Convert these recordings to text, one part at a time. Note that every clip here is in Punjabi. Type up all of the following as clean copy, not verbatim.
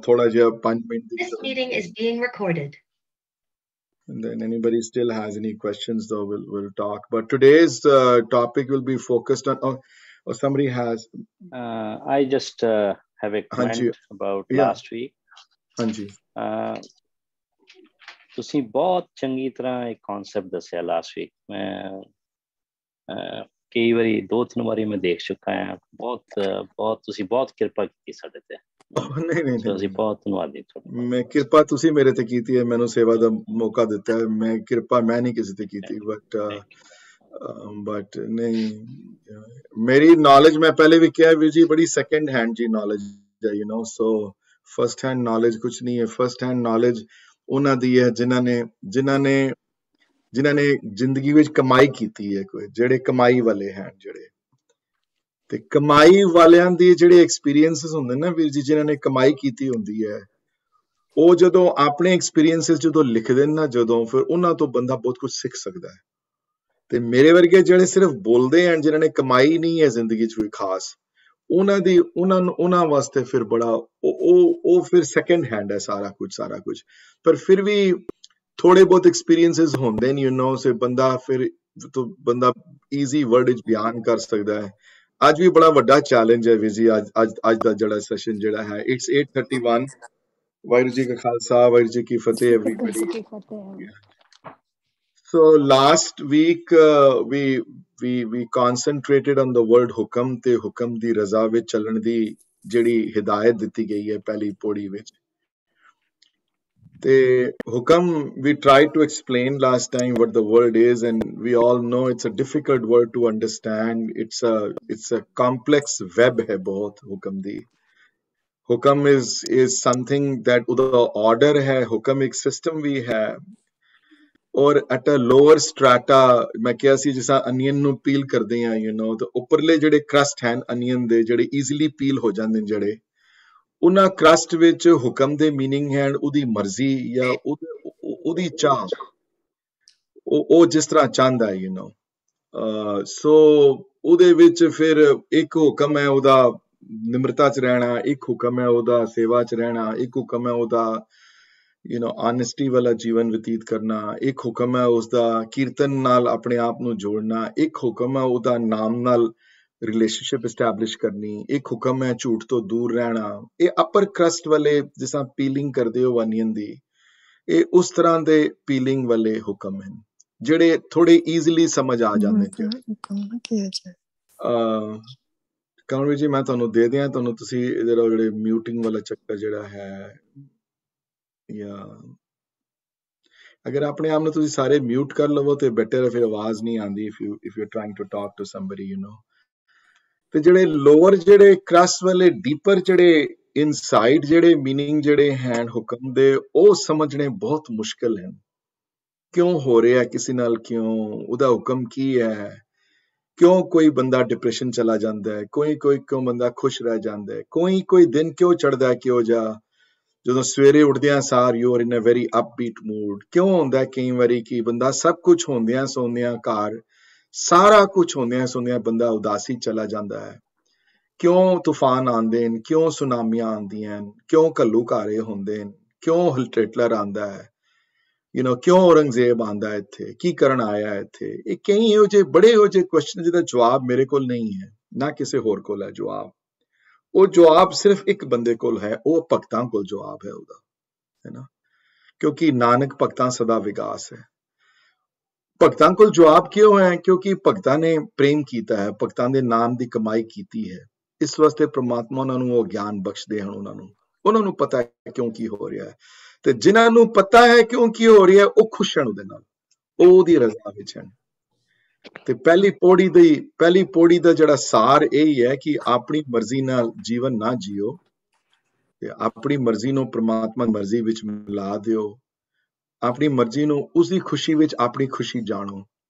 थोड़ा जिहा 5 minute the This meeting is being recorded. And then anybody still has any questions, though, we'll talk. But today's topic will be focused on, or somebody has. I just have a comment about last week. ਹਾਂਜੀ ਤੁਸੀਂ ਬਹੁਤ ਚੰਗੀ ਤਰ੍ਹਾਂ ਇੱਕ ਕਨਸੈਪਟ ਦੱਸਿਆ ਲਾਸਟ ਵੀਕ। ਮੈਂ ਕਈ ਵਾਰੀ 2-3 ਵਾਰੀ ਮੈਂ ਦੇਖ ਚੁੱਕਾ ਹਾਂ। ਬਹੁਤ ਤੁਸੀਂ ਬਹੁਤ ਕਿਰਪਾ ਕੀਤੀ ਸਾਡੇ ਤੇ। ਨਹੀਂ ਅਸੀਂ ਬਹੁਤ ਧੰਨਵਾਦੀ ਤੁਹਾਡਾ। ਮੈਂ ਕਿਰਪਾ ਤੁਸੀਂ ਮੇਰੇ ਤੇ ਕੀਤੀ ਹੈ, ਮੈਨੂੰ ਸੇਵਾ ਦਾ ਮੌਕਾ ਦਿੱਤਾ ਹੈ। ਮੈਂ ਕਿਰਪਾ ਮੈਂ ਨਹੀਂ ਕਿਸੇ ਤੇ ਕੀਤੀ, ਬਟ ਨਹੀਂ ਮੇਰੀ ਨੌਲੇਜ ਮੈਂ ਪਹਿਲੇ ਵੀ ਕਿਹਾ ਵੀਰ ਜੀ ਬੜੀ ਸੈਕੰਡ ਹੈਂਡ ਜੀ ਨੌਲੇਜ ਹੈ, you know. So first hand knowledge ਕੁਛ ਨਹੀਂ ਹੈ। ਫਸਟ ਹੈਂਡ ਨੌਲੇਜ ਉਹਨਾਂ ਦੀ ਹੈ ਜਿਨ੍ਹਾਂ ਨੇ ਜ਼ਿੰਦਗੀ ਵਿੱਚ ਕਮਾਈ ਕੀਤੀ ਹੈ, ਕੋਈ ਜਿਹੜੇ ਕਮਾਈ ਵਾਲੇ ਹਨ, ਜਿਹੜੇ ਤੇ ਕਮਾਈ ਵਾਲਿਆਂ ਦੀ ਜਿਹੜੇ ਐਕਸਪੀਰੀਐਂਸਿਸ ਹੁੰਦੇ ਨਾ ਵੀਰ ਜੀ, ਜਿਨ੍ਹਾਂ ਨੇ ਕਮਾਈ ਕੀਤੀ ਹੁੰਦੀ ਹੈ, ਉਹ ਜਦੋਂ ਆਪਣੇ ਐਕਸਪੀਰੀਐਂਸਿਸ ਜਦੋਂ ਲਿਖਦੇ ਨੇ ਨਾ, ਜਦੋਂ ਫਿਰ ਉਹਨਾਂ ਤੋਂ ਬੰਦਾ ਬਹੁਤ ਕੁਝ ਸਿੱਖ ਸਕਦਾ ਹੈ। ਤੇ ਮੇਰੇ ਵਰਗੇ ਜਿਹੜੇ ਸਿਰਫ ਬੋਲਦੇ ਹਨ, ਜਿਨ੍ਹਾਂ ਨੇ ਕਮਾਈ ਨਹੀਂ ਹੈ ਜ਼ਿੰਦਗੀ 'ਚ ਕੋਈ ਖਾਸ, ਉਹਨਾਂ ਵਾਸਤੇ ਫਿਰ ਬੜਾ ਉਹ ਫਿਰ ਸੈਕੰਡ ਹੈਂਡ ਹੈ ਸਾਰਾ ਕੁਝ। ਪਰ ਫਿਰ ਵੀ ਥੋੜੇ ਬਹੁਤ ਐਕਸਪੀਰੀਐਂਸਿਸ ਹੁੰਦੇ ਨੇ, ਯੂ ਨੋ। ਸੇ ਬੰਦਾ ਈਜ਼ੀ ਵਰਡ ਵਿੱਚ ਬਿਆਨ ਕਰ ਸਕਦਾ ਹੈ। ਅੱਜ ਵੀ ਬੜਾ ਵੱਡਾ ਚੈਲੰਜ ਹੈ ਵੀਰ ਜੀ, ਅੱਜ ਦਾ ਜਿਹੜਾ ਸੈਸ਼ਨ ਜਿਹੜਾ ਹੈ। ਇਟਸ 8:31। ਵਾਹਿਗੁਰੂ ਜੀ ਕਾ ਖਾਲਸਾ, ਵਾਹਿਗੁਰੂ ਜੀ ਕੀ ਫਤਿਹ everybody. So last week we concentrated on the word ਹੁਕਮ ਤੇ ਹੁਕਮ ਦੀ ਰਜ਼ਾ ਵਿੱਚ ਚੱਲਣ ਦੀ ਜਿਹੜੀ ਹਿਦਾਇਤ ਦਿੱਤੀ ਗਈ ਹੈ ਪਹਿਲੀ ਪੌੜੀ ਵਿੱਚ। ਤੇ ਹੁਕਮ we tried to explain last time what the word is, and we all know it's a difficult word to understand. It's a complex web है बहुत ਹੁਕਮ ਦੀ। ਹੁਕਮ is something that ਉਹਦਾ order ਹੈ। ਹੁਕਮ ਇੱਕ system ਵੀ ਹੈ। ਔਰ ਐਟ ਅ ਲੋਅਰ ਸਟ੍ਰੈਟਾ ਮੈਂ ਕਿਹਾ ਸੀ, ਜਿਸ ਤਰ੍ਹਾਂ ਅਨੀਅਨ ਨੂੰ ਪੀਲ ਕਰਦੇ ਆ, ਯੂ ਨੋ, ਤੇ ਉੱਪਰਲੇ ਜਿਹੜੇ ਕਰਸਟ ਹਨ ਅਨੀਅਨ ਦੇ, ਜਿਹੜੇ ਈਜ਼ੀਲੀ ਪੀਲ ਹੋ ਜਾਂਦੇ ਨੇ, ਜਿਹੜੇ ਉਹਨਾਂ ਕਰਸਟ ਵਿੱਚ ਹੁਕਮ ਦੇ ਮੀਨਿੰਗ ਹੈ ਉਹਦੀ ਮਰਜ਼ੀ ਜਾਂ ਉਹਦੀ ਚਾਹ, ਉਹ ਜਿਸ ਤਰ੍ਹਾਂ ਚਾਹੁੰਦਾ ਹੈ, ਯੂ ਨੋ। ਸੋ ਉਹਦੇ ਵਿੱਚ ਫਿਰ ਇੱਕ ਹੁਕਮ ਹੈ ਉਹਦਾ ਨਿਮਰਤਾ 'ਚ ਰਹਿਣਾ, ਇੱਕ ਹੁਕਮ ਹੈ ਉਹਦਾ ਸੇਵਾ 'ਚ ਰਹਿਣਾ, ਇੱਕ ਹੁਕਮ ਹੈ ਉਹਦਾ ਆਨੈਸਟੀ ਵਾਲਾ ਜੀਵਨ ਬਤੀਤ ਕਰਨਾ, ਇੱਕ ਹੁਕਮ ਹੈ ਉਸਦਾ ਕੀਰਤਨ ਨਾਲ ਆਪਣੇ ਆਪ ਨੂੰ ਜੋੜਨਾ, ਇੱਕ ਹੁਕਮ ਹੈ ਉਹਦਾ ਨਾਮ ਨਾਲ ਰਿਲੇਸ਼ਨਸ਼ਿਪ ਐਸਟੈਬਲਿਸ਼ ਕਰਨੀ, ਇੱਕ ਹੁਕਮ ਹੈ ਝੂਠ ਤੋਂ ਦੂਰ ਰਹਿਣਾ। ਇਹ ਅਪਰ ਕਰਸਟ ਵਾਲੇ ਜਿਸ ਤਰ੍ਹਾਂ ਪੀਲਿੰਗ ਕਰਦੇ ਹੋ ਅਨੀਅਨ ਦੀ, ਇਹ ਉਸ ਤਰ੍ਹਾਂ ਦੇ ਪੀਲਿੰਗ ਵਾਲੇ ਹੁਕਮ ਹਨ ਜਿਹੜੇ ਥੋੜੇ ਈਜ਼ੀਲੀ ਸਮਝ ਆ ਜਾਂਦੇ। ਕਮਲ ਜੀ ਮੈਂ ਤੁਹਾਨੂੰ ਦੇ ਦਿਆਂ, ਤੁਹਾਨੂੰ ਤੁਸੀਂ ਜਿਹੜੇ ਮਿਊਟਿੰਗ ਵਾਲਾ ਚੱਕਰ ਜਿਹੜਾ ਹੈ, ਜਾਂ ਅਗਰ ਆਪਣੇ ਆਪ ਨੂੰ ਤੁਸੀਂ ਸਾਰੇ ਮਿਊਟ ਕਰ ਲਵੋ ਤੇ ਬੈਟਰ ਹੈ, ਫਿਰ ਆਵਾਜ਼ ਨਹੀਂ ਆਉਂਦੀ if you trying to talk to somebody, you know. ਤੇ ਜਿਹੜੇ ਲੋਅਰ ਜਿਹੜੇ ਕ੍ਰਸ ਵਾਲੇ ਡੀਪਰ ਜਿਹੜੇ ਇਨਸਾਈਡ ਜਿਹੜੇ ਮੀਨਿੰਗ ਜਿਹੜੇ ਹਨ ਹੁਕਮ ਦੇ, ਉਹ ਸਮਝਣੇ ਬਹੁਤ ਮੁਸ਼ਕਿਲ ਹਨ। ਕਿਉਂ ਹੋ ਰਿਹਾ ਕਿਸੇ ਨਾਲ, ਕਿਉਂ ਉਹਦਾ ਹੁਕਮ ਕੀ ਹੈ, ਕਿਉਂ ਕੋਈ ਬੰਦਾ ਡਿਪਰੈਸ਼ਨ ਚਲਾ ਜਾਂਦਾ ਹੈ, ਕੋਈ ਕਿਉਂ ਬੰਦਾ ਖੁਸ਼ ਰਹਿ ਜਾਂਦਾ ਹੈ, ਕੋਈ ਦਿਨ ਕਿਉਂ ਚੜ੍ਹਦਾ, ਕਿਉਂ ਜਾ ਜਦੋਂ ਸਵੇਰੇ ਉੱਠਦਿਆਂ ਸਾਰ you are in a very upbeat mood, ਕਿਉਂ ਹੁੰਦਾ ਕਈ ਵਾਰੀ ਕਿ ਬੰਦਾ ਸਭ ਕੁਝ ਹੁੰਦਿਆਂ ਸੌਂਦਿਆਂ ਘਰ ਸਾਰਾ ਕੁਝ ਹੁੰਦਿਆਂ ਸੌਂਦਿਆਂ ਬੰਦਾ ਉਦਾਸੀ ਚਲਾ ਜਾਂਦਾ ਹੈ, ਕਿਉਂ ਤੂਫਾਨ ਆਉਂਦੇ ਨੇ, ਕਿਉਂ ਸੁਨਾਮੀਆਂ ਆਉਂਦੀਆਂ, ਕਿਉਂ ਘੱਲੂਘਾਰੇ ਹੁੰਦੇ ਨੇ, ਕਿਉਂ ਹਿਟਲਰ ਆਉਂਦਾ ਹੈ, ਯੂ ਨੋ, ਕਿਉਂ ਔਰੰਗਜ਼ੇਬ ਆਉਂਦਾ ਇੱਥੇ, ਕੀ ਕਰਨ ਆਇਆ ਇੱਥੇ। ਇਹ ਕਈ ਇਹੋ ਜਿਹੇ ਬੜੇ ਇਹੋ ਜਿਹੇ ਕੁਐਸਚਨ ਜਿਹਦਾ ਜਵਾਬ ਮੇਰੇ ਕੋਲ ਨਹੀਂ ਹੈ, ਨਾ ਕਿਸੇ ਹੋਰ ਕੋਲ ਹੈ ਜਵਾਬ। ਉਹ ਜਵਾਬ ਸਿਰਫ ਇੱਕ ਬੰਦੇ ਕੋਲ ਹੈ, ਉਹ ਭਗਤਾਂ ਕੋਲ ਜਵਾਬ ਹੈ ਉਹਦਾ, ਹੈ ਨਾ, ਕਿਉਂਕਿ ਨਾਨਕ ਭਗਤਾਂ ਸਦਾ ਵਿਗਾਸ ਹੈ। ਭਗਤਾਂ ਕੋਲ ਜਵਾਬ ਕਿਉਂ ਹੈ? ਕਿਉਂਕਿ ਭਗਤਾਂ ਨੇ ਪ੍ਰੇਮ ਕੀਤਾ ਹੈ, ਭਗਤਾਂ ਦੇ ਨਾਮ ਦੀ ਕਮਾਈ ਕੀਤੀ ਹੈ। ਇਸ ਵਾਸਤੇ ਪ੍ਰਮਾਤਮਾ ਉਹਨਾਂ ਨੂੰ ਉਹ ਗਿਆਨ ਬਖਸ਼ਦੇ ਹਨ, ਉਹਨਾਂ ਨੂੰ ਪਤਾ ਹੈ ਕਿਉਂ ਕੀ ਹੋ ਰਿਹਾ ਹੈ। ਤੇ ਜਿਨ੍ਹਾਂ ਨੂੰ ਪਤਾ ਹੈ ਕਿਉਂ ਕੀ ਹੋ ਰਿਹਾ, ਉਹ ਖੁਸ਼ ਹਨ ਉਹਦੇ ਨਾਲ, ਉਹ ਉਹਦੀ ਰਜ਼ਾ ਵਿੱਚ ਹਨ। ਤੇ ਪਹਿਲੀ ਪੌੜੀ ਦਾ ਜਿਹੜਾ ਸਾਰ ਇਹ ਹੈ ਕਿ ਆਪਣੀ ਮਰਜ਼ੀ ਨਾਲ ਜੀਵਨ ਨਾ ਜੀਓ ਤੇ ਆਪਣੀ ਮਰਜ਼ੀ ਨੂੰ ਪ੍ਰਮਾਤਮਾ ਦੀ ਮਰਜ਼ੀ ਵਿੱਚ ਮਿਲਾ ਦਿਓ। ਆਪਣੀ ਮਰਜ਼ੀ ਨੂੰ ਉਸਦੀ ਖੁਸ਼ੀ ਵਿੱਚ ਆਪਣੀ ਖੁਸ਼ੀ ਜਾਣੋ,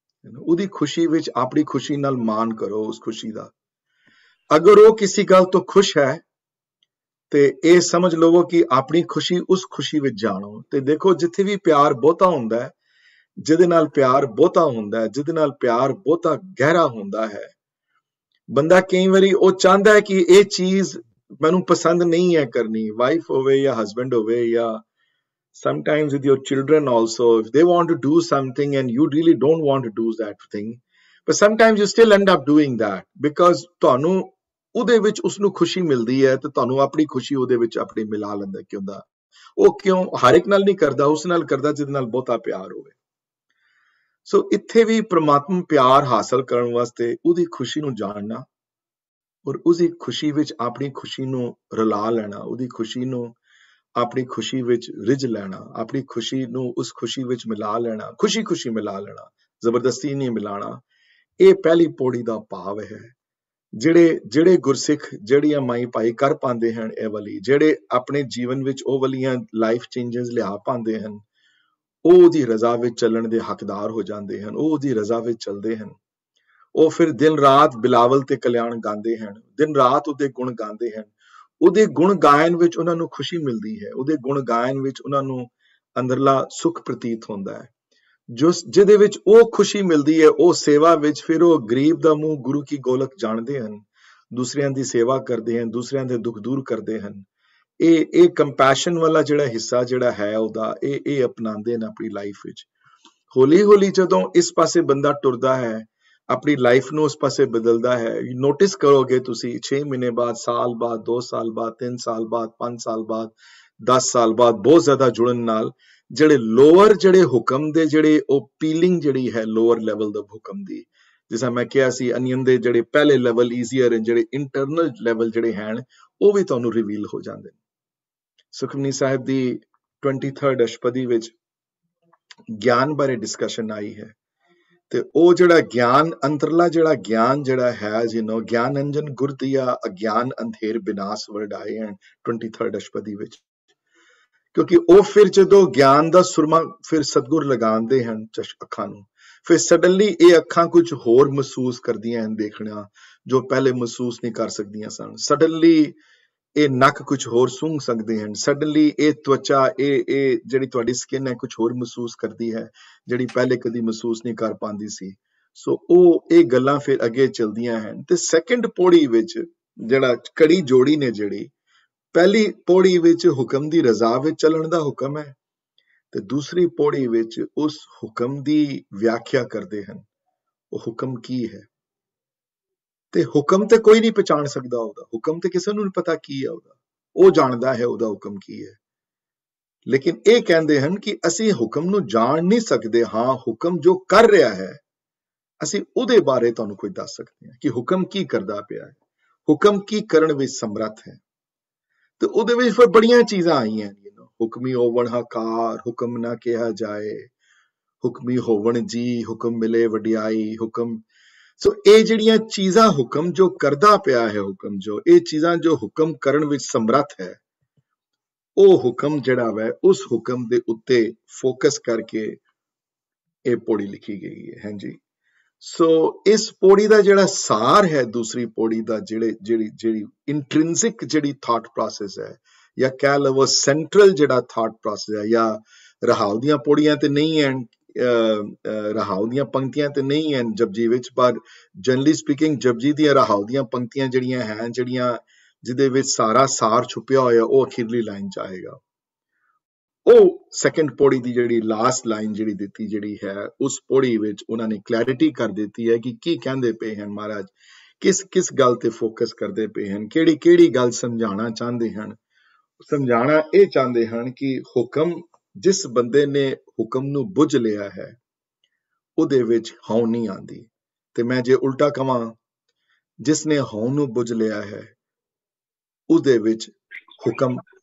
ਉਹਦੀ ਖੁਸ਼ੀ ਵਿੱਚ ਆਪਣੀ ਖੁਸ਼ੀ ਨਾਲ ਮਾਣ ਕਰੋ ਉਸ ਖੁਸ਼ੀ ਦਾ। ਅਗਰ ਉਹ ਕਿਸੇ ਗੱਲ ਤੋਂ ਖੁਸ਼ ਹੈ ਤੇ ਇਹ ਸਮਝ ਲਵੋ ਕਿ ਆਪਣੀ ਖੁਸ਼ੀ ਉਸ ਖੁਸ਼ੀ ਵਿੱਚ ਜਾਣੋ। ਤੇ ਦੇਖੋ, ਜਿੱਥੇ ਵੀ ਪਿਆਰ ਬਹੁਤਾ ਹੁੰਦਾ ਹੈ, ਜਿਹਦੇ ਨਾਲ ਪਿਆਰ ਬਹੁਤਾ ਹੁੰਦਾ ਹੈ, ਜਿਹਦੇ ਨਾਲ ਪਿਆਰ ਬਹੁਤਾ ਗਹਿਰਾ ਹੁੰਦਾ ਹੈ, ਬੰਦਾ ਕਈ ਵਾਰੀ ਉਹ ਚਾਹੁੰਦਾ ਹੈ ਕਿ ਇਹ ਚੀਜ਼ मैनू पसंद नहीं है करनी, वाइफ होवे या हस्बैंड होवे, या sometimes with your children also, if they want to do something and you really don't want to do that thing, but sometimes you still end up doing that because ਤੁਹਾਨੂੰ ਉਹਦੇ ਵਿੱਚ ਉਸਨੂੰ ਖੁਸ਼ੀ ਮਿਲਦੀ ਹੈ ਤੇ ਤੁਹਾਨੂੰ ਆਪਣੀ ਖੁਸ਼ੀ ਉਹਦੇ ਵਿੱਚ ਆਪਣੀ ਮਿਲਾ ਲੈਂਦਾ। ਕਿਉਂ ਦਾ ਉਹ ਕਿਉਂ ਹਰ ਇੱਕ ਨਾਲ ਨਹੀਂ ਕਰਦਾ, ਉਸ ਨਾਲ ਕਰਦਾ ਜਿਹਦੇ ਨਾਲ ਬਹੁਤਾ ਪਿਆਰ ਹੋਵੇ। ਸੋ ਇੱਥੇ ਵੀ ਪ੍ਰਮਾਤਮਾ ਪਿਆਰ ਹਾਸਲ ਕਰਨ ਵਾਸਤੇ ਉਹਦੀ ਖੁਸ਼ੀ ਨੂੰ ਜਾਣਨਾ ਔਰ ਉਸਦੀ ਖੁਸ਼ੀ ਵਿੱਚ ਆਪਣੀ ਖੁਸ਼ੀ ਨੂੰ ਰਲਾ ਲੈਣਾ, ਉਹਦੀ ਖੁਸ਼ੀ ਨੂੰ ਆਪਣੀ ਖੁਸ਼ੀ ਵਿੱਚ ਰਿਝ ਲੈਣਾ, ਆਪਣੀ ਖੁਸ਼ੀ ਨੂੰ ਉਸ ਖੁਸ਼ੀ ਵਿੱਚ ਮਿਲਾ ਲੈਣਾ, ਖੁਸ਼ੀ ਖੁਸ਼ੀ ਮਿਲਾ ਲੈਣਾ, ਜ਼ਬਰਦਸਤੀ ਨਹੀਂ ਮਿਲਾਣਾ। ਇਹ ਪਹਿਲੀ ਪੌੜੀ ਦਾ ਭਾਵ ਹੈ। ਜਿਹੜੇ ਗੁਰਸਿੱਖ ਜਿਹੜੀਆਂ ਮਾਈ ਭਾਈ ਕਰ ਪਾਉਂਦੇ ਹਨ ਇਹ ਵਾਲੀ, ਜਿਹੜੇ ਆਪਣੇ ਜੀਵਨ ਵਿੱਚ ਉਹ ਵਾਲੀਆਂ ਲਾਈਫ ਚੇਂਜਸ ਲਿਆ ਪਾਉਂਦੇ ਹਨ, ਉਹ ਉਹਦੀ ਰਜ਼ਾ ਵਿੱਚ ਚੱਲਣ ਦੇ ਹੱਕਦਾਰ ਹੋ ਜਾਂਦੇ ਹਨ, ਉਹ ਉਹਦੀ ਰਜ਼ਾ ਵਿੱਚ ਚੱਲਦੇ ਹਨ। ਉਹ ਫਿਰ ਦਿਨ ਰਾਤ ਬਿਲਾਵਲ ਤੇ ਕਲਿਆਣ ਗਾਉਂਦੇ ਹਨ, ਦਿਨ ਰਾਤ ਉਹਦੇ ਗੁਣ ਗਾਉਂਦੇ ਹਨ। ਉਹਦੇ ਗੁਣ ਗਾਇਨ ਵਿੱਚ ਉਹਨਾਂ ਨੂੰ ਖੁਸ਼ੀ ਮਿਲਦੀ ਹੈ, ਉਹਦੇ ਗੁਣ ਗਾਇਨ ਵਿੱਚ ਉਹਨਾਂ ਨੂੰ ਅੰਦਰਲਾ ਸੁੱਖ ਪ੍ਰਤੀਤ ਹੁੰਦਾ ਹੈ। ਜਿਹਦੇ ਵਿੱਚ ਉਹ ਖੁਸ਼ੀ ਮਿਲਦੀ ਹੈ, ਉਹ ਸੇਵਾ ਵਿੱਚ ਫਿਰ ਉਹ ਗਰੀਬ ਦਾ ਮੂੰਹ ਗੁਰੂ ਕੀ ਗੋਲਕ ਜਾਣਦੇ ਹਨ, ਦੂਸਰਿਆਂ ਦੀ ਸੇਵਾ ਕਰਦੇ ਹਨ, ਦੂਸਰਿਆਂ ਦੇ ਦੁੱਖ ਦੂਰ ਕਰਦੇ ਹਨ। ਇਹ ਕੰਪੈਸ਼ਨ ਵਾਲਾ ਜਿਹੜਾ ਹਿੱਸਾ ਜਿਹੜਾ ਹੈ ਉਹਦਾ ਇਹ ਅਪਣਾਉਂਦੇ ਨੇ ਆਪਣੀ ਲਾਈਫ ਵਿੱਚ। ਹੌਲੀ ਹੌਲੀ ਜਦੋਂ ਇਸ ਪਾਸੇ ਬੰਦਾ ਟੁਰਦਾ ਹੈ, ਆਪਣੀ ਲਾਈਫ ਨੂੰ ਉਸ ਪਾਸੇ ਬਦਲਦਾ ਹੈ, ਨੋਟਿਸ ਕਰੋਗੇ ਤੁਸੀਂ 6 ਮਹੀਨੇ ਬਾਅਦ, ਸਾਲ ਬਾਅਦ, 2 ਸਾਲ ਬਾਅਦ, 3 ਸਾਲ ਬਾਅਦ, 5 ਸਾਲ ਬਾਅਦ, 10 ਸਾਲ ਬਾਅਦ ਬਹੁਤ ਜ਼ਿਆਦਾ ਜੁੜਨ ਨਾਲ ਜਿਹੜੇ ਲੋਅਰ ਜਿਹੜੇ ਹੁਕਮ ਦੇ ਜਿਹੜੇ ਉਹ ਪੀਲਿੰਗ ਜਿਹੜੀ ਹੈ ਲੋਅਰ ਲੈਵਲ ਦਾ ਹੁਕਮ ਦੀ, ਜਿਸ ਤਰ੍ਹਾਂ ਮੈਂ ਕਿਹਾ ਸੀ ਅਨੀਅਨ ਦੇ ਜਿਹੜੇ ਪਹਿਲੇ ਲੈਵਲ ਈਜ਼ੀਅਰ ਹਨ, ਜਿਹੜੇ ਇੰਟਰਨਲ ਲੈਵਲ ਜਿਹੜੇ ਹਨ ਉਹ ਵੀ ਤੁਹਾਨੂੰ ਰਿਵੀਲ ਹੋ ਜਾਂਦੇ ਨੇ। ਸੁਖਮਨੀ ਸਾਹਿਬ ਦੀ 23rd ਅਸ਼ਟਪਦੀ ਵਿੱਚ ਗਿਆਨ ਬਾਰੇ ਡਿਸਕਸ਼ਨ ਆਈ ਹੈ ਤੇ ਉਹ ਜਿਹੜਾ ਗਿਆਨ ਅੰਤਰਲਾ ਜਿਹੜਾ ਗਿਆਨ ਜਿਹੜਾ ਹੈ ਗਿਆਨ ਅੰਜਨ ਗੁਰ ਦੀਆ ਅਗਿਆਨ ਅੰਧੇਰ ਬਿਨਾਸ਼ ਵਰਡ ਆਏ ਹਨ 23rd ਅਸ਼ਟਪਦੀ ਵਿੱਚ। ਕਿਉਂਕਿ ਉਹ ਫਿਰ ਜਦੋਂ ਗਿਆਨ ਦਾ ਸੁਰਮਾ ਫਿਰ ਸਤਿਗੁਰ ਲਗਾਉਂਦੇ ਹਨ ਅੱਖਾਂ ਨੂੰ, ਫਿਰ ਸਡਨਲੀ ਇਹ ਅੱਖਾਂ ਕੁਝ ਹੋਰ ਮਹਿਸੂਸ ਕਰਦੀਆਂ ਹਨ ਦੇਖਣਾ ਜੋ ਪਹਿਲੇ ਮਹਿਸੂਸ ਨਹੀਂ ਕਰ ਸਕਦੀਆਂ ਸਨ। ਸਡਨਲੀ ਇਹ ਨੱਕ ਕੁਝ ਹੋਰ ਸੁੰਘ ਸਕਦੇ ਹਨ, ਸਡਨਲੀ ਇਹ ਤਵਚਾ ਇਹ ਜਿਹੜੀ ਤੁਹਾਡੀ ਸਕਿਨ ਹੈ ਕੁਝ ਹੋਰ ਮਹਿਸੂਸ ਕਰਦੀ ਹੈ ਜਿਹੜੀ ਪਹਿਲੇ ਕਦੀ ਮਹਿਸੂਸ ਨਹੀਂ ਕਰ ਪਾਉਂਦੀ ਸੀ। ਸੋ ਉਹ ਇਹ ਗੱਲਾਂ ਫਿਰ ਅੱਗੇ ਚਲਦੀਆਂ ਹਨ। ਤੇ ਸੈਕੰਡ ਪੌੜੀ ਵਿੱਚ ਜਿਹੜਾ ਕੜੀ ਜੋੜੀ ਨੇ, ਜਿਹੜੀ ਪਹਿਲੀ ਪੌੜੀ ਵਿੱਚ ਹੁਕਮ ਦੀ ਰਜ਼ਾ ਵਿੱਚ ਚੱਲਣ ਦਾ ਹੁਕਮ ਹੈ ਤੇ ਦੂਸਰੀ ਪੌੜੀ ਵਿੱਚ ਉਸ ਹੁਕਮ ਦੀ ਵਿਆਖਿਆ ਕਰਦੇ ਹਨ, ਉਹ ਹੁਕਮ ਕੀ ਹੈ। ਤੇ ਹੁਕਮ ਤੇ ਕੋਈ ਨਹੀਂ ਪਛਾਣ ਸਕਦਾ ਉਹਦਾ, ਹੁਕਮ ਤੇ ਕਿਸੇ ਨੂੰ ਨਹੀਂ ਪਤਾ ਕੀ ਹੈ ਉਹਦਾ, ਉਹ ਜਾਣਦਾ ਹੈ ਉਹਦਾ ਹੁਕਮ ਕੀ ਹੈ। ਲੇਕਿਨ ਇਹ ਕਹਿੰਦੇ ਹਨ ਕਿ ਅਸੀਂ ਹੁਕਮ ਨੂੰ ਜਾਣ ਨਹੀਂ ਸਕਦੇ, ਹਾਂ ਹੁਕਮ ਜੋ ਕਰ ਰਿਹਾ ਹੈ ਅਸੀਂ ਉਹਦੇ ਬਾਰੇ ਤੁਹਾਨੂੰ ਕੁਝ ਦੱਸ ਸਕਦੇ ਹਾਂ ਕਿ ਹੁਕਮ ਕੀ ਕਰਦਾ ਪਿਆ ਹੈ, ਹੁਕਮ ਕੀ ਕਰਨ ਵਿੱਚ ਸਮਰੱਥ ਹੈ। ਤੇ ਉਹਦੇ ਵਿੱਚ ਫਿਰ ਬੜੀਆਂ ਚੀਜ਼ਾਂ ਆਈਆਂ, ਹੁਕਮੀ ਹੋਵਣ ਹਕਾਰ, ਹੁਕਮ ਨਾ ਕਿਹਾ ਜਾਏ, ਹੁਕਮੀ ਹੋਵਣ ਜੀ, ਹੁਕਮ ਮਿਲੇ ਵਡਿਆਈ, ਹੁਕਮ। ਸੋ ਇਹ ਜਿਹੜੀਆਂ ਚੀਜ਼ਾਂ ਹੁਕਮ ਜੋ ਕਰਦਾ ਪਿਆ ਹੈ, ਹੁਕਮ ਜੋ ਇਹ ਚੀਜ਼ਾਂ ਜੋ ਹੁਕਮ ਕਰਨ ਵਿੱਚ ਸਮਰੱਥ ਹੈ, ਉਹ ਹੁਕਮ ਜਿਹੜਾ ਵੈ ਉਸ ਹੁਕਮ ਦੇ ਉੱਤੇ ਫੋਕਸ ਕਰਕੇ ਇਹ ਪੌੜੀ ਲਿਖੀ ਗਈ ਹੈ। ਹਾਂਜੀ, ਸੋ ਇਸ ਪੌੜੀ ਦਾ ਜਿਹੜਾ ਸਾਰ ਹੈ, ਦੂਸਰੀ ਪੌੜੀ ਦਾ ਜਿਹੜੀ ਇੰਟ੍ਰਿੰਸਿਕ ਜਿਹੜੀ ਥਾਟ ਪ੍ਰੋਸੈਸ ਹੈ, ਜਾਂ ਕਹਿ ਲਵੋ ਸੈਂਟਰਲ ਜਿਹੜਾ ਥਾਟ ਪ੍ਰੋਸੈਸ ਹੈ, ਜਾਂ ਰਹਾਉ ਦੀਆਂ ਪੌੜੀਆਂ ਤੇ ਨਹੀਂ ਹਨ, ਰਹਾਉ ਦੀਆਂ ਪੰਕਤੀਆਂ ਤੇ ਨਹੀਂ ਹਨ ਜਪਜੀ ਵਿੱਚ, ਪਰ ਜਨਰਲੀ ਸਪੀਕਿੰਗ ਜਪਜੀ ਦੀਆਂ ਰਹਾਉ ਦੀਆਂ ਪੰਕਤੀਆਂ ਜਿਹੜੀਆਂ ਹਨ, ਜਿਹਦੇ ਵਿੱਚ ਸਾਰਾ ਸਾਰ ਛੁਪਿਆ ਹੋਇਆ, ਉਹ ਅਖੀਰਲੀ ਲਾਈਨ ਚ ਆਏਗਾ। ਉਹ ਸੈਕੰਡ ਪੌੜੀ ਦੀ ਜਿਹੜੀ ਲਾਸਟ ਲਾਈਨ ਜਿਹੜੀ ਦਿੱਤੀ ਜਿਹੜੀ ਹੈ, ਉਸ ਪੌੜੀ ਵਿੱਚ ਉਹਨਾਂ ਨੇ ਕਲੈਰਿਟੀ ਕਰ ਦਿੱਤੀ ਹੈ ਕਿ ਕੀ ਕਹਿੰਦੇ ਪਏ ਹਨ ਮਹਾਰਾਜ, ਕਿਸ ਗੱਲ ਤੇ ਫੋਕਸ ਕਰਦੇ ਪਏ ਹਨ, ਕਿਹੜੀ ਗੱਲ ਸਮਝਾਉਣਾ ਚਾਹੁੰਦੇ ਹਨ। ਸਮਝਾਉਣਾ ਇਹ ਚਾਹੁੰਦੇ ਹਨ ਕਿ ਹੁਕਮ, ਜਿਸ ਬੰਦੇ ਨੇ ਹੁਕਮ ਨੂੰ ਬੁੱਝ ਲਿਆ ਹੈ ਉਹਦੇ ਵਿੱਚ ਹਉ ਨਹੀਂ ਆਉਂਦੀ। ਤੇ ਮੈਂ ਜੇ ਉਲਟਾ ਕਵਾਂ, ਜਿਸ ਨੇ ਹਉ ਨੂੰ ਬੁੱਝ ਲਿਆ ਹੈ ਉਹਦੇ ਵਿੱਚ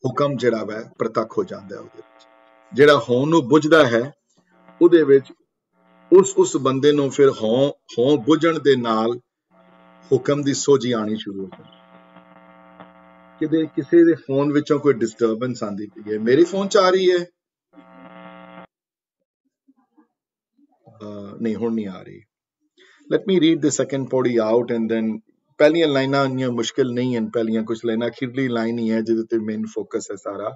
ਹੁਕਮ ਜਿਹੜਾ ਵੈ ਪ੍ਰਤੱਖ ਹੋ ਜਾਂਦਾ ਹੈ। ਉਹਦੇ ਵਿੱਚ ਜਿਹੜਾ ਹਉ ਨੂੰ ਬੁੱਝਦਾ ਹੈ ਉਹਦੇ ਵਿੱਚ ਉਸ ਬੰਦੇ ਨੂੰ ਫਿਰ ਹਉ ਬੁੱਝਣ ਦੇ ਨਾਲ ਹੁਕਮ ਦੀ ਸੋਝੀ ਆਣੀ ਸ਼ੁਰੂ ਹੋ ਜਾਂਦੀ। ਕਿਸੇ ਦੇ ਫੋਨ ਵਿੱਚੋਂ ਕੋਈ ਡਿਸਟਰਬੈਂਸ ਆਉਂਦੀ ਪਈ ਹੈ, ਮੇਰੇ ਫੋਨ ਚ ਆ ਰਹੀ ਹੈ? ਨਹੀਂ, ਹੁਣ ਨਹੀਂ ਆ ਰਹੀ। ਲੈਟ ਮੀ ਰੀਡ ਦ ਸੈਕੰਡ ਪੌੜੀ ਆਊਟ ਐਂਡ ਦੈਨ ਪਹਿਲੀਆਂ ਲਾਈਨਾਂ ਇੰਨੀਆਂ ਮੁਸ਼ਕਿਲ ਨਹੀਂ ਹਨ, ਪਹਿਲੀਆਂ ਕੁਝ ਲਾਈਨਾਂ ਅਖੀਰਲੀ ਲਾਈਨ ਹੀ ਹੈ ਜਿਹਦੇ ਤੇ ਮੇਨ ਫੋਕਸ ਹੈ ਸਾਰਾ,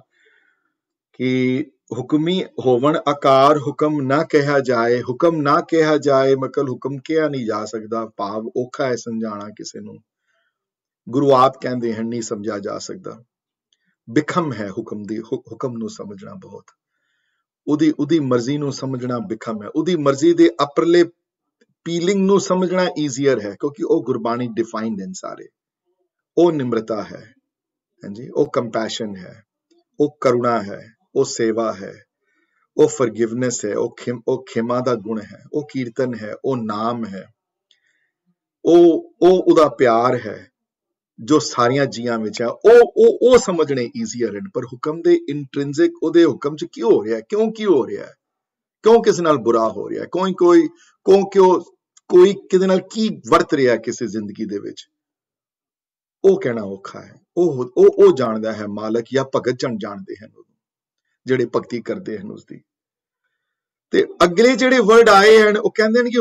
ਕਿ ਹੁਕਮੀ ਹੋਵਣ ਆਕਾਰ, ਹੁਕਮ ਨਾ ਕਿਹਾ ਜਾਏ। ਹੁਕਮ ਨਾ ਕਿਹਾ ਜਾਏ ਮਤਲਬ ਹੁਕਮ ਕਿਹਾ ਨਹੀਂ ਜਾ ਸਕਦਾ, ਭਾਵ ਔਖਾ ਹੈ ਸਮਝਾਉਣਾ ਕਿਸੇ ਨੂੰ। ਗੁਰੂ ਆਪ ਕਹਿੰਦੇ ਹਨ ਨਹੀਂ ਸਮਝਿਆ ਜਾ ਸਕਦਾ। ਬਿਖਮ ਹੈ ਹੁਕਮ ਨੂੰ ਸਮਝਣਾ ਬਹੁਤ, ਉਹਦੀ ਮਰਜ਼ੀ ਨੂੰ ਸਮਝਣਾ ਬਿਖਮ ਹੈ। ਉਹਦੀ ਮਰਜ਼ੀ ਦੇ ਅਪਰਲੇ ਪੀਲਿੰਗ ਨੂੰ ਸਮਝਣਾ ਈਜ਼ੀਅਰ ਹੈ, ਕਿਉਂਕਿ ਉਹ ਗੁਰਬਾਣੀ ਡਿਫਾਈਨਡ ਹਨ ਸਾਰੇ। ਉਹ ਨਿਮਰਤਾ ਹੈ, ਹਾਂਜੀ, ਉਹ ਕੰਪੈਸ਼ਨ ਹੈ, ਉਹ ਕਰੁਣਾ ਹੈ, ਉਹ ਸੇਵਾ ਹੈ, ਉਹ ਫਰਗਿਵਨੈਸ ਹੈ, ਉਹ ਖਿਮਾ ਦਾ ਗੁਣ ਹੈ, ਉਹ ਕੀਰਤਨ ਹੈ, ਉਹ ਨਾਮ ਹੈ, ਉਹਦਾ ਪਿਆਰ ਹੈ ਜੋ ਸਾਰੀਆਂ ਜੀਆਂ ਵਿੱਚ ਹੈ। ਉਹ ਸਮਝਣੇ ਈਜ਼ੀਅਰ ਹਨ। ਪਰ ਹੁਕਮ ਦੇ ਇੰਟ੍ਰਿੰਸਿਕ, ਉਹਦੇ ਹੁਕਮ 'ਚ ਕੀ ਹੋ ਰਿਹਾ, ਕਿਉਂ ਕੀ ਹੋ ਰਿਹਾ, ਕਿਉਂ ਕਿਸੇ ਨਾਲ ਬੁਰਾ ਹੋ ਰਿਹਾ, ਕੋਈ ਕਿਹਦੇ ਨਾਲ ਕੀ ਵਰਤ ਰਿਹਾ ਕਿਸੇ ਜ਼ਿੰਦਗੀ ਦੇ ਵਿੱਚ, ਉਹ ਕਹਿਣਾ ਔਖਾ ਹੈ। ਉਹ ਜਾਣਦਾ ਹੈ ਮਾਲਕ, ਜਾਂ ਭਗਤ ਜਨ ਜਾਣਦੇ ਹਨ ਜਿਹੜੇ ਭਗਤੀ ਕਰਦੇ ਹਨ ਉਸਦੀ। ਤੇ ਅਗਲੇ ਜਿਹੜੇ ਵਰਡ ਆਏ ਹਨ ਉਹ ਕਹਿੰਦੇ ਨੇ ਕਿ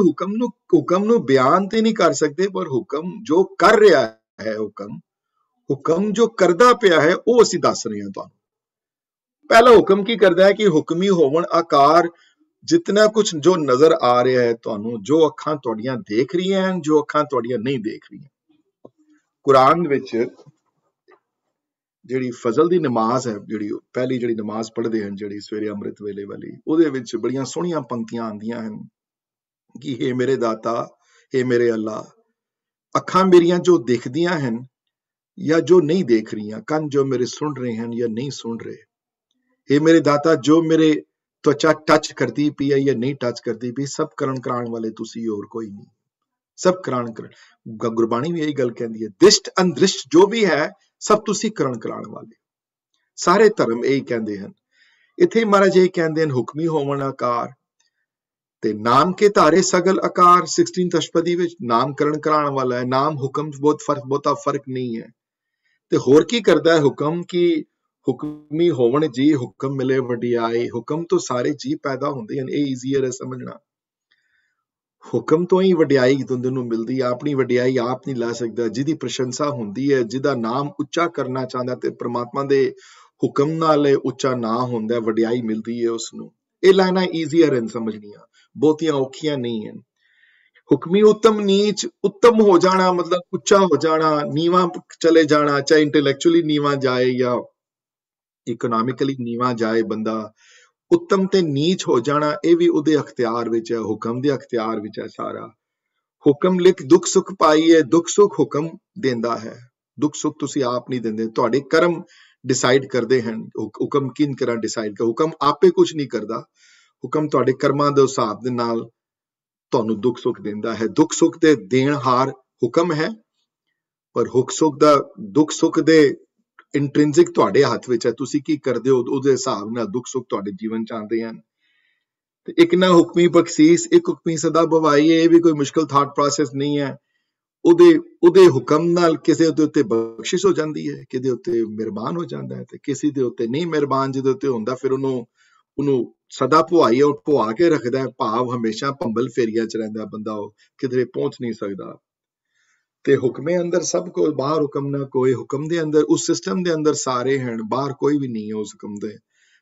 ਹੁਕਮ ਨੂੰ ਬਿਆਨ ਤੇ ਨਹੀਂ ਕਰ ਸਕਦੇ, ਪਰ ਹੁਕਮ ਜੋ ਕਰ ਰਿਹਾ ਹੈ, ਹੁਕਮ ਜੋ ਕਰਦਾ ਪਿਆ ਹੈ, ਉਹ ਅਸੀਂ ਦੱਸ ਰਹੇ ਹਾਂ ਤੁਹਾਨੂੰ। ਪਹਿਲਾ ਹੁਕਮ ਕੀ ਕਰਦਾ ਹੈ ਕਿ ਹੁਕਮੀ ਹੋਵਣ ਆਕਾਰ, ਜਿਤਨਾ ਕੁਝ ਜੋ ਨਜ਼ਰ ਆ ਰਿਹਾ ਹੈ ਤੁਹਾਨੂੰ, ਜੋ ਅੱਖਾਂ ਤੁਹਾਡੀਆਂ ਦੇਖ ਰਹੀਆਂ ਹਨ, ਜੋ ਅੱਖਾਂ ਤੁਹਾਡੀਆਂ ਨਹੀਂ ਦੇਖ ਰਹੀਆਂ। ਕੁਰਾਨ ਵਿੱਚ ਜਿਹੜੀ ਫਜ਼ਲ ਦੀ ਨਮਾਜ਼ ਹੈ, ਜਿਹੜੀ ਪਹਿਲੀ ਜਿਹੜੀ ਨਮਾਜ਼ ਪੜ੍ਹਦੇ ਹਨ, ਜਿਹੜੀ ਸਵੇਰੇ ਅੰਮ੍ਰਿਤ ਵੇਲੇ ਵਾਲੀ, ਉਹਦੇ ਵਿੱਚ ਬੜੀਆਂ ਸੋਹਣੀਆਂ ਪੰਕਤੀਆਂ ਆਉਂਦੀਆਂ ਹਨ ਕਿ ਹੇ ਮੇਰੇ ਦਾਤਾ, ਹੇ ਮੇਰੇ ਅੱਲਾ, ਅੱਖਾਂ ਮੇਰੀਆਂ ਜੋ ਦੇਖਦੀਆਂ ਹਨ ਜਾਂ ਜੋ ਨਹੀਂ ਦੇਖ ਰਹੀਆਂ, ਕੰਨ ਜੋ ਮੇਰੇ ਸੁਣ ਰਹੇ ਹਨ ਜਾਂ ਨਹੀਂ ਸੁਣ ਰਹੇ, ਹੇ ਮੇਰੇ ਦਾਤਾ, ਜੋ ਮੇਰੇ त्वचा टच करती पी है या नहीं टच करती पी, सब करण कराने वाले तुसी और कोई नहीं, सब करण कर। गुरबाणी भी यही गल कहती है, दिष्ट अंदृष्ट जो भी है सब तुसी करण कराने वाले। सारे धर्म यही कहते हैं। इत्थे महाराज यही कहते हैं हुक्मी होवन आकार ते नाम के धारे सगल आकार। 16 अष्टपदी विच नाम करण कराने वाला है, नाम हुक्म बहुता फर्क नहीं है। ते होर की करता है हुक्म की हुक्मी होवन जी हुक्म मिले वडियाई। हुक्म तो सारे जी पैदा होंदे हैं, ये ईजीयर है समझना। हुक्म तो ही वडियाई तुंदे मिलती है, अपनी वडियाई आप नहीं ला सकता। जिहदी प्रशंसा होंदी है, जिहदा नाम उच्चा करना चाहता ते परमात्मा दे हुक्म नाल उच्चा ना होंदा, वडियाई मिलती है उसनूं। ये लाइनां ईजीयर हैं समझनियां, बहुतियां औखियां नहीं हैं। हुक्मी उत्तम नीच, उत्तम हो जाना मतलब उच्चा हो जाना, नीवा चले जाना, चाहे इंटैलेक्चुअली नीवा जाए या इकोनॉमिकली नीवा जाए बंदा, उत्तम ते नीच हो जाना यह भी उहदे अख्तियार विच है, हुक्म दे अख्तियार विच है सारा। हुक्म लिख दुख सुख पाई है, दुख सुख हुक्म देंदा है, दुख सुख तुसी आप नहीं देंदे, तुहाडे कर्म डिसाइड करदे हैं। हुक्म किन करा डिसाइड कर, हुक्म आपे कुछ नहीं करदा, हुक्म तुहाडे कर्मां दे हिसाब दे नाल तुहानूं दुख सुख देंदा है। दुख सुख दे देणहार हुक्म है, पर दुख सुख दे इंट्रिंसिक तुहाडे हाथ विच है, तुसी की करदे हो उहदे हिसाब नाल दुख सुख तुहाडे जीवन च आंदे हन। ते इक ना हुक्मी बख्शीस, एक हुक्मी सदा भवाई, ये भी कोई मुश्किल थॉट प्रोसेस नहीं है। उहदे हुक्म नाल किसे दे उत्ते बख्शिश हो जांदी है, किसे उत्ते मेहरबान हो जांदा है, ते किसी दे उत्ते नहीं मेहरबान जिहदे उत्ते हुंदा फिर ਉਹਨੂੰ सदा भुआई और भुआ के रखदा है, भाव हमेशा भंबल फेरिया च रहिंदा बंदा, किधरे पहुंच नहीं सकदा। ते हुक्मे अंदर सब को, बाहर हुक्म ना कोई, हुक्म दे अंदर उस सिस्टम दे अंदर सारे हैं, बाहर कोई भी नहीं है उस हुक्म दे।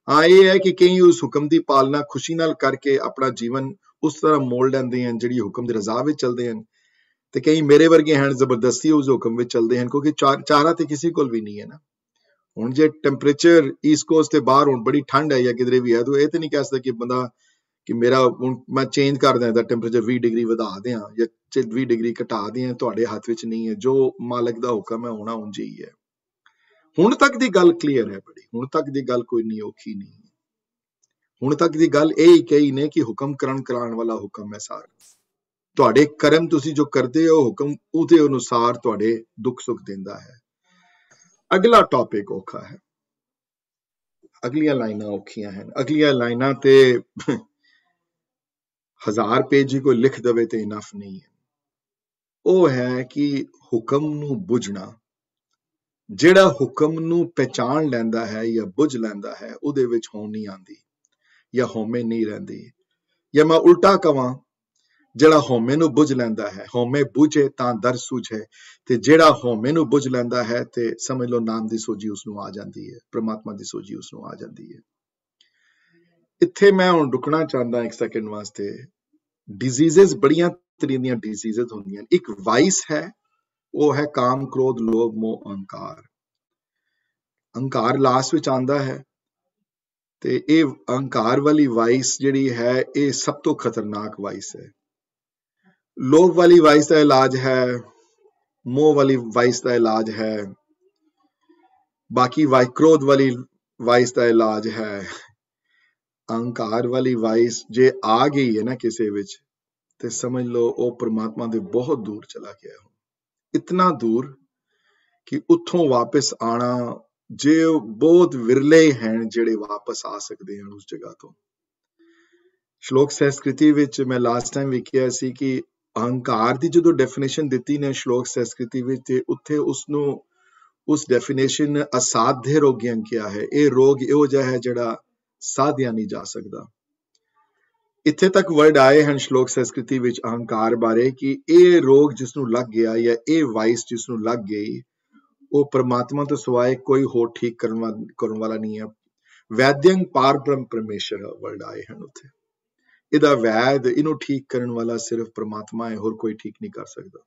हाँ ये है कि कई उस हुक्म की पालना खुशी नाल करके अपना जीवन उस तरह मोड़ लैंदे हैं जिहड़ी हुक्म दी रज़ा विच चलदे हैं, ते कई मेरे वर्गे हैं जबरदस्ती उस हुक्म विच चलदे हैं, क्योंकि चारा ते किसी कोल भी नहीं है ना। हुण जे टेंपरेचर ईस्ट कोस्ट ते बाहर हुण बड़ी ठंड है या किधरे भी है, तो ये तो नहीं कह सकदा कि बंदा कि मेरा मैं चेंज कर दें टेंपरेचर 20 डिग्री वधा दें या 20 डिग्री घटा दें, तुहाडे हाथ विच नहीं है। जो मालिक दा हुक्म है होना उंज ही है। हुण तक दी गल क्लीयर है बड़ी, हुण तक दी गल कोई नहीं औखी नहीं है। हुण तक दी गल यही कही ने कि हुक्म करण कराने वाला हुक्म है सारा। तुहाडे कर्म तुसी जो करदे हो हुक्म उहदे अनुसार तुहाडे दुख सुख देंदा है। अगला टॉपिक औखा है, अगलियां लाइनां औखियां हैं। अगलियां लाइनां ते 1000 पेज कोई लिख देवे ते इनफ नहीं है। वो है कि हुक्म नूं बुझना, जिहड़ा हुक्म नूं पहचान लैंदा है या बुझ लैंदा है उहदे विच हों नहीं आंदी या होमे नहीं रहिंदी। या मैं उल्टा कवां, जिहड़ा होमे नूं बुझ लैंदा है, होमे बुझे तां दर सूझे, ते जिहड़ा होमे नूं बुझ लैंदा है ते समझ लो नाम दी सोझी उसनूं आ जांदी है, परमात्मा दी सोझी उसनूं आ जांदी है। इत्थे मैं हुण रुकना चाहंदा एक सेकंड वास्ते। डिजीजेस बड़ियां तरीके दी डिजीजेस होंदियां, एक वाइस है ਉਹ ਹੈ ਕਾਮ ਕ੍ਰੋਧ ਲੋਭ ਮੋਹ ਅਹੰਕਾਰ। ਅਹੰਕਾਰ ਲਾਸਟ ਵਿੱਚ ਆਂਦਾ ਹੈ ਤੇ ਇਹ ਅਹੰਕਾਰ ਵਾਲੀ ਵਾਈਸ ਜਿਹੜੀ ਹੈ ਇਹ ਸਭ ਤੋਂ ਖਤਰਨਾਕ ਵਾਈਸ ਹੈ। ਲੋਭ ਵਾਲੀ ਵਾਈਸ ਦਾ ਇਲਾਜ ਹੈ, ਮੋਹ ਵਾਲੀ ਵਾਈਸ ਦਾ ਇਲਾਜ ਹੈ, ਬਾਕੀ ਕ੍ਰੋਧ ਵਾਲੀ ਵਾਈਸ ਦਾ ਇਲਾਜ ਹੈ। ਅਹੰਕਾਰ ਵਾਲੀ ਵਾਈਸ ਜੇ ਆ ਗਈ ਹੈ ਨਾ ਕਿਸੇ ਵਿੱਚ ਤੇ ਸਮਝ ਲਓ ਉਹ ਪ੍ਰਮਾਤਮਾ ਦੇ ਬਹੁਤ ਦੂਰ ਚਲਾ ਗਿਆ, ਇਤਨਾ ਦੂਰ ਕਿ ਉੱਥੋਂ ਵਾਪਸ ਆਣਾ ਜੇ ਬਹੁਤ ਵਿਰਲੇ ਹਨ ਜਿਹੜੇ ਵਾਪਸ ਆ ਸਕਦੇ ਹਨ ਉਸ ਜਗ੍ਹਾ ਤੋਂ। ਸ਼ਲੋਕ ਸੰਸਕ੍ਰਿਤੀ ਵਿੱਚ ਮੈਂ ਲਾਸਟ ਟਾਈਮ ਵੇਖਿਆ ਸੀ ਕਿ ਅਹੰਕਾਰ ਦੀ ਜਦੋਂ ਡੈਫੀਨੇਸ਼ਨ ਦਿੱਤੀ ਨੇ ਸ਼ਲੋਕ ਸੰਸਕ੍ਰਿਤੀ ਵਿੱਚ ਤੇ ਉੱਥੇ ਉਸਨੂੰ ਉਸ ਡੈਫੀਨੇਸ਼ਨ ਅਸਾਧਯ ਰੋਗੀਆਂ ਕਿਹਾ ਹੈ। ਇਹ ਰੋਗ ਇਹੋ ਜਿਹਾ ਹੈ ਜਿਹੜਾ ਸਾਧਿਆ ਨਹੀਂ ਜਾ ਸਕਦਾ। ਇੱਥੇ ਤੱਕ ਵਰਡ ਆਏ ਹਨ ਸ਼ਲੋਕ ਸੰਸਕ੍ਰਿਤੀ ਵਿੱਚ ਅਹੰਕਾਰ ਬਾਰੇ ਕਿ ਇਹ ਰੋਗ ਜਿਸ ਨੂੰ ਲੱਗ ਗਿਆ ਜਾਂ ਇਹ ਵਾਈਸ ਜਿਸ ਨੂੰ ਲੱਗ ਗਈ ਉਹ ਪ੍ਰਮਾਤਮਾ ਤੋਂ ਸਿਵਾਏ ਕੋਈ ਹੋਰ ਠੀਕ ਕਰਨ ਵਾਲਾ ਨਹੀਂ ਹੈ। ਵੈਦਯੰ ਪਾਰਬ੍ਰਹਮ ਪਰਮੇਸ਼ਰ ਵਰਡ ਆਏ ਹਨ ਉੱਥੇ। ਇਹਦਾ ਵੈਦ ਇਹਨੂੰ ਠੀਕ ਕਰਨ ਵਾਲਾ ਸਿਰਫ ਪ੍ਰਮਾਤਮਾ ਹੈ, ਹੋਰ ਕੋਈ ਠੀਕ ਨਹੀਂ ਕਰ ਸਕਦਾ।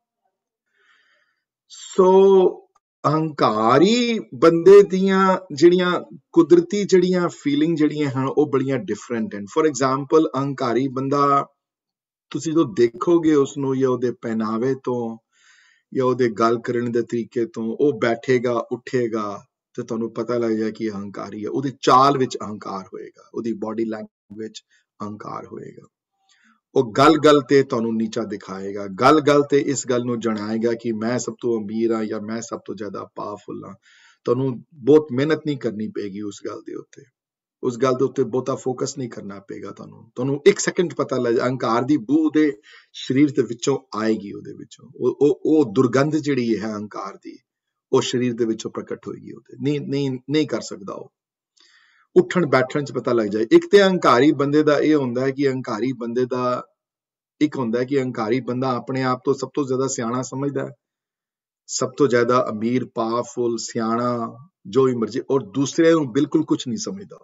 ਸੋ ਅਹੰਕਾਰੀ ਬੰਦੇ ਦੀਆਂ ਜਿਹੜੀਆਂ ਕੁਦਰਤੀ ਜਿਹੜੀਆਂ ਫੀਲਿੰਗ ਜਿਹੜੀਆਂ ਹਨ ਉਹ ਬੜੀਆਂ ਡਿਫਰੈਂਟ ਹਨ। ਫੋਰ ਐਗਜ਼ਾਮਪਲ ਅਹੰਕਾਰੀ ਬੰਦਾ ਤੁਸੀਂ ਜਦੋਂ ਦੇਖੋਗੇ ਉਸਨੂੰ ਜਾਂ ਉਹਦੇ ਪਹਿਨਾਵੇ ਤੋਂ ਜਾਂ ਉਹਦੇ ਗੱਲ ਕਰਨ ਦੇ ਤਰੀਕੇ ਤੋਂ, ਉਹ ਬੈਠੇਗਾ ਉੱਠੇਗਾ ਤੇ ਤੁਹਾਨੂੰ ਪਤਾ ਲੱਗ ਜਾਏ ਕਿ ਅਹੰਕਾਰੀ ਹੈ। ਉਹਦੀ ਚਾਲ ਵਿੱਚ ਅਹੰਕਾਰ ਹੋਏਗਾ, ਉਹਦੀ ਬਾਡੀ ਲੈਂਗੁਏਜ ਵਿੱਚ ਅਹੰਕਾਰ ਹੋਏਗਾ। ਉਹ ਗੱਲ ਤੇ ਤੁਹਾਨੂੰ ਨੀਚਾ ਦਿਖਾਏਗਾ, ਗੱਲ ਤੇ ਇਸ ਗੱਲ ਨੂੰ ਜਣਾਏਗਾ ਕਿ ਮੈਂ ਸਭ ਤੋਂ ਅਮੀਰ ਹਾਂ ਜਾਂ ਮੈਂ ਸਭ ਤੋਂ ਜ਼ਿਆਦਾ ਪਾਵਰਫੁਲ ਹਾਂ। ਤੁਹਾਨੂੰ ਬਹੁਤ ਮਿਹਨਤ ਨਹੀਂ ਕਰਨੀ ਪਏਗੀ ਉਸ ਗੱਲ ਦੇ ਉੱਤੇ, ਉਸ ਗੱਲ ਦੇ ਉੱਤੇ ਬਹੁਤਾ ਫੋਕਸ ਨਹੀਂ ਕਰਨਾ ਪਏਗਾ। ਤੁਹਾਨੂੰ 1 ਸੈਕਿੰਡ ਪਤਾ ਲੱਗ ਜਾਏ ਅਹੰਕਾਰ ਦੀ ਬੂ ਦੇ ਸਰੀਰ ਦੇ ਵਿੱਚੋਂ ਆਏਗੀ, ਉਹਦੇ ਵਿੱਚੋਂ ਉਹ ਦੁਰਗੰਧ ਜਿਹੜੀ ਹੈ ਅਹੰਕਾਰ ਦੀ ਉਹ ਸਰੀਰ ਦੇ ਵਿੱਚੋਂ ਪ੍ਰਗਟ ਹੋਏਗੀ। ਉਹਦੇ ਨਹੀਂ ਕਰ ਸਕਦਾ ਉਹ ਉੱਠਣ ਬੈਠਣ ਚ ਪਤਾ ਲੱਗ ਜਾਏ। ਇੱਕ ਤੇ ਅਹੰਕਾਰੀ ਬੰਦੇ ਦਾ ਇਹ ਹੁੰਦਾ ਹੈ ਕਿ ਅਹੰਕਾਰੀ ਬੰਦੇ ਦਾ ਇੱਕ ਹੁੰਦਾ ਹੈ ਕਿ ਅਹੰਕਾਰੀ ਬੰਦਾ ਆਪਣੇ ਆਪ ਤੋਂ ਸਭ ਤੋਂ ਜ਼ਿਆਦਾ ਸਿਆਣਾ ਸਮਝਦਾ ਹੈ, ਸਭ ਤੋਂ ਜ਼ਿਆਦਾ ਅਮੀਰ ਪਾਵਰਫੁਲ ਸਿਆਣਾ ਜੋ ਵੀ ਮਰਜ਼ੀ, ਔਰ ਦੂਸਰੇ ਨੂੰ ਬਿਲਕੁਲ ਕੁਝ ਨਹੀਂ ਸਮਝਦਾ।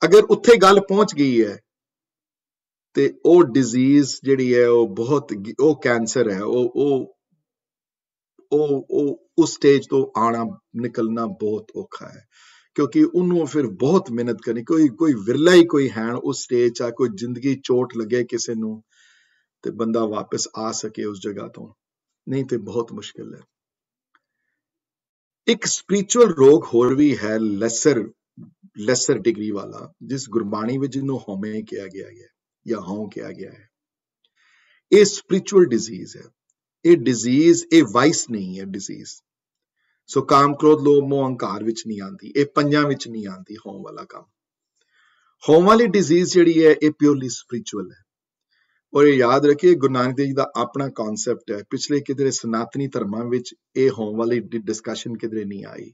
ਅਗਰ ਉੱਥੇ ਗੱਲ ਪਹੁੰਚ ਗਈ ਹੈ ਤੇ ਉਹ ਡਿਜ਼ੀਜ਼ ਜਿਹੜੀ ਹੈ ਉਹ ਕੈਂਸਰ ਹੈ। ਉਹ ਉਸ ਸਟੇਜ ਤੋਂ ਆਣਾ ਨਿਕਲਣਾ ਬਹੁਤ ਔਖਾ ਹੈ ਕਿਉਂਕਿ ਉਹਨੂੰ ਫਿਰ ਬਹੁਤ ਮਿਹਨਤ ਕਰਨੀ। ਕੋਈ ਵਿਰਲਾ ਹੀ ਕੋਈ ਹੈ ਉਸ ਸਟੇਜ ਆ, ਕੋਈ ਜ਼ਿੰਦਗੀ ਚੋਟ ਲੱਗੇ ਕਿਸੇ ਨੂੰ ਤੇ ਬੰਦਾ ਵਾਪਸ ਆ ਸਕੇ ਉਸ ਜਗ੍ਹਾ ਤੋਂ, ਨਹੀਂ ਤੇ ਬਹੁਤ ਮੁਸ਼ਕਿਲ ਹੈ। ਇੱਕ ਸਪਿਰਿਚੁਅਲ ਰੋਗ ਹੋਰ ਵੀ ਹੈ ਲੈਸਰ ਡਿਗਰੀ ਵਾਲਾ, ਜਿਸ ਗੁਰਬਾਣੀ ਵਿੱਚ ਜਿਹਨੂੰ ਹਉਮੈ ਕਿਹਾ ਗਿਆ ਹੈ ਜਾਂ ਹਉ ਕਿਹਾ ਗਿਆ ਹੈ। ਇਹ ਸਪਿਰਿਚੁਅਲ ਡਿਜ਼ੀਜ਼ ਹੈ। ਇਹ ਡਿਜ਼ੀਜ਼ ਇਹ ਵਾਈਸ ਨਹੀਂ ਹੈ ਡਿਜ਼ੀਜ਼। ਸੋ ਕਾਮ ਕ੍ਰੋਧ ਲੋਭ ਮੋਹ ਅਹੰਕਾਰ ਵਿੱਚ ਨਹੀਂ ਆਉਂਦੀ, ਇਹ ਪੰਜਾਂ ਵਿੱਚ ਨਹੀਂ ਆਉਂਦੀ ਹਉ ਵਾਲਾ ਕੰਮ। ਹਉ ਵਾਲੀ ਡਿਜ਼ੀਜ਼ ਜਿਹੜੀ ਹੈ ਇਹ ਪਿਓਰਲੀ ਸਪਿਰਿਚੁਅਲ ਹੈ। ਔਰ ਇਹ ਯਾਦ ਰੱਖੀਏ ਗੁਰੂ ਨਾਨਕ ਦੇਵ ਜੀ ਦਾ ਆਪਣਾ ਕਨਸੈਪਟ ਹੈ। ਪਿਛਲੇ ਕਿਧਰੇ ਸਨਾਤਨੀ ਧਰਮਾਂ ਵਿੱਚ ਇਹ ਹਉ ਵਾਲੀ ਡਿਸਕਸ਼ਨ ਕਿਧਰੇ ਨਹੀਂ ਆਈ।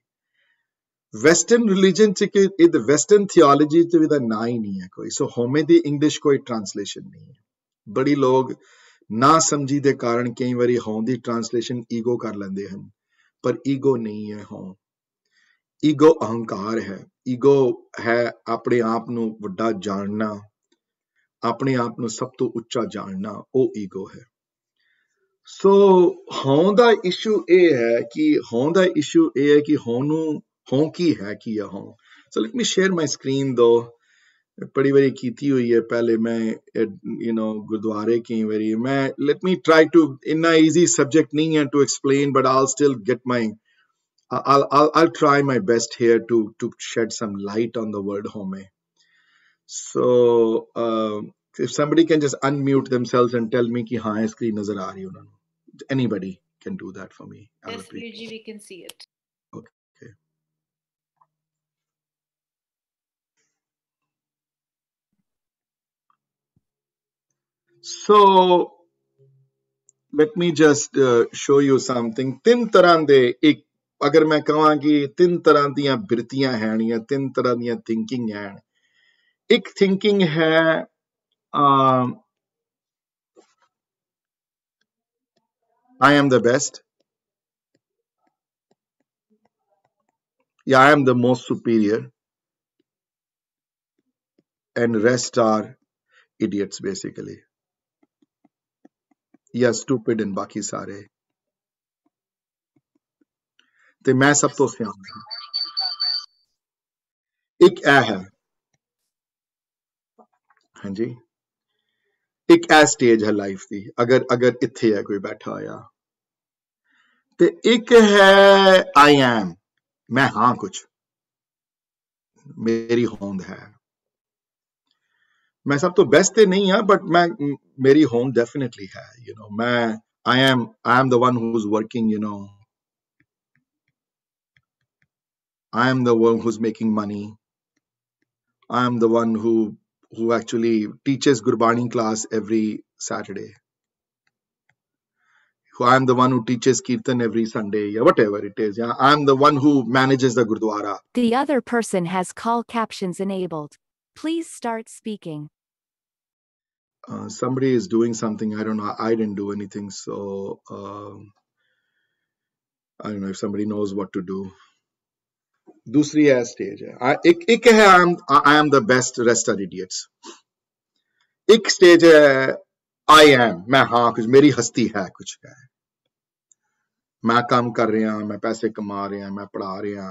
ਵੈਸਟਰਨ ਰਿਲੀਜਨ ਚ ਇਹ ਵੈਸਟਰਨ ਥਿਓਲੋਜੀ ਚ ਵੀ ਦਾ ਨਾਂ ਹੀ ਨਹੀਂ ਹੈ ਕੋਈ। ਸੋ ਹਉਮੈ ਦੀ ਇੰਗਲਿਸ਼ ਕੋਈ ਟ੍ਰਾਂਸਲੇਸ਼ਨ ਨਹੀਂ ਹੈ। ਬੜੀ ਲੋਕ ਨਾ ਸਮਝੀ ਦੇ ਕਾਰਨ ਕਈ ਵਾਰੀ ਹਉ ਦੀ ਟ੍ਰਾਂਸਲੇਸ਼ਨ ਈਗੋ ਕਰ ਲੈਂਦੇ ਹਨ, ਪਰ ਈਗੋ ਨਹੀਂ ਹੈ ਹਉ। ਈਗੋ ਅਹੰਕਾਰ ਹੈ। ਈਗੋ ਹੈ ਆਪਣੇ ਆਪ ਨੂੰ ਵੱਡਾ ਜਾਣਨਾ, ਆਪਣੇ ਆਪ ਨੂੰ ਸਭ ਤੋਂ ਉੱਚਾ ਜਾਣਨਾ, ਉਹ ਈਗੋ ਹੈ। ਸੋ ਹਉ ਦਾ ਇਸ਼ੂ ਇਹ ਹੈ ਕਿ ਹਉ ਕੀ ਹੈ, ਕੀ ਹੈ ਹਉ। ਸੋ ਲੈਟ ਮੀ ਸ਼ੇਅਰ ਮਾਈ ਸਕਰੀਨ ਦੋ। ਬੜੀ ਵਾਰੀ ਕੀਤੀ ਹੋਈ ਹੈ ਪਹਿਲੇ ਮੈਂ ਗੁਰਦੁਆਰੇ ਕਈ ਵਾਰੀ ਮੈਂ ਲੈਟ ਮੀ ਟਰਾਈ ਟੂ ਇੰਨਾ ਈਜ਼ੀ ਸਬਜੈਕਟ ਨਹੀਂ ਹੈ to explain but I'll still get my I'll try my best here to shed some light on the word home. So if somebody can just unmute themselves and tell me ki haan screen nazar aa rahi hai unhon nu. Anybody can do that for me. Yes, Guruji, we can see it. Okay. So let me just show you something. ਤਿੰਨ ਤਰ੍ਹਾਂ ਦੇ ਇੱਕ ਅਗਰ ਮੈਂ ਕਹਾਂ ਕਿ 3 ਤਰ੍ਹਾਂ ਦੀਆਂ ਬਿਰਤੀਆਂ ਹਨ ਜਾਂ 3 ਤਰ੍ਹਾਂ ਦੀਆਂ ਥਿੰਕਿੰਗ ਹਨ। ਇੱਕ ਥਿੰਕਿੰਗ ਹੈ I am the best ਜਾਂ I am the most superior and rest are idiots basically, या stupid and बाकी सारे। ਤੇ ਮੈਂ ਸਭ ਤੋਂ ਸਿਆਣਾ ਹਾਂ। ਇੱਕ ਇਹ ਹੈ, ਹਾਂਜੀ, ਇੱਕ ਇਹ ਸਟੇਜ ਹੈ ਲਾਈਫ ਦੀ, ਅਗਰ ਇੱਥੇ ਹੈ ਕੋਈ ਬੈਠਾ ਹੋਇਆ। ਤੇ ਇੱਕ ਹੈ ਆਈ ਐਮ, ਮੈਂ ਹਾਂ ਕੁਛ, ਮੇਰੀ ਹੋਂਦ ਹੈ। ਮੈਂ ਸਭ ਤੋਂ ਬੈਸਟ ਤੇ ਨਹੀਂ ਹਾਂ, ਬਟ ਮੇਰੀ ਹੋਂਦ ਡੈਫੀਨਿਟਲੀ ਹੈ। ਮੈਂ I am the one who's working, I am the one who's making money. I am the one who actually teaches Gurbani class every Saturday. I am the one who teaches Kirtan every Sunday, whatever it is. Yeah, I am the one who manages the Gurdwara. The other person has call captions enabled. Please start speaking. Somebody is doing something. I don't know. I didn't do anything. So, I don't know if somebody knows what to do. दूसरी है स्टेज है, एक है I am the best, rest are idiots. एक स्टेज है I am, मैं हाँ कुछ, मेरी हस्ती है, कुछ है, मैं काम कर रहा, मैं पैसे कमा रहा, मैं पढ़ा रहा।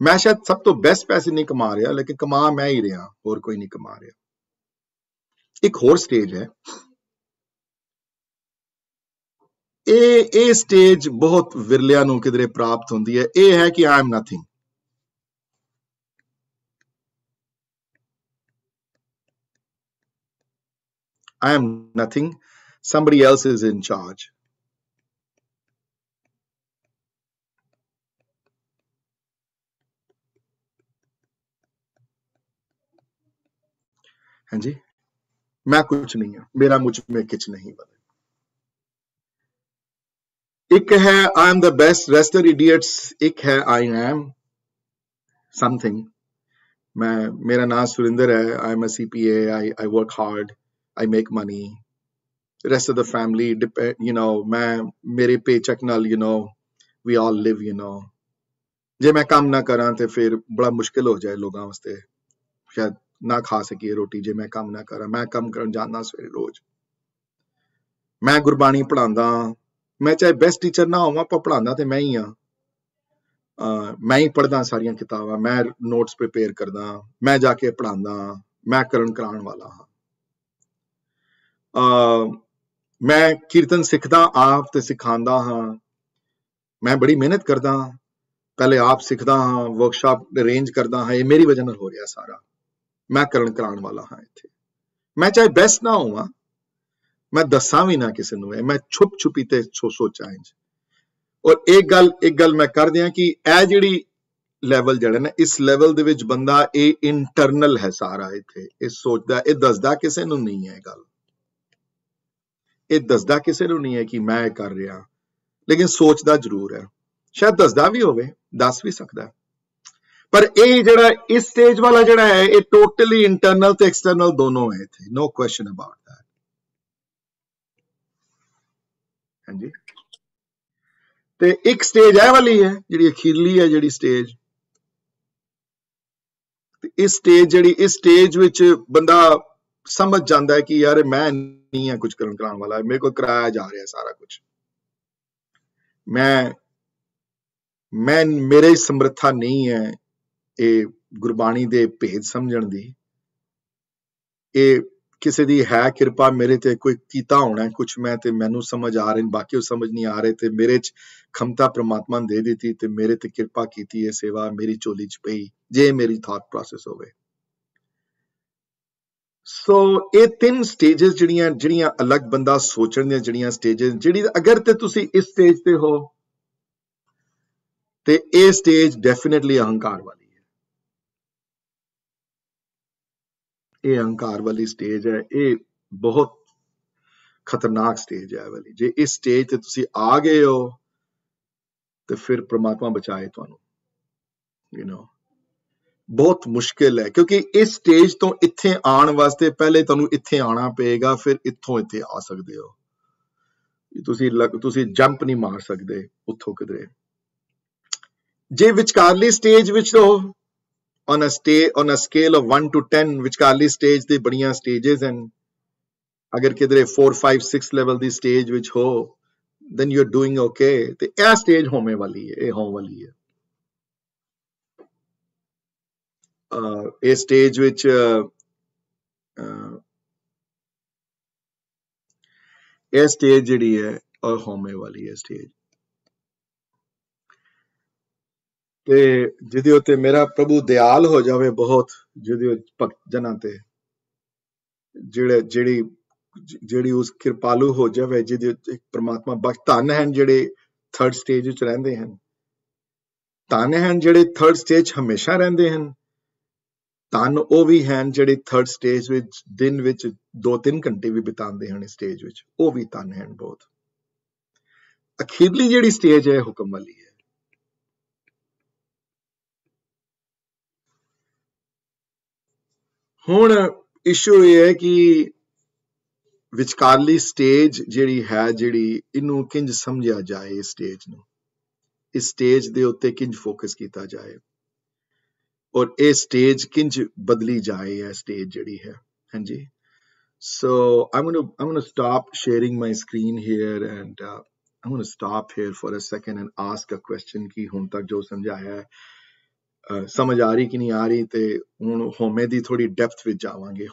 मैं शायद सब तो बेस्ट पैसे नहीं कमा रहा, लेकिन कमा मैं ही रहा, और कोई नहीं कमा रहा। एक होर स्टेज है, ਇਹ ਸਟੇਜ ਬਹੁਤ ਵਿਰਲਿਆਂ ਨੂੰ ਕਿਧਰੇ ਪ੍ਰਾਪਤ ਹੁੰਦੀ ਹੈ। ਇਹ ਹੈ ਕਿ I am nothing. I am nothing. Somebody else is in charge. हाँ जी, मैं कुछ नहीं हूं, मेरा मुझ में कुछ नहीं बने। एक है I am the best, rest are idiots. एक है I am something. मेरा नाम सुरिंदर है, I am a CPA, I work hard, I make money. Rest of the family depend, मैं मेरे paycheck नाल, we all live, जे मैं काम ना करा ते फिर बड़ा मुश्किल हो जाए लोगों वास्ते, शायद ना खा सकिए रोटी जे मैं काम ना करा। मैं काम करन जाना सवेरे रोज, मैं गुरबाणी पढ़ांदा, मैं चाहे बेस्ट टीचर ना होवां पर पढ़ांदा ते मैं ही हां। मैं ही पढ़दा सारियां किताबां, मैं नोट्स प्रिपेयर करदा, मैं जाके पढ़ांदा, मैं करन कराउण वाला हां। मैं कीर्तन सिखदा आप ते सिखांदा हां, मैं बड़ी मेहनत करदा, पहले आप सिखदा हां, वर्कशॉप अरेंज करदा हां, ये मेरी वजह नाल हो रहा सारा। मैं करन कराउण वाला हां इत्थे। मैं चाहे बेस्ट ना होवां, मैं दस्सां भी ना किसी नूं, मैं छुप छुपी ते सोचां इंज। और एक गल मैं कर दियां कि ਇਹ ਜਿਹੜੀ ਲੈਵਲ ਜਿਹੜਾ ਨਾ, ਇਸ ਲੈਵਲ ਦੇ ਵਿੱਚ ਬੰਦਾ ਇਹ ਇੰਟਰਨਲ ਹੈ ਸਾਰਾ, ਇੱਥੇ ਇਹ ਸੋਚਦਾ, ਇਹ ਦੱਸਦਾ ਕਿਸੇ ਨੂੰ ਨਹੀਂ ਹੈ ਗੱਲ, ਇਹ ਦੱਸਦਾ ਕਿਸੇ ਨੂੰ ਨਹੀਂ ਹੈ ਕਿ ਮੈਂ ਇਹ ਕਰ ਰਿਹਾ, ਲੇਕਿਨ ਸੋਚਦਾ ਜ਼ਰੂਰ ਹੈ। ਸ਼ਾਇਦ ਦੱਸਦਾ ਵੀ ਹੋਵੇ, ਦੱਸ ਵੀ ਸਕਦਾ, ਪਰ ਇਹ ਜਿਹੜਾ ਇਸ ਸਟੇਜ ਵਾਲਾ ਜਿਹੜਾ ਹੈ, ਇਹ ਟੋਟਲੀ ਇੰਟਰਨਲ ਤੇ ਐਕਸਟਰਨਲ ਦੋਨੋਂ ਹੈ ਇੱਥੇ, ਨੋ ਕੁਐਸਚਨ ਅਬਾਊਟ दैट। ਹਾਂਜੀ, ਤੇ ਇੱਕ ਸਟੇਜ ਇਹ ਵਾਲੀ ਹੈ ਜਿਹੜੀ ਅਖੀਰਲੀ ਹੈ, ਜਿਹੜੀ ਸਟੇਜ, ਇਸ ਸਟੇਜ ਵਿੱਚ ਬੰਦਾ ਸਮਝ ਜਾਂਦਾ ਹੈ ਕਿ ਯਾਰ ਮੈਂ ਨਹੀਂ ਹੈ ਕੁਝ ਕਰਨ ਕਰਾਉਣ ਵਾਲਾ, ਮੇਰੇ ਕੋਲ ਕਰਾਇਆ ਜਾ ਰਿਹਾ ਸਾਰਾ ਕੁਝ, ਮੇਰੇ ਸਮਰੱਥਾ ਨਹੀਂ ਹੈ ਇਹ ਗੁਰਬਾਣੀ ਦੇ ਭੇਦ ਸਮਝਣ ਦੀ। ਇਹ ਕਿਸੇ ਦੀ ਹੈ ਕਿਰਪਾ, ਮੇਰੇ ਤੇ ਕੋਈ ਕੀਤਾ ਹੋਣਾ ਕੁਛ, ਮੈਂ ਤੇ ਮੈਨੂੰ ਸਮਝ ਆ ਰਹੇ, ਬਾਕੀ ਉਹ ਸਮਝ ਨਹੀਂ ਆ ਰਹੇ, ਤੇ ਮੇਰੇ ਚ ਖਮਤਾ ਪ੍ਰਮਾਤਮਾ ਨੇ ਦੇ ਦਿੱਤੀ ਤੇ ਮੇਰੇ ਤੇ ਕਿਰਪਾ ਕੀਤੀ, ਇਹ ਸੇਵਾ ਮੇਰੀ ਝੋਲੀ ਚ ਪਈ, ਜੇ ਮੇਰੀ ਥਾਟ ਪ੍ਰੋਸੈਸ ਹੋਵੇ। ਸੋ ਇਹ ਤਿੰਨ ਸਟੇਜਸ ਜਿਹੜੀਆਂ ਅਲੱਗ ਬੰਦਾ ਸੋਚਣ ਦੀਆਂ ਜਿਹੜੀਆਂ ਸਟੇਜਸ, ਜਿਹੜੀ ਅਗਰ ਤੇ ਤੁਸੀਂ ਇਸ ਸਟੇਜ ਤੇ ਹੋ ਤੇ ਇਹ ਸਟੇਜ ਡੈਫੀਨਿਟਲੀ ਅਹੰਕਾਰ ਵਾਲੀ ਹੈ। ਇਹ ਅਹੰਕਾਰ ਵਾਲੀ ਸਟੇਜ ਹੈ, ਇਹ ਬਹੁਤ ਖਤਰਨਾਕ ਸਟੇਜ ਹੈ ਵਾਲੀ। ਜੇ ਇਸ ਸਟੇਜ ਤੇ ਤੁਸੀਂ ਆ ਗਏ ਹੋ ਤੇ ਫਿਰ ਪ੍ਰਮਾਤਮਾ ਬਚਾਏ ਤੁਹਾਨੂੰ, ਬਹੁਤ ਮੁਸ਼ਕਿਲ ਹੈ, ਕਿਉਂਕਿ ਇਸ ਸਟੇਜ ਤੋਂ ਇੱਥੇ ਆਉਣ ਵਾਸਤੇ ਪਹਿਲੇ ਤੁਹਾਨੂੰ ਇੱਥੇ ਆਉਣਾ ਪਏਗਾ, ਫਿਰ ਇੱਥੋਂ ਇੱਥੇ ਆ ਸਕਦੇ ਹੋ। ਤੁਸੀਂ ਜੰਪ ਨਹੀਂ ਮਾਰ ਸਕਦੇ ਉੱਥੋਂ ਕਿਧਰੇ। ਜੇ ਵਿਚਕਾਰਲੀ ਸਟੇਜ ਵਿੱਚ ਰਹੋ, on a scale of 1 to 10, ਵਿਚਕਾਰਲੀ stage ਤੇ ਬੜੀਆਂ ਸਟੇਜਸ ਹਨ। ਅਗਰ ਕਿਧਰੇ 4, 5, 6 ਲੈਵਲ ਦੀ ਸਟੇਜ ਵਿੱਚ ਹੋ, then you're doing okay. ਤੇ ਇਹ ਸਟੇਜ ਹੋਮੇ ਵਾਲੀ ਹੈ, ਇਹ ਹੋਣ ਵਾਲੀ ਹੈ। ਇਹ ਸਟੇਜ ਵਿੱਚ ਇਹ ਸਟੇਜ ਜਿਹੜੀ ਹੈ ਉਹ ਹੋਮੇ ਵਾਲੀ ਹੈ ਸਟੇਜ, ਤੇ ਜਿਹਦੇ ਉੱਤੇ ਮੇਰਾ ਪ੍ਰਭੂ ਦਿਆਲ ਹੋ ਜਾਵੇ ਬਹੁਤ, ਜਿਹਦੇ ਭਗਤ ਜਨਾਂ ਤੇ ਜਿਹੜੀ ਉਸ ਕਿਰਪਾਲੂ ਹੋ ਜਾਵੇ, ਜਿਹਦੇ ਉੱਤੇ ਪ੍ਰਮਾਤਮਾ ਬਖਸ਼। ਧੰਨ ਹਨ ਜਿਹੜੇ ਥਰਡ ਸਟੇਜ ਵਿੱਚ ਰਹਿੰਦੇ ਹਨ, ਧੰਨ ਹਨ ਜਿਹੜੇ ਥਰਡ ਸਟੇਜ ਹਮੇਸ਼ਾ ਰਹਿੰਦੇ ਹਨ, ਧੰਨ ਉਹ ਵੀ ਹਨ ਜਿਹੜੇ ਥਰਡ ਸਟੇਜ ਵਿੱਚ ਦਿਨ ਵਿੱਚ 2-3 ਘੰਟੇ ਵੀ ਬਿਤਾਉਂਦੇ ਹਨ ਸਟੇਜ ਵਿੱਚ, ਉਹ ਵੀ ਧੰਨ ਹਨ ਬਹੁਤ। ਅਖੀਰਲੀ ਜਿਹੜੀ ਸਟੇਜ ਹੈ ਹੁਕਮ ਵਾਲੀ ਹੈ। ਹੁਣ ਇਸ਼ੂ ਇਹ ਹੈ ਕਿ ਵਿਚਕਾਰਲੀ ਸਟੇਜ ਜਿਹੜੀ ਹੈ, ਜਿਹੜੀ ਇਹਨੂੰ ਕਿੰਜ ਸਮਝਿਆ ਜਾਏ, ਇਸ ਸਟੇਜ ਨੂੰ, ਇਸ ਸਟੇਜ ਦੇ ਉੱਤੇ ਕਿੰਜ ਫੋਕਸ ਕੀਤਾ ਜਾਏ, ਔਰ ਇਹ ਸਟੇਜ ਕਿੰਜ ਬਦਲੀ ਜਾਏ, ਇਹ ਸਟੇਜ ਜਿਹੜੀ ਹੈ। ਹਾਂਜੀ, so I'm going to stop sharing my screen here, and I'm going to stop here for a second and ask a question कि ਹੁਣ ਤੱਕ ਜੋ ਸਮਝਾਇਆ ਹੈ ਸਮਝ ਆ ਰਹੀ ਕਿ ਨਹੀਂ ਆ ਰਹੀ। ਤੇ ਹੁਣ ਹੋਮੇ ਦੀ ਥੋੜੀ ਡੈਪਥ ਵਿੱਚ ਜਾਵਾਂਗੇ,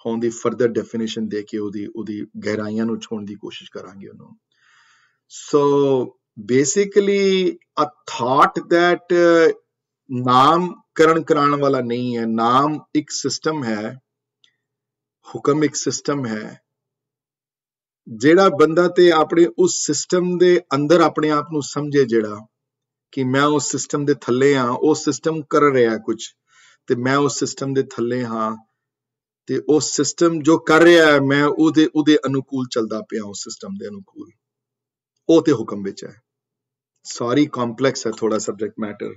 ਹੋਣ ਦੀ ਫਰਦਰ ਡੈਫੀਨੇਸ਼ਨ ਦੇ ਕੇ ਉਹਦੀ ਗਹਿਰਾਈਆਂ ਨੂੰ ਛੋਣ ਦੀ ਕੋਸ਼ਿਸ਼ ਕਰਾਂਗੇ ਉਹਨੂੰ। So basically a thought that ਨਾਮਕਰਨ ਕਰਾਉਣ ਵਾਲਾ ਨਹੀਂ ਹੈ, ਨਾਮ ਇੱਕ ਸਿਸਟਮ ਹੈ, ਹੁਕਮ ਇੱਕ ਸਿਸਟਮ ਹੈ। ਜਿਹੜਾ ਬੰਦਾ ਤੇ ਆਪਣੇ ਉਸ ਸਿਸਟਮ ਦੇ ਅੰਦਰ ਆਪਣੇ ਆਪ ਨੂੰ ਸਮਝੇ, ਜਿਹੜਾ ਕਿ ਮੈਂ ਉਸ ਸਿਸਟਮ ਦੇ ਥੱਲੇ ਹਾਂ, ਉਹ ਸਿਸਟਮ ਕਰ ਰਿਹਾ ਕੁਝ ਤੇ ਮੈਂ ਉਸ ਸਿਸਟਮ ਦੇ ਥੱਲੇ ਹਾਂ, ਤੇ ਉਹ ਸਿਸਟਮ ਜੋ ਕਰ ਰਿਹਾ ਹੈ ਮੈਂ ਉਹਦੇ ਅਨੁਕੂਲ ਚੱਲਦਾ ਪਿਆ, ਉਸ ਸਿਸਟਮ ਦੇ ਅਨੁਕੂਲ, ਉਹ ਤੇ ਹੁਕਮ ਵਿੱਚ ਹੈ। ਸਾਰੀ ਕੰਪਲੈਕਸ ਹੈ ਥੋੜਾ ਸਬਜੈਕਟ ਮੈਟਰ।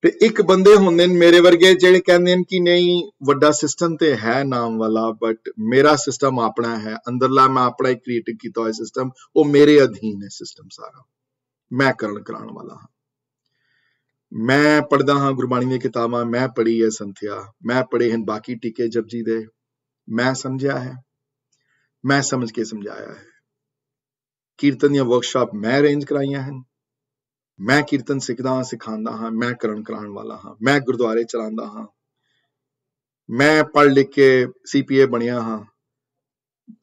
ਤੇ ਇੱਕ ਬੰਦੇ ਹੁੰਦੇ ਨੇ ਮੇਰੇ ਵਰਗੇ ਜਿਹੜੇ ਕਹਿੰਦੇ ਨੇ ਕਿ ਨਹੀਂ, ਵੱਡਾ ਸਿਸਟਮ ਤੇ ਹੈ ਨਾਮ ਵਾਲਾ, ਬਟ ਮੇਰਾ ਸਿਸਟਮ ਆਪਣਾ ਹੈ, ਅੰਦਰਲਾ ਮੈਂ ਆਪਣਾ ਹੀ ਕ੍ਰੀਏਟ ਕੀਤਾ ਹੋਇਆ ਸਿਸਟਮ, ਉਹ ਮੇਰੇ ਅਧੀਨ ਹੈ ਸਿਸਟਮ ਸਾਰਾ, ਮੈਂ ਕਰਨ ਕਰਾਉਣ ਵਾਲਾ ਹਾਂ। ਮੈਂ ਪੜ੍ਹਦਾ ਹਾਂ ਗੁਰਬਾਣੀ ਦੀਆਂ ਕਿਤਾਬਾਂ, ਮੈਂ ਪੜ੍ਹੀ ਹੈ ਸੰਥਿਆ, ਮੈਂ ਪੜ੍ਹੇ ਹਨ ਬਾਕੀ ਟੀਕੇ ਜਪਜੀ ਦੇ, ਮੈਂ ਸਮਝਿਆ ਹੈ, ਮੈਂ ਸਮਝ ਕੇ ਸਮਝਾਇਆ ਹੈ। ਕੀਰਤਨ ਦੀਆਂ ਵਰਕਸ਼ਾਪ ਮੈਂ ਅਰੇਂਜ ਕਰਾਈਆਂ ਹਨ, ਮੈਂ ਕੀਰਤਨ ਸਿੱਖਦਾ ਹਾਂ, ਸਿਖਾਉਂਦਾ ਹਾਂ, ਮੈਂ ਕਰਨ ਕਰਾਉਣ ਵਾਲਾ ਹਾਂ, ਮੈਂ ਗੁਰਦੁਆਰੇ ਚਲਾਉਂਦਾ ਹਾਂ, ਮੈਂ ਪੜ੍ਹ ਲਿਖ ਕੇ CPA ਬਣਿਆ ਹਾਂ,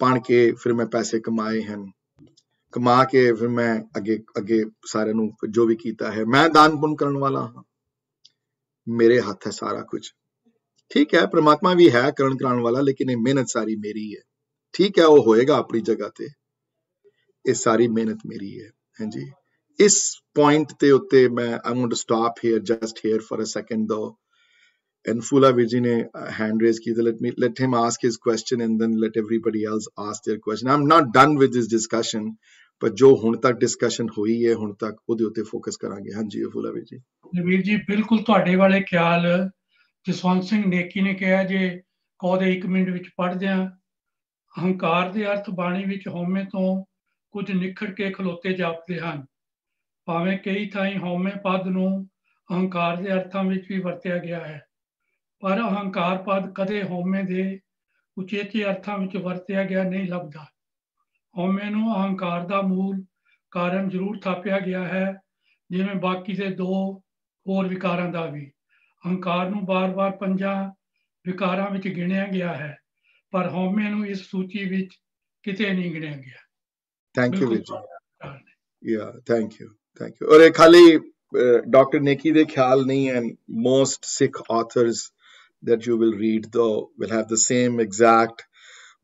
ਪੜ੍ਹ ਕੇ ਫਿਰ ਮੈਂ ਪੈਸੇ ਕਮਾਏ ਹਨ, ਕਮਾ ਕੇ ਫਿਰ ਮੈਂ ਅੱਗੇ ਸਾਰਿਆਂ ਨੂੰ ਜੋ ਵੀ ਕੀਤਾ ਹੈ, ਮੈਂ ਦਾਨ ਪੁੰਨ ਕਰਨ ਵਾਲਾ ਹਾਂ, ਮੇਰੇ ਹੱਥ ਹੈ ਸਾਰਾ ਕੁਝ। ਠੀਕ ਹੈ, ਪ੍ਰਮਾਤਮਾ ਵੀ ਹੈ ਕਰਨ ਕਰਾਉਣ ਵਾਲਾ, ਲੇਕਿਨ ਇਹ ਮਿਹਨਤ ਸਾਰੀ ਮੇਰੀ ਹੈ। ਠੀਕ ਹੈ, ਉਹ ਹੋਏਗਾ ਆਪਣੀ ਜਗ੍ਹਾ ਤੇ, ਇਹ ਸਾਰੀ ਮਿਹਨਤ ਮੇਰੀ ਹੈ। ਹਾਂਜੀ, ਇਸ ਪੁਆਇੰਟ ਤੇ ਉੱਤੇ ਮੈਂ I want to stop here, just here for a second ਦੋ। And Fula Virji ne hand raise ki, let him ask his question and then let everybody else ask their question. I'm not done with this discussion, but jo hun tak discussion hui hai, hun tak ਉਹਦੇ ਉੱਤੇ ਫੋਕਸ ਕਰਾਂਗੇ। ਹਾਂਜੀ ਫੂਲਾ ਵੀਰ ਜੀ। ਵੀਰ ਜੀ ਬਿਲਕੁਲ ਤੁਹਾਡੇ ਵਾਲੇ ਖਿਆਲ ਜਸਵੰਤ ਸਿੰਘ ਨੇਕੀ ਨੇ ਕਿਹਾ, ਜੇ ਕਹਦੇ 1 ਮਿੰਟ ਵਿੱਚ ਪੜ੍ਹਦੇ ਹਾਂ, ਹੰਕਾਰ ਦੇ ਅਰਥ ਬਾਣੀ ਵਿੱਚ ਹਉਮੈ ਤੋਂ ਕੁਝ ਨਿਖੜ ਕੇ ਖਲੋਤੇ ਜਾਪਦੇ ਹਨ। ਭਾਵੇਂ ਕਈ ਥਾਈਂ ਹਉਮੈ ਪਦ ਨੂੰ ਅਹੰਕਾਰ ਦੇ ਅਰਥਾਂ ਵਿੱਚ ਵੀ ਵਰਤਿਆ ਗਿਆ ਹੈ, ਪਰ ਅਹੰਕਾਰ ਪਦ ਕਦੇ ਹਉਮੈ ਦੇ ਉਚੇਚੇ ਅਰਥਾਂ ਵਿੱਚ ਵਰਤਿਆ ਗਿਆ ਨਹੀਂ ਲੱਭਦਾ। ਹਉਮੈ ਨੂੰ ਅਹੰਕਾਰ ਦਾ ਮੂਲ ਕਾਰਨ ਜ਼ਰੂਰ ਥਾਪਿਆ ਗਿਆ ਹੈ, ਜਿਵੇਂ ਬਾਕੀ ਦੇ 2 ਹੋਰ ਵਿਕਾਰਾਂ ਦਾ ਵੀ। ਅਹੰਕਾਰ ਨੂੰ ਬਾਰ-ਬਾਰ 5 ਵਿਕਾਰਾਂ ਵਿੱਚ ਗਿਣਿਆ ਗਿਆ ਹੈ, ਪਰ ਹਉਮੈ ਨੂੰ ਇਸ ਸੂਚੀ ਵਿੱਚ ਕਿਤੇ ਨਹੀਂ ਗਿਣਿਆ ਗਿਆ। ਥੈਂਕ ਯੂ ਵੀਰ ਜੀ। ਯਾ ਥੈਂਕ ਯੂ। ਔਰ ਇਹ ਖਾਲੀ ਡਾਕਟਰ ਨੇਕੀ ਦੇ ਖਿਆਲ ਨਹੀਂ ਹੈ, most Sikh ਆਥਰਸ that you will read though will have the same exact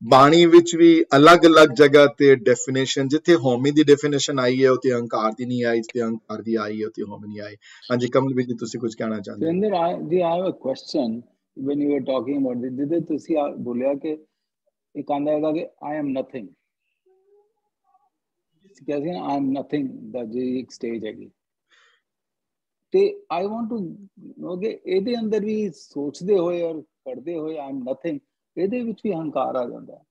ਬਾਣੀ ਵਿੱਚ ਵੀ ਅਲੱਗ-ਅਲੱਗ ਜਗ੍ਹਾ ਤੇ ਡੈਫੀਨੇਸ਼ਨ, ਜਿੱਥੇ ਹਉਮੈ ਦੀ ਡੈਫੀਨੇਸ਼ਨ ਆਈ ਹੈ ਉੱਥੇ ਅਹੰਕਾਰ ਦੀ ਨਹੀਂ ਆਈ, ਜਿੱਥੇ ਅਹੰਕਾਰ ਦੀ ਆਈ ਹੈ ਉੱਥੇ ਹਉਮੈ ਨਹੀਂ ਆਈ। ਹਾਂਜੀ ਕਮਲ ਵੀਰ ਜੀ, ਤੁਸੀਂ ਕੁਝ ਕਹਿਣਾ ਚਾਹੁੰਦੇ ਹੋ? I have a question when you were talking about this, ਜਿੱਦੇ ਤੁਸੀਂ ਬੋਲਿਆ ਕਿ ਇੱਕ ਆਂਦਾ ਹੈਗਾ ਕਿ I am nothing, ਕਹਿੰਦੇ I am nothing, ਦਾ ਜੀ ਇੱਕ ਸਟੇਜ ਹੈਗੀ। ਤੇ I want to know ਕਿ ਇਹਦੇ ਅੰਦਰ ਵੀ ਸੋਚਦੇ ਹੋਏ ਔਰ ਪੜ੍ਹਦੇ ਹੋਏ I am nothing, ਇਹਦੇ ਵਿੱਚ ਵੀ ਹੰਕਾਰ ਆ ਜਾਂਦਾ ਹੈ।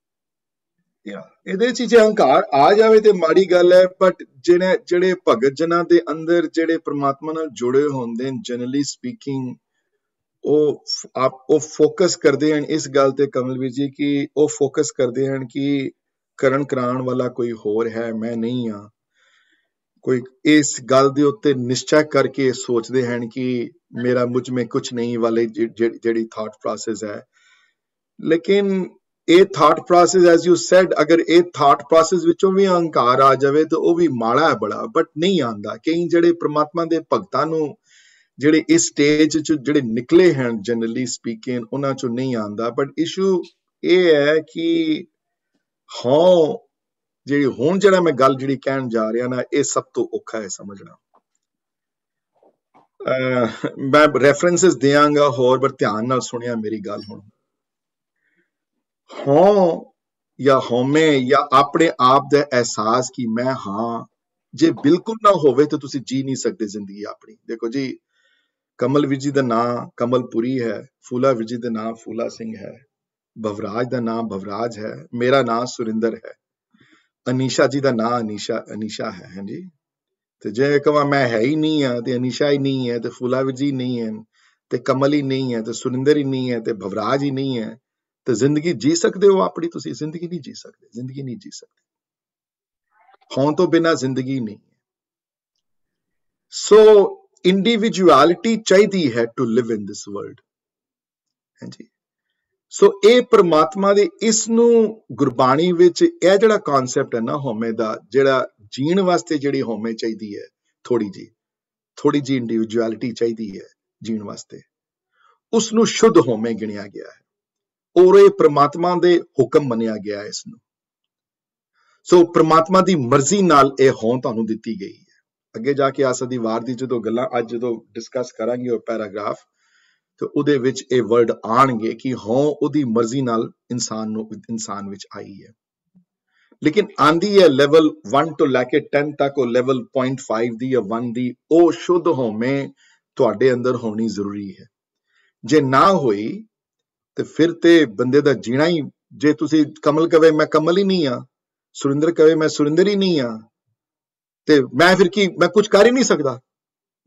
ਇਹਦੇ ਚ ਜੇ ਹੰਕਾਰ ਆ ਜਾਵੇ ਤੇ ਮਾੜੀ ਗੱਲ ਹੈ, ਬਟ ਜਿਹੜੇ ਭਗਤ ਜਨਾਂ ਦੇ ਅੰਦਰ ਜਿਹੜੇ ਪ੍ਰਮਾਤਮਾ ਨਾਲ ਜੁੜੇ ਹੁੰਦੇ ਨੇ, ਜਨਰਲੀ ਸਪੀਕਿੰਗ, ਉਹ ਫੋਕਸ ਕਰਦੇ ਹਨ ਇਸ ਗੱਲ ਤੇ ਕਮਲ ਵੀਰ ਜੀ, ਕਿ ਉਹ ਫੋਕਸ ਕਰਦੇ ਹਨ ਕਿ ਕਰਨ ਕਰਾਉਣ ਵਾਲਾ ਕੋਈ ਹੋਰ ਹੈ, ਮੈਂ ਨਹੀਂ ਹਾਂ। ਕੋਈ ਇਸ ਗੱਲ ਦੇ ਉੱਤੇ ਨਿਸ਼ਚੈ ਕਰਕੇ ਸੋਚਦੇ ਹਨ ਕਿ ਮੇਰਾ ਮੁਝ ਮੇ ਕੁਛ ਨਹੀਂ ਵਾਲੇ ਜਿਹੜੀ ਥਾਟ ਪ੍ਰੋਸੈਸ ਹੈ। ਲੇਕਿਨ ਇਹ thought process as you said, ਅਗਰ ਇਹ ਥਾਟ ਪ੍ਰੋਸੈਸ ਵਿੱਚੋਂ ਵੀ ਅਹੰਕਾਰ ਆ ਜਾਵੇ ਤਾਂ ਉਹ ਵੀ ਮਾੜਾ ਹੈ ਬੜਾ, ਬਟ ਨਹੀਂ ਆਉਂਦਾ। ਕਈ ਜਿਹੜੇ ਪ੍ਰਮਾਤਮਾ ਦੇ ਭਗਤਾਂ ਨੂੰ ਜਿਹੜੇ ਇਸ ਸਟੇਜ 'ਚ ਜਿਹੜੇ ਨਿਕਲੇ ਹਨ ਜਨਰਲੀ ਸਪੀਕਿੰਗ, ਉਹਨਾਂ 'ਚੋਂ ਨਹੀਂ ਆਉਂਦਾ। ਬਟ ਇਸ਼ੂ ਇਹ ਹੈ ਕਿ ਹਾਂ ਜਿਹੜੀ ਹੁਣ ਜਿਹੜਾ ਮੈਂ ਗੱਲ ਜਿਹੜੀ ਕਹਿਣ ਜਾ ਰਿਹਾ ਨਾ, ਇਹ ਸਭ ਤੋਂ ਔਖਾ ਹੈ ਸਮਝਣਾ। ਮੈਂ ਰੈਫਰੈਂਸਿਸ ਦਿਆਂਗਾ ਹੋਰ, ਪਰ ਧਿਆਨ ਨਾਲ ਸੁਣਿਆ ਮੇਰੀ ਗੱਲ ਹੁਣ। ਹਾਂ ਜਾਂ ਹਉਮੈ ਜਾਂ ਆਪਣੇ ਆਪ ਦਾ ਅਹਿਸਾਸ ਕਿ ਮੈਂ ਹਾਂ, ਜੇ ਬਿਲਕੁਲ ਨਾ ਹੋਵੇ ਤਾਂ ਤੁਸੀਂ ਜੀ ਨਹੀਂ ਸਕਦੇ ਜ਼ਿੰਦਗੀ ਆਪਣੀ। ਦੇਖੋ ਜੀ, ਕਮਲ ਵੀਰ ਜੀ ਦਾ ਨਾਂ ਕਮਲਪੁਰੀ ਹੈ, ਫੂਲਾ ਵੀਰ ਜੀ ਦਾ ਨਾਂ ਫੂਲਾ ਸਿੰਘ ਹੈ, ਭਵਰਾਜ ਦਾ ਨਾਂ ਭਵਰਾਜ ਹੈ, ਮੇਰਾ ਨਾਂ ਸੁਰਿੰਦਰ ਹੈ, ਅਨੀਸ਼ਾ ਜੀ ਦਾ ਨਾਂ ਅਨੀਸ਼ਾ ਹੈ। ਹਾਂਜੀ, ਤੇ ਜੇ ਕਹਾਂ ਮੈਂ ਹੈ ਹੀ ਨਹੀਂ ਆ, ਤੇ ਅਨੀਸ਼ਾ ਹੀ ਨਹੀਂ ਹੈ, ਤੇ ਫੂਲਾ ਵੀਰ ਜੀ ਨਹੀਂ ਹੈ, ਤੇ ਕਮਲ ਹੀ ਨਹੀਂ ਹੈ, ਤੇ ਸੁਰਿੰਦਰ ਹੀ ਨਹੀਂ ਹੈ, ਤੇ ਭਵਰਾਜ ਹੀ ਨਹੀਂ ਹੈ, ਤੇ ਜ਼ਿੰਦਗੀ ਜੀ ਸਕਦੇ ਹੋ ਆਪਣੀ? ਤੁਸੀਂ ਜ਼ਿੰਦਗੀ ਨਹੀਂ ਜੀ ਸਕਦੇ, ਜ਼ਿੰਦਗੀ ਨਹੀਂ ਜੀ ਸਕਦੇ। ਹੋਣ ਤੋਂ ਬਿਨਾਂ ਜ਼ਿੰਦਗੀ ਨਹੀਂ ਹੈ। ਸੋ ਇੰਡੀਵਿਜੁਅਲਿਟੀ ਚਾਹੀਦੀ ਹੈ to Liv in this world. ਹਾਂਜੀ, ਸੋ ਇਹ ਪ੍ਰਮਾਤਮਾ ਦੇ ਇਸ ਨੂੰ ਗੁਰਬਾਣੀ ਵਿੱਚ ਇਹ ਜਿਹੜਾ ਕਨਸੈਪਟ ਹੈ ਨਾ ਹਉਮੈ ਦਾ, ਜਿਹੜਾ ਜੀਣ ਵਾਸਤੇ ਜਿਹੜੀ ਹਉਮੈ ਚਾਹੀਦੀ ਹੈ, ਥੋੜੀ ਜੀ ਇੰਡੀਵਿਜੁਅਲਿਟੀ ਚਾਹੀਦੀ ਹੈ ਜੀਣ ਵਾਸਤੇ, ਉਸ ਨੂੰ ਸ਼ੁੱਧ ਹਉਮੈ ਗਿਣਿਆ ਗਿਆ ਹੈ, ਔਰ ਇਹ ਪ੍ਰਮਾਤਮਾ ਦੇ ਹੁਕਮ ਮੰਨਿਆ ਗਿਆ ਹੈ ਇਸ ਨੂੰ। ਸੋ ਪ੍ਰਮਾਤਮਾ ਦੀ ਮਰਜ਼ੀ ਨਾਲ ਇਹ ਹੋਂਦ ਤੁਹਾਨੂੰ ਦਿੱਤੀ ਗਈ ਹੈ। ਅੱਗੇ ਜਾ ਕੇ ਆਸਾ ਦੀ ਵਾਰ ਦੀ ਜਦੋਂ ਗੱਲਾਂ ਅੱਜ ਜਦੋਂ ਡਿਸਕਸ ਕਰਾਂਗੇ ਉਹ ਪੈਰਾਗ੍ਰਾਫ, ਤੇ ਉਹਦੇ ਵਿੱਚ ਇਹ ਵਰਡ ਆਣਗੇ ਕਿ ਹਾਂ ਉਹਦੀ ਮਰਜ਼ੀ ਨਾਲ ਇਨਸਾਨ ਵਿੱਚ ਆਈ ਹੈ। ਲੇਕਿਨ ਆਂਦੀ ਹੈ ਲੈਵਲ 1 ਤੋਂ ਲੈ ਕੇ 10 ਤੱਕ, ਉਹ ਲੈਵਲ 0.5 ਦੀ ਜਾਂ 1 ਦੀ, ਉਹ ਸ਼ੁੱਧ ਹਉਮੈ ਤੁਹਾਡੇ ਅੰਦਰ ਹੋਣੀ ਜ਼ਰੂਰੀ ਹੈ। ਜੇ ਨਾ ਹੋਈ ਤੇ ਫਿਰ ਤੇ ਬੰਦੇ ਦਾ ਜੀਣਾ ਹੀ, ਜੇ ਤੁਸੀਂ ਕਮਲ ਕਵੇ ਮੈਂ ਕਮਲ ਹੀ ਨਹੀਂ ਆ, ਸੁਰਿੰਦਰ ਕਵੇ ਮੈਂ ਸੁਰਿੰਦਰ ਹੀ ਨਹੀਂ ਆ, ਤੇ ਮੈਂ ਫਿਰ ਕੀ, ਮੈਂ ਕੁਝ ਕਰ ਹੀ ਨਹੀਂ ਸਕਦਾ।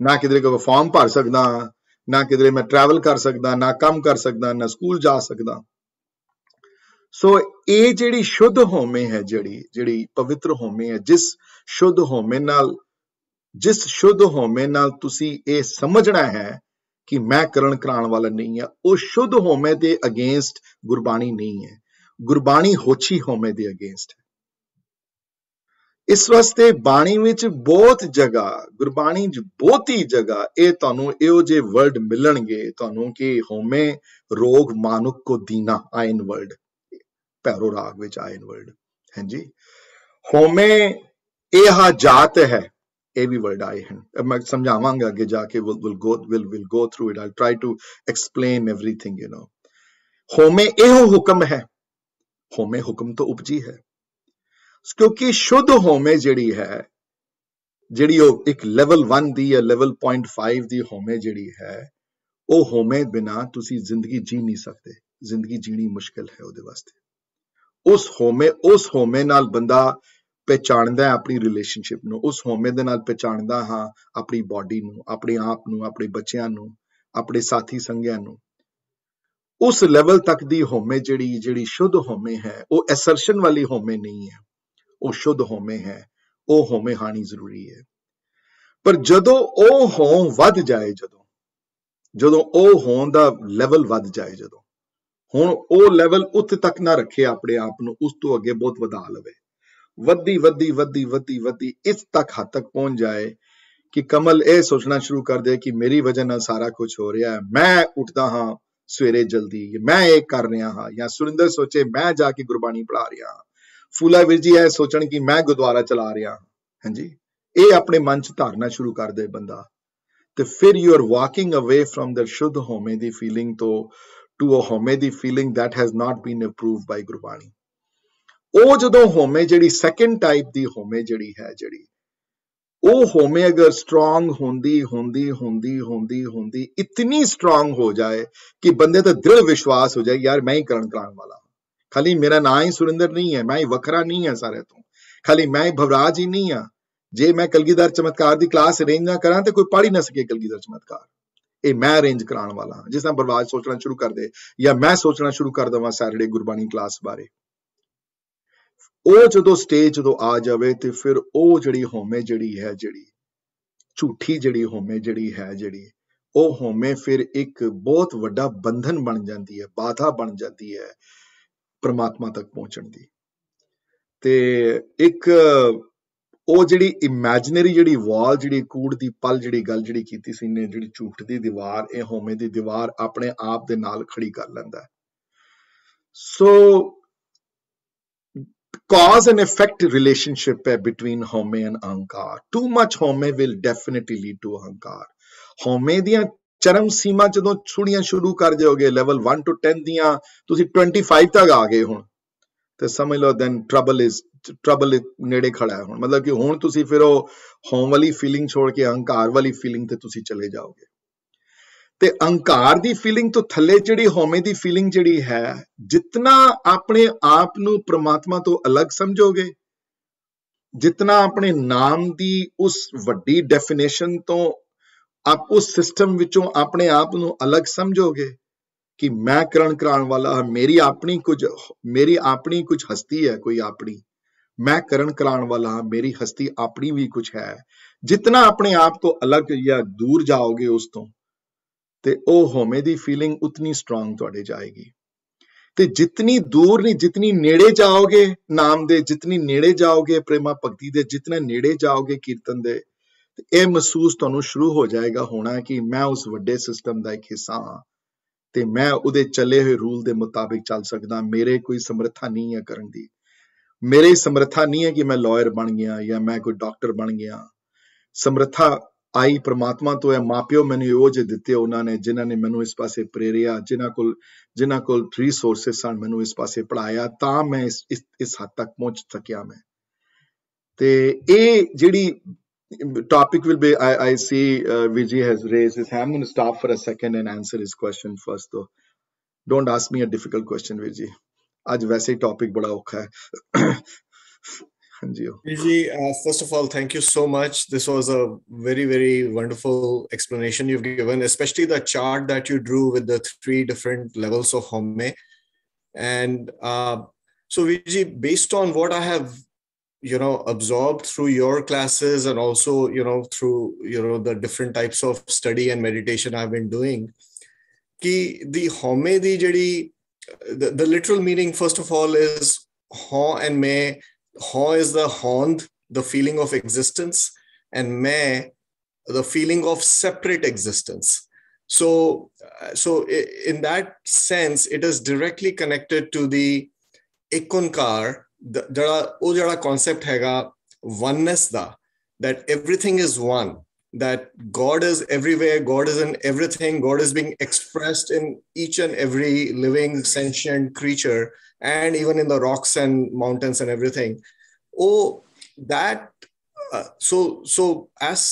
ਨਾ ਕਿਧਰੇ ਕੋਈ ਫਾਰਮ ਭਰ ਸਕਦਾ, ਨਾ ਕਿਧਰੇ ਮੈਂ ਟਰੈਵਲ ਕਰ ਸਕਦਾ, ਨਾ ਕੰਮ ਕਰ ਸਕਦਾ, ਨਾ ਸਕੂਲ ਜਾ ਸਕਦਾ। ਸੋ ਇਹ ਜਿਹੜੀ ਸ਼ੁੱਧ ਹਉਮੈ ਹੈ, ਜਿਹੜੀ ਪਵਿੱਤਰ ਹਉਮੈ ਹੈ, ਜਿਸ ਸ਼ੁੱਧ ਹਉਮੈ ਨਾਲ ਤੁਸੀਂ ਇਹ ਸਮਝਣਾ ਹੈ ਕਿ ਮੈਂ ਕਰਨ ਕਰਾਉਣ ਵਾਲਾ ਨਹੀਂ ਆ, ਉਹ ਸ਼ੁੱਧ ਹਉਮੈ ਦੇ ਅਗੇਂਸਟ ਗੁਰਬਾਣੀ ਨਹੀਂ ਹੈ। ਗੁਰਬਾਣੀ ਹੋਛੀ ਹਉਮੈ ਦੇ ਅਗੇਂਸਟ ਹੈ। ਇਸ ਵਾਸਤੇ ਬਾਣੀ ਵਿੱਚ ਬਹੁਤ ਜਗ੍ਹਾ, ਗੁਰਬਾਣੀ ਚ ਬਹੁਤੀ ਜਗ੍ਹਾ ਇਹ ਤੁਹਾਨੂੰ ਇਹੋ ਜਿਹੇ ਵਰਡ ਮਿਲਣਗੇ ਤੁਹਾਨੂੰ ਕਿ ਹਉਮੈ ਰੋਗ ਮਾਨੁਕ ਕੋ ਦੀਨਾ, ਆਇਨ ਵਰਡ, ਭੈਰੋ ਰਾਗ ਵਿੱਚ ਆਇਨ ਵਰਡ। ਹਾਂਜੀ, ਹਉਮੈ ਇਹ ਜਾਤ ਹੈ, ਇਹ ਵੀ ਵਰਡ ਆਏ ਹਨ। ਮੈਂ ਸਮਝਾਵਾਂਗਾ ਅੱਗੇ ਜਾ ਕੇ, we'll go through it. I'll try to explain everything, you know. ਹਉਮੈ ਇਹੋ ਹੁਕਮ ਹੈ, ਹਉਮੈ ਹੁਕਮ ਤੋਂ ਉਪਜੀ ਹੈ, ਕਿਉਂਕਿ ਸ਼ੁੱਧ ਹਉਮੈ ਜਿਹੜੀ ਹੈ, ਜਿਹੜੀ ਉਹ ਇੱਕ ਲੈਵਲ 1 ਦੀ ਜਾਂ ਲੈਵਲ 0.5 ਦੀ ਹਉਮੈ ਜਿਹੜੀ ਹੈ, ਉਹ ਹਉਮੈ ਬਿਨਾਂ ਤੁਸੀਂ ਜ਼ਿੰਦਗੀ ਜੀ ਨਹੀਂ ਸਕਦੇ। ਜ਼ਿੰਦਗੀ ਜੀਣੀ ਮੁਸ਼ਕਿਲ ਹੈ ਉਹਦੇ ਵਾਸਤੇ। ਉਸ ਹਉਮੈ ਨਾਲ ਬੰਦਾ ਪਹਿਚਾਣਦਾ ਹੈ ਆਪਣੀ ਰਿਲੇਸ਼ਨਸ਼ਿਪ ਨੂੰ, ਉਸ ਹਉਮੈ ਦੇ ਨਾਲ ਪਹਿਚਾਣਦਾ ਹਾਂ ਆਪਣੀ ਬਾਡੀ ਨੂੰ, ਆਪਣੇ ਆਪ ਨੂੰ, ਆਪਣੇ ਬੱਚਿਆਂ ਨੂੰ, ਆਪਣੇ ਸਾਥੀ ਸੰਗੀਆਂ ਨੂੰ। ਉਸ ਲੈਵਲ ਤੱਕ ਦੀ ਹਉਮੈ ਜਿਹੜੀ ਸ਼ੁੱਧ ਹਉਮੈ ਹੈ, ਉਹ ਐਸਰਸ਼ਨ ਵਾਲੀ ਹਉਮੈ ਨਹੀਂ ਹੈ, ਉਹ ਸ਼ੁੱਧ ਹਉਮੈ ਹੈ। ਉਹ ਹਉਮੈ ਹਾਣੀ ਜ਼ਰੂਰੀ ਹੈ। ਪਰ ਜਦੋਂ ਉਹ ਹੋਂ ਵੱਧ ਜਾਏ, ਜਦੋਂ ਉਹ ਹੋਂ ਦਾ ਲੈਵਲ ਵੱਧ ਜਾਏ, ਜਦੋਂ ਹੁਣ ਉਹ ਲੈਵਲ ਉੱਥੇ ਤੱਕ ਨਾ ਰੱਖੇ ਆਪਣੇ ਆਪ ਨੂੰ, ਉਸ ਤੋਂ ਅੱਗੇ ਬਹੁਤ ਵਧਾ ਲਵੇ, ਵੱਧੀ ਇਸ ਤੱਕ ਹੱਦ ਤੱਕ ਪਹੁੰਚ ਜਾਏ ਕਿ ਕਮਲ ਇਹ ਸੋਚਣਾ ਸ਼ੁਰੂ ਕਰ ਦੇ ਕਿ ਮੇਰੀ ਵਜ੍ਹਾ ਨਾਲ ਸਾਰਾ ਕੁਝ ਹੋ ਰਿਹਾ ਹੈ, ਮੈਂ ਉੱਠਦਾ ਹਾਂ ਸਵੇਰੇ ਜਲਦੀ, ਮੈਂ ਇਹ ਕਰ ਰਿਹਾ ਹਾਂ, ਜਾਂ ਸੁਰਿੰਦਰ ਸੋਚੇ ਮੈਂ ਜਾ ਕੇ ਗੁਰਬਾਣੀ ਪੜ੍ਹਾ ਰਿਹਾ ਹਾਂ, ਫੂਲਾ ਵੀਰ ਜੀ ਇਹ ਸੋਚਣ ਕਿ ਮੈਂ ਗੁਰਦੁਆਰਾ ਚਲਾ ਰਿਹਾ ਹਾਂ। ਹਾਂਜੀ, ਇਹ ਆਪਣੇ ਮਨ ਚ ਧਾਰਨਾ ਸ਼ੁਰੂ ਕਰ ਦੇ ਬੰਦਾ, ਤੇ ਫਿਰ you are walking away from the ਸ਼ੁੱਧ ਹਉਮੈ ਦੀ ਫੀਲਿੰਗ ਤੋਂ ਟੂ ਅ ਹਉਮੈ ਦੀ feeling that has not been approved by Gurbani. ਉਹ ਜਦੋਂ ਹਉਮੈ ਜਿਹੜੀ ਸੈਕੰਡ ਟਾਈਪ ਦੀ ਹਉਮੈ ਜਿਹੜੀ ਹੈ, ਉਹ ਹਉਮੈ ਅਗਰ ਸਟਰੋਂਗ ਹੁੰਦੀ ਇਤਨੀ ਸਟਰੋਂਗ ਹੋ ਜਾਏ ਕਿ ਬੰਦੇ ਦਾ ਦ੍ਰਿੜ ਵਿਸ਼ਵਾਸ ਹੋ ਜਾਏ, ਯਾਰ ਮੈਂ ਹੀ ਕਰਨ ਕਰਾਉਣ ਵਾਲਾ, ਖਾਲੀ ਮੇਰਾ ਨਾਂ ਹੀ ਸੁਰਿੰਦਰ ਨਹੀਂ ਹੈ, ਮੈਂ ਹੀ ਵੱਖਰਾ ਨਹੀਂ ਹੈ ਸਾਰੇ ਤੋਂ, ਖਾਲੀ ਮੈਂ ਹੀ ਭਵਰਾਜ ਹੀ ਨਹੀਂ ਆ। ਜੇ ਮੈਂ ਕਲਗੀਧਰ ਚਮਤਕਾਰ ਦੀ ਕਲਾਸ ਅਰੇਂਜ ਨਾ ਕਰਾਂ ਤੇ ਕੋਈ ਪੜ੍ਹ ਹੀ ਨਾ ਸਕੇ ਕਲਗੀਧਰ ਚਮਤਕਾਰ, ਇਹ ਮੈਂ ਅਰੇਂਜ ਕਰਾਉਣ ਵਾਲਾ ਹਾਂ। ਜਿਸ ਤਰ੍ਹਾਂ ਭਰਵਾਜ ਸੋਚਣਾ ਸ਼ੁਰੂ ਕਰ ਦੇ, ਜਾਂ ਮੈਂ ਸੋਚਣਾ ਸ਼ੁਰੂ ਕਰ ਦੇਵਾਂ ਸੈਟਰਡੇ ਗੁਰਬਾਣੀ ਕਲਾਸ ਬਾਰੇ, ਉਹ ਜਦੋਂ ਸਟੇਜ ਜਦੋਂ ਆ ਜਾਵੇ ਤੇ ਫਿਰ ਉਹ ਜਿਹੜੀ ਹੋਮੇ ਜਿਹੜੀ ਹੈ, ਜਿਹੜੀ ਝੂਠੀ ਜਿਹੜੀ ਹੋਮੇ ਜਿਹੜੀ ਹੈ, ਜਿਹੜੀ ਉਹ ਹੋਮੇ ਫਿਰ ਇੱਕ ਬਹੁਤ ਵੱਡਾ ਬੰਧਨ ਬਣ ਜਾਂਦੀ ਹੈ, ਬਾਧਾ ਬਣ ਜਾਂਦੀ ਹੈ ਪਰਮਾਤਮਾ ਤੱਕ ਪਹੁੰਚਣ ਦੀ। ਤੇ ਇੱਕ ਉਹ ਜਿਹੜੀ ਇਮੈਜਨਰੀ ਜਿਹੜੀ ਵਾਲ, ਜਿਹੜੀ ਕੂੜ ਦੀ ਪਲ ਜਿਹੜੀ ਗੱਲ ਜਿਹੜੀ ਕੀਤੀ ਸੀ ਨੇ, ਜਿਹੜੀ ਝੂਠ ਦੀ ਦੀਵਾਰ, ਇਹ ਹੋਮੇ ਦੀ ਦੀਵਾਰ ਆਪਣੇ ਆਪ ਦੇ ਨਾਲ ਖੜੀ ਕਰ ਲੈਂਦਾ। ਸੋ cause and effect relationship है between home and ahankar. Too much home will definitely lead to ahankar. Home ਦੀਆਂ ਚਰਮ ਸੀਮਾ ਜਦੋਂ ਛੁੜੀਆਂ ਸ਼ੁਰੂ ਕਰ ਜਾਓਗੇ, ਲੈਵਲ 1 to 10 ਦੀਆਂ ਤੁਸੀਂ 25 ਤੱਕ ਆ ਗਏ ਹੁਣ, ਤੇ ਸਮਝ ਲਓ then trouble ਨੇੜੇ ਖੜਾ ਹੈ ਹੁਣ। ਮਤਲਬ ਕਿ ਹੁਣ ਤੁਸੀਂ ਫਿਰ ਉਹ ਹੋਮ ਵਾਲੀ ਫੀਲਿੰਗ ਛੋੜ ਕੇ ਅਹੰਕਾਰ ਵਾਲੀ ਫੀਲਿੰਗ ਤੇ ਤੁਸੀਂ ਚਲੇ ਜਾਓਗੇ। ਤੇ ਅਹੰਕਾਰ ਦੀ ਫੀਲਿੰਗ ਤੋਂ ਥੱਲੇ ਜਿਹੜੀ ਹੋਮੇ ਦੀ ਫੀਲਿੰਗ ਜਿਹੜੀ ਹੈ, ਜਿਤਨਾ ਆਪਣੇ ਆਪ ਨੂੰ ਪ੍ਰਮਾਤਮਾ ਤੋਂ ਅਲੱਗ ਸਮਝੋਗੇ, ਜਿਤਨਾ ਆਪਣੇ ਨਾਮ ਦੀ ਉਸ ਵੱਡੀ ਡੈਫੀਨੇਸ਼ਨ ਤੋਂ ਉਸ ਸਿਸਟਮ ਵਿੱਚੋਂ ਆਪਣੇ ਆਪ ਨੂੰ ਅਲੱਗ ਸਮਝੋਗੇ ਕਿ ਮੈਂ ਕਰਨ ਕਰਾਉਣ ਵਾਲਾ ਹਾਂ, ਮੇਰੀ ਆਪਣੀ ਕੁਝ ਹਸਤੀ ਹੈ, ਕੋਈ ਆਪਣੀ ਮੈਂ ਕਰਨ ਕਰਾਉਣ ਵਾਲਾ ਹਾਂ, ਮੇਰੀ ਹਸਤੀ ਆਪਣੀ ਵੀ ਕੁਝ ਹੈ। ਜਿਤਨਾ ਆਪਣੇ ਆਪ ਤੋਂ ਅਲੱਗ ਜਾਂ ਦੂਰ ਜਾਓਗੇ ਉਸ ਤੋਂ, ਤੇ ਉਹ ਹੋਮੇ ਦੀ ਫੀਲਿੰਗ ਉਤਨੀ ਸਟਰੋਂਗ ਤੁਹਾਡੇ ਜਾਏਗੀ। ਤੇ ਜਿਤਨੀ ਦੂਰ ਨਹੀਂ, ਜਿਤਨੀ ਨੇੜੇ ਜਾਓਗੇ ਨਾਮ ਦੇ, ਜਿਤਨੀ ਨੇੜੇ ਜਾਓਗੇ ਪ੍ਰੇਮਾ ਭਗਤੀ ਦੇ, ਜਿਤਨੇ ਨੇੜੇ ਜਾਓਗੇ ਕੀਰਤਨ ਦੇ, ਇਹ ਮਹਿਸੂਸ ਤੁਹਾਨੂੰ ਸ਼ੁਰੂ ਹੋ ਜਾਏਗਾ ਹੋਣਾ ਕਿ ਮੈਂ ਉਸ ਵੱਡੇ ਸਿਸਟਮ ਦਾ ਇੱਕ ਹਿੱਸਾ ਹਾਂ ਤੇ ਮੈਂ ਉਹਦੇ ਚੱਲੇ ਹੋਏ ਰੂਲ ਦੇ ਮੁਤਾਬਿਕ ਚੱਲ ਸਕਦਾ। ਮੇਰੇ ਕੋਈ ਸਮਰੱਥਾ ਨਹੀਂ ਹੈ ਕਰਨ ਦੀ, ਮੇਰੀ ਸਮਰੱਥਾ ਨਹੀਂ ਹੈ ਕਿ ਮੈਂ ਲਾਇਰ ਬਣ ਗਿਆ ਜਾਂ ਮੈਂ ਕੋਈ ਡਾਕਟਰ ਬਣ ਗਿਆ। ਸਮਰੱਥਾ ਆਈ ਪ੍ਰਮਾਤਮਾ ਤੋਂ ਹੈ। ਮਾਪਿਓ ਮੈਨੂੰ ਇਹੋ ਜਿਹੇ ਦਿੱਤੇ ਉਹਨਾਂ ਨੇ, ਜਿਨ੍ਹਾਂ ਨੇ ਮੈਨੂੰ ਇਸ ਪਾਸੇ ਪ੍ਰੇਰਿਆ, ਜਿਨ੍ਹਾਂ ਕੋਲ ਰਿਸੋਰਸਿਸ ਸਨ, ਮੈਨੂੰ ਇਸ ਪਾਸੇ ਪੜਾਇਆ, ਤਾਂ ਮੈਂ ਇਸ ਹੱਦ ਤੱਕ ਪਹੁੰਚ ਸਕਿਆ ਮੈਂ। ਤੇ ਇਹ ਜਿਹੜੀ topic will be, I see Vijay has raised his hand. I'm going to stop for a second and answer his question first though. Don't ask me a difficult question, Vijay. आज वैसे ही topic बड़ा औखा है। Vijay, first of all, thank you so much. This was a very, very wonderful explanation you've given, especially the chart that you drew with the 3 different levels of home. And so Vijay, based on what I have absorbed through your classes and also through the different types of study and meditation I've been doing, ki the home di jehdi the literal meaning first of all is ha and me. Ha is the hond, the feeling of existence, and me, the feeling of separate existence. So in that sense it is directly connected to the ikonkar, jada concept hega oneness da, that everything is one, that God is everywhere, God is in everything, God is being expressed in each and every living sentient creature, and even in the rocks and mountains and everything. Oh, that so as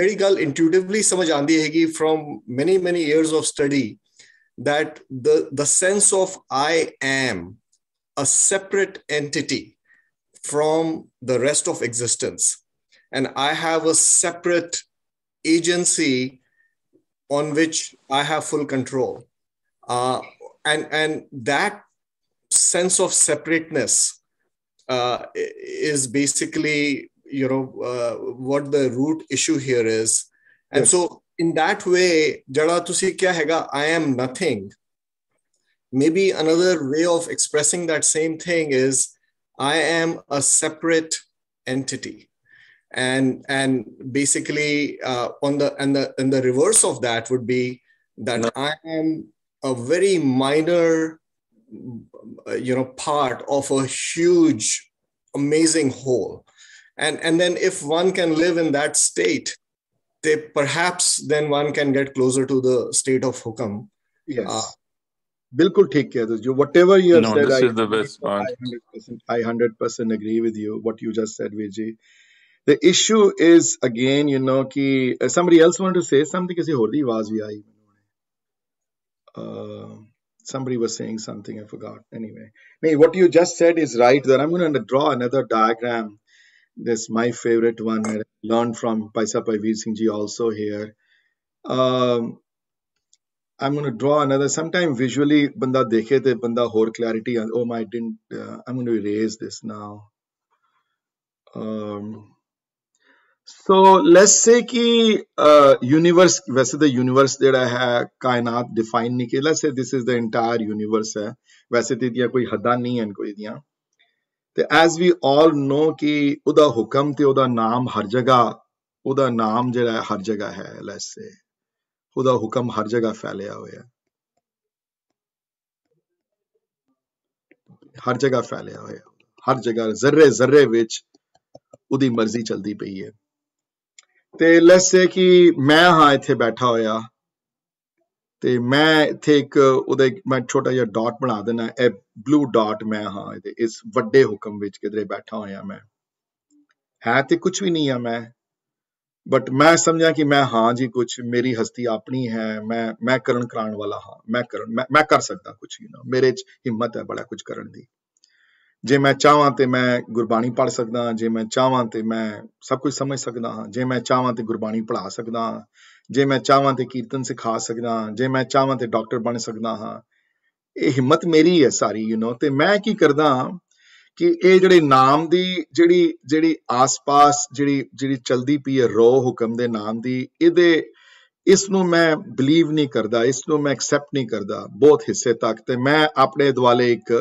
jehdi gal intuitively samajh aandi hegi from many years of study, that the sense of I am a separate entity from the rest of existence, and I have a separate agency on which I have full control, and that sense of separateness is basically what the root issue here is. And yes. So in that way jada tusi kya hega I am nothing, maybe another way of expressing that same thing is I am a separate entity, and basically on the reverse of that would be that I am a very minor part of a huge amazing whole, and then if one can live in that state, perhaps then one can get closer to the state of hukam. Yes. बिल्कुल ठीक है जो whatever you have said, this is the best part. I 100% agree with you what you just said, Vijay. The issue is again कि somebody else wanted to say something, किसी और दी आवाज भी आई, somebody was saying something, I forgot. Anyway, what you just said is right. That I'm going to draw another diagram. This is my favorite one that I learned from Paisa Pai Veer Singh ji also here. I'm going to draw another. Sometime visually, banda dekhe te banda hor clarity. Oh my, I'm going to erase this now. So let's say कि universe, वैसे तो universe जेड़ा है कायनात define नहीं किया. Let's say this is the entire universe है. वैसे तो इदियां कोई हद्दां नहीं हैं कोई इदियां. ते as we all know कि उदा हुक्म ते उदा नाम हर जगह, उदा नाम जेड़ा है हर जगह है. Let's say उदा हुक्म हर जगह फैलिया होया, हर जगह फैलिया होया, हर जगह जर्रे जर्रे विच उदी मर्जी चलदी पई है. ते लेट्स से कि मैं हाँ इत्थे बैठा होया ते मैं इत्थे एक उदे मैं छोटा जिहा डॉट बना देना. ए ब्लू डॉट मैं हाँ इस वड्डे हुक्म विच किधरे बैठा होया. मैं है ते कुछ भी नहीं है मैं, बट मैं समझा कि मैं हाँ जी कुछ, मेरी हस्ती अपनी है, मैं करन कराण वाला हाँ, मैं कर सकदा कुछ, मेरे च हिम्मत है बड़ा कुछ करन दी. जे मैं चाहां ते मैं गुरबाणी पढ़ सकदा हां, जे मैं चाहां ते मैं सब कुछ समझ सकदा हां, जे मैं चाहां ते गुरबाणी पढ़ा सकदा हां, जे मैं चाहां ते कीर्तन सिखा सकदा हां, जे मैं चाहां ते डॉक्टर बन सकदा हां. ये हिम्मत मेरी है सारी, ते मैं की करदा कि ये जेड़े नाम दी जेड़ी जेड़ी आस-पास जेड़ी चलदी पई है रो हुक्म दे नाम दी, इहदे इसनू मैं बिलीव नहीं करदा, इसनू मैं एक्सेप्ट नहीं करदा बहुत हिस्से तक. ते मैं अपने दुआले एक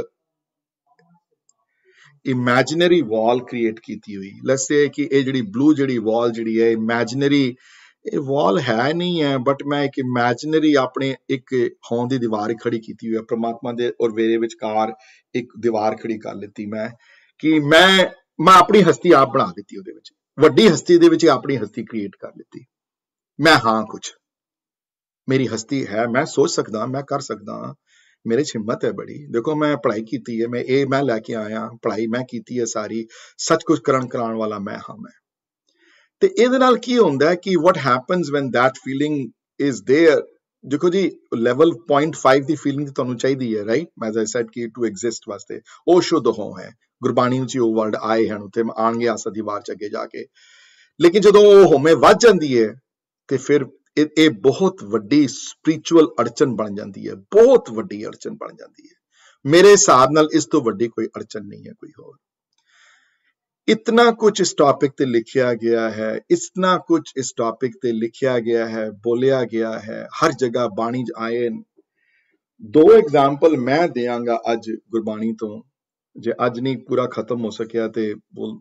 इमेजिनरी वॉल क्रिएट की हुई. लेट्स से कि ये जेड़ी ब्लू जेड़ी वॉल जेड़ी है इमेजिनरी वॉल है नहीं है, बट मैं एक इमेजिनरी अपने एक हों दी दीवार खड़ी की हुई है. परमात्मा दे और मेरे विचकार एक दीवार खड़ी कर लेती मैं कि मैं अपनी हस्ती आप बना दी, ਉਹਦੇ ਵਿੱਚ ਵੱਡੀ हस्ती ਦੇ ਵਿੱਚ अपनी हस्ती क्रिएट कर लेती. मैं हाँ कुछ मेरी हस्ती है, मैं सोच सकदा, मैं कर सकदा, मेरे च हिम्मत है बड़ी. देखो मैं पढ़ाई की है, मैं लैके आया पढ़ाई मैं की है सारी, सच कुछ करन कराण वाला मैं हाँ मैं. ते ਇਹਦੇ ਨਾਲ ਕੀ ਹੁੰਦਾ ਹੈ ਕਿ what happens when that feeling is there. देखो जी लेवल 0.5 ਦੀ ਫੀਲਿੰਗ ਤੁਹਾਨੂੰ ਚਾਹੀਦੀ ਹੈ, ਰਾਈਟ, as I said ਕਿ to exist ਵਾਸਤੇ ਉਹ ਸ਼ੁੱਧ ਹੋ ਹੈ. ਗੁਰਬਾਣੀ ਵਿੱਚ ਉਹ ਵਰਡ ਆਏ ਹਨ, ਉੱਥੇ ਆਣਗੇ ਆਸਾ ਦੀ ਵਾਰ ਚ ਅੱਗੇ ਜਾ ਕੇ. ਲੇਕਿਨ ਜਦੋਂ ਉਹ ਹੋਮੇ ਵੱਧ ਜਾਂਦੀ ਹੈ ਤੇ ਫਿਰ ਇਹ ਬਹੁਤ ਵੱਡੀ ਸਪਿਰਿਚੁਅਲ ਅੜਚਨ ਬਣ ਜਾਂਦੀ ਹੈ, ਬਹੁਤ ਵੱਡੀ ਅੜਚਨ ਬਣ ਜਾਂਦੀ ਹੈ. ਮੇਰੇ ਹਿਸਾਬ ਨਾਲ ਇਸ ਤੋਂ ਵੱਡੀ ਕੋਈ ਅੜਚਨ ਨਹੀਂ ਹੈ ਕੋਈ ਹੋਰ. इतना कुछ इस टॉपिक पे लिखा गया है, इतना कुछ इस टॉपिक पे लिखा गया है, बोलिया गया है, हर जगह बाणी आए. 2 एग्जाम्पल मैं देंगा अज गुरबाणी तो, जे अज नहीं पूरा खत्म हो सकिया ते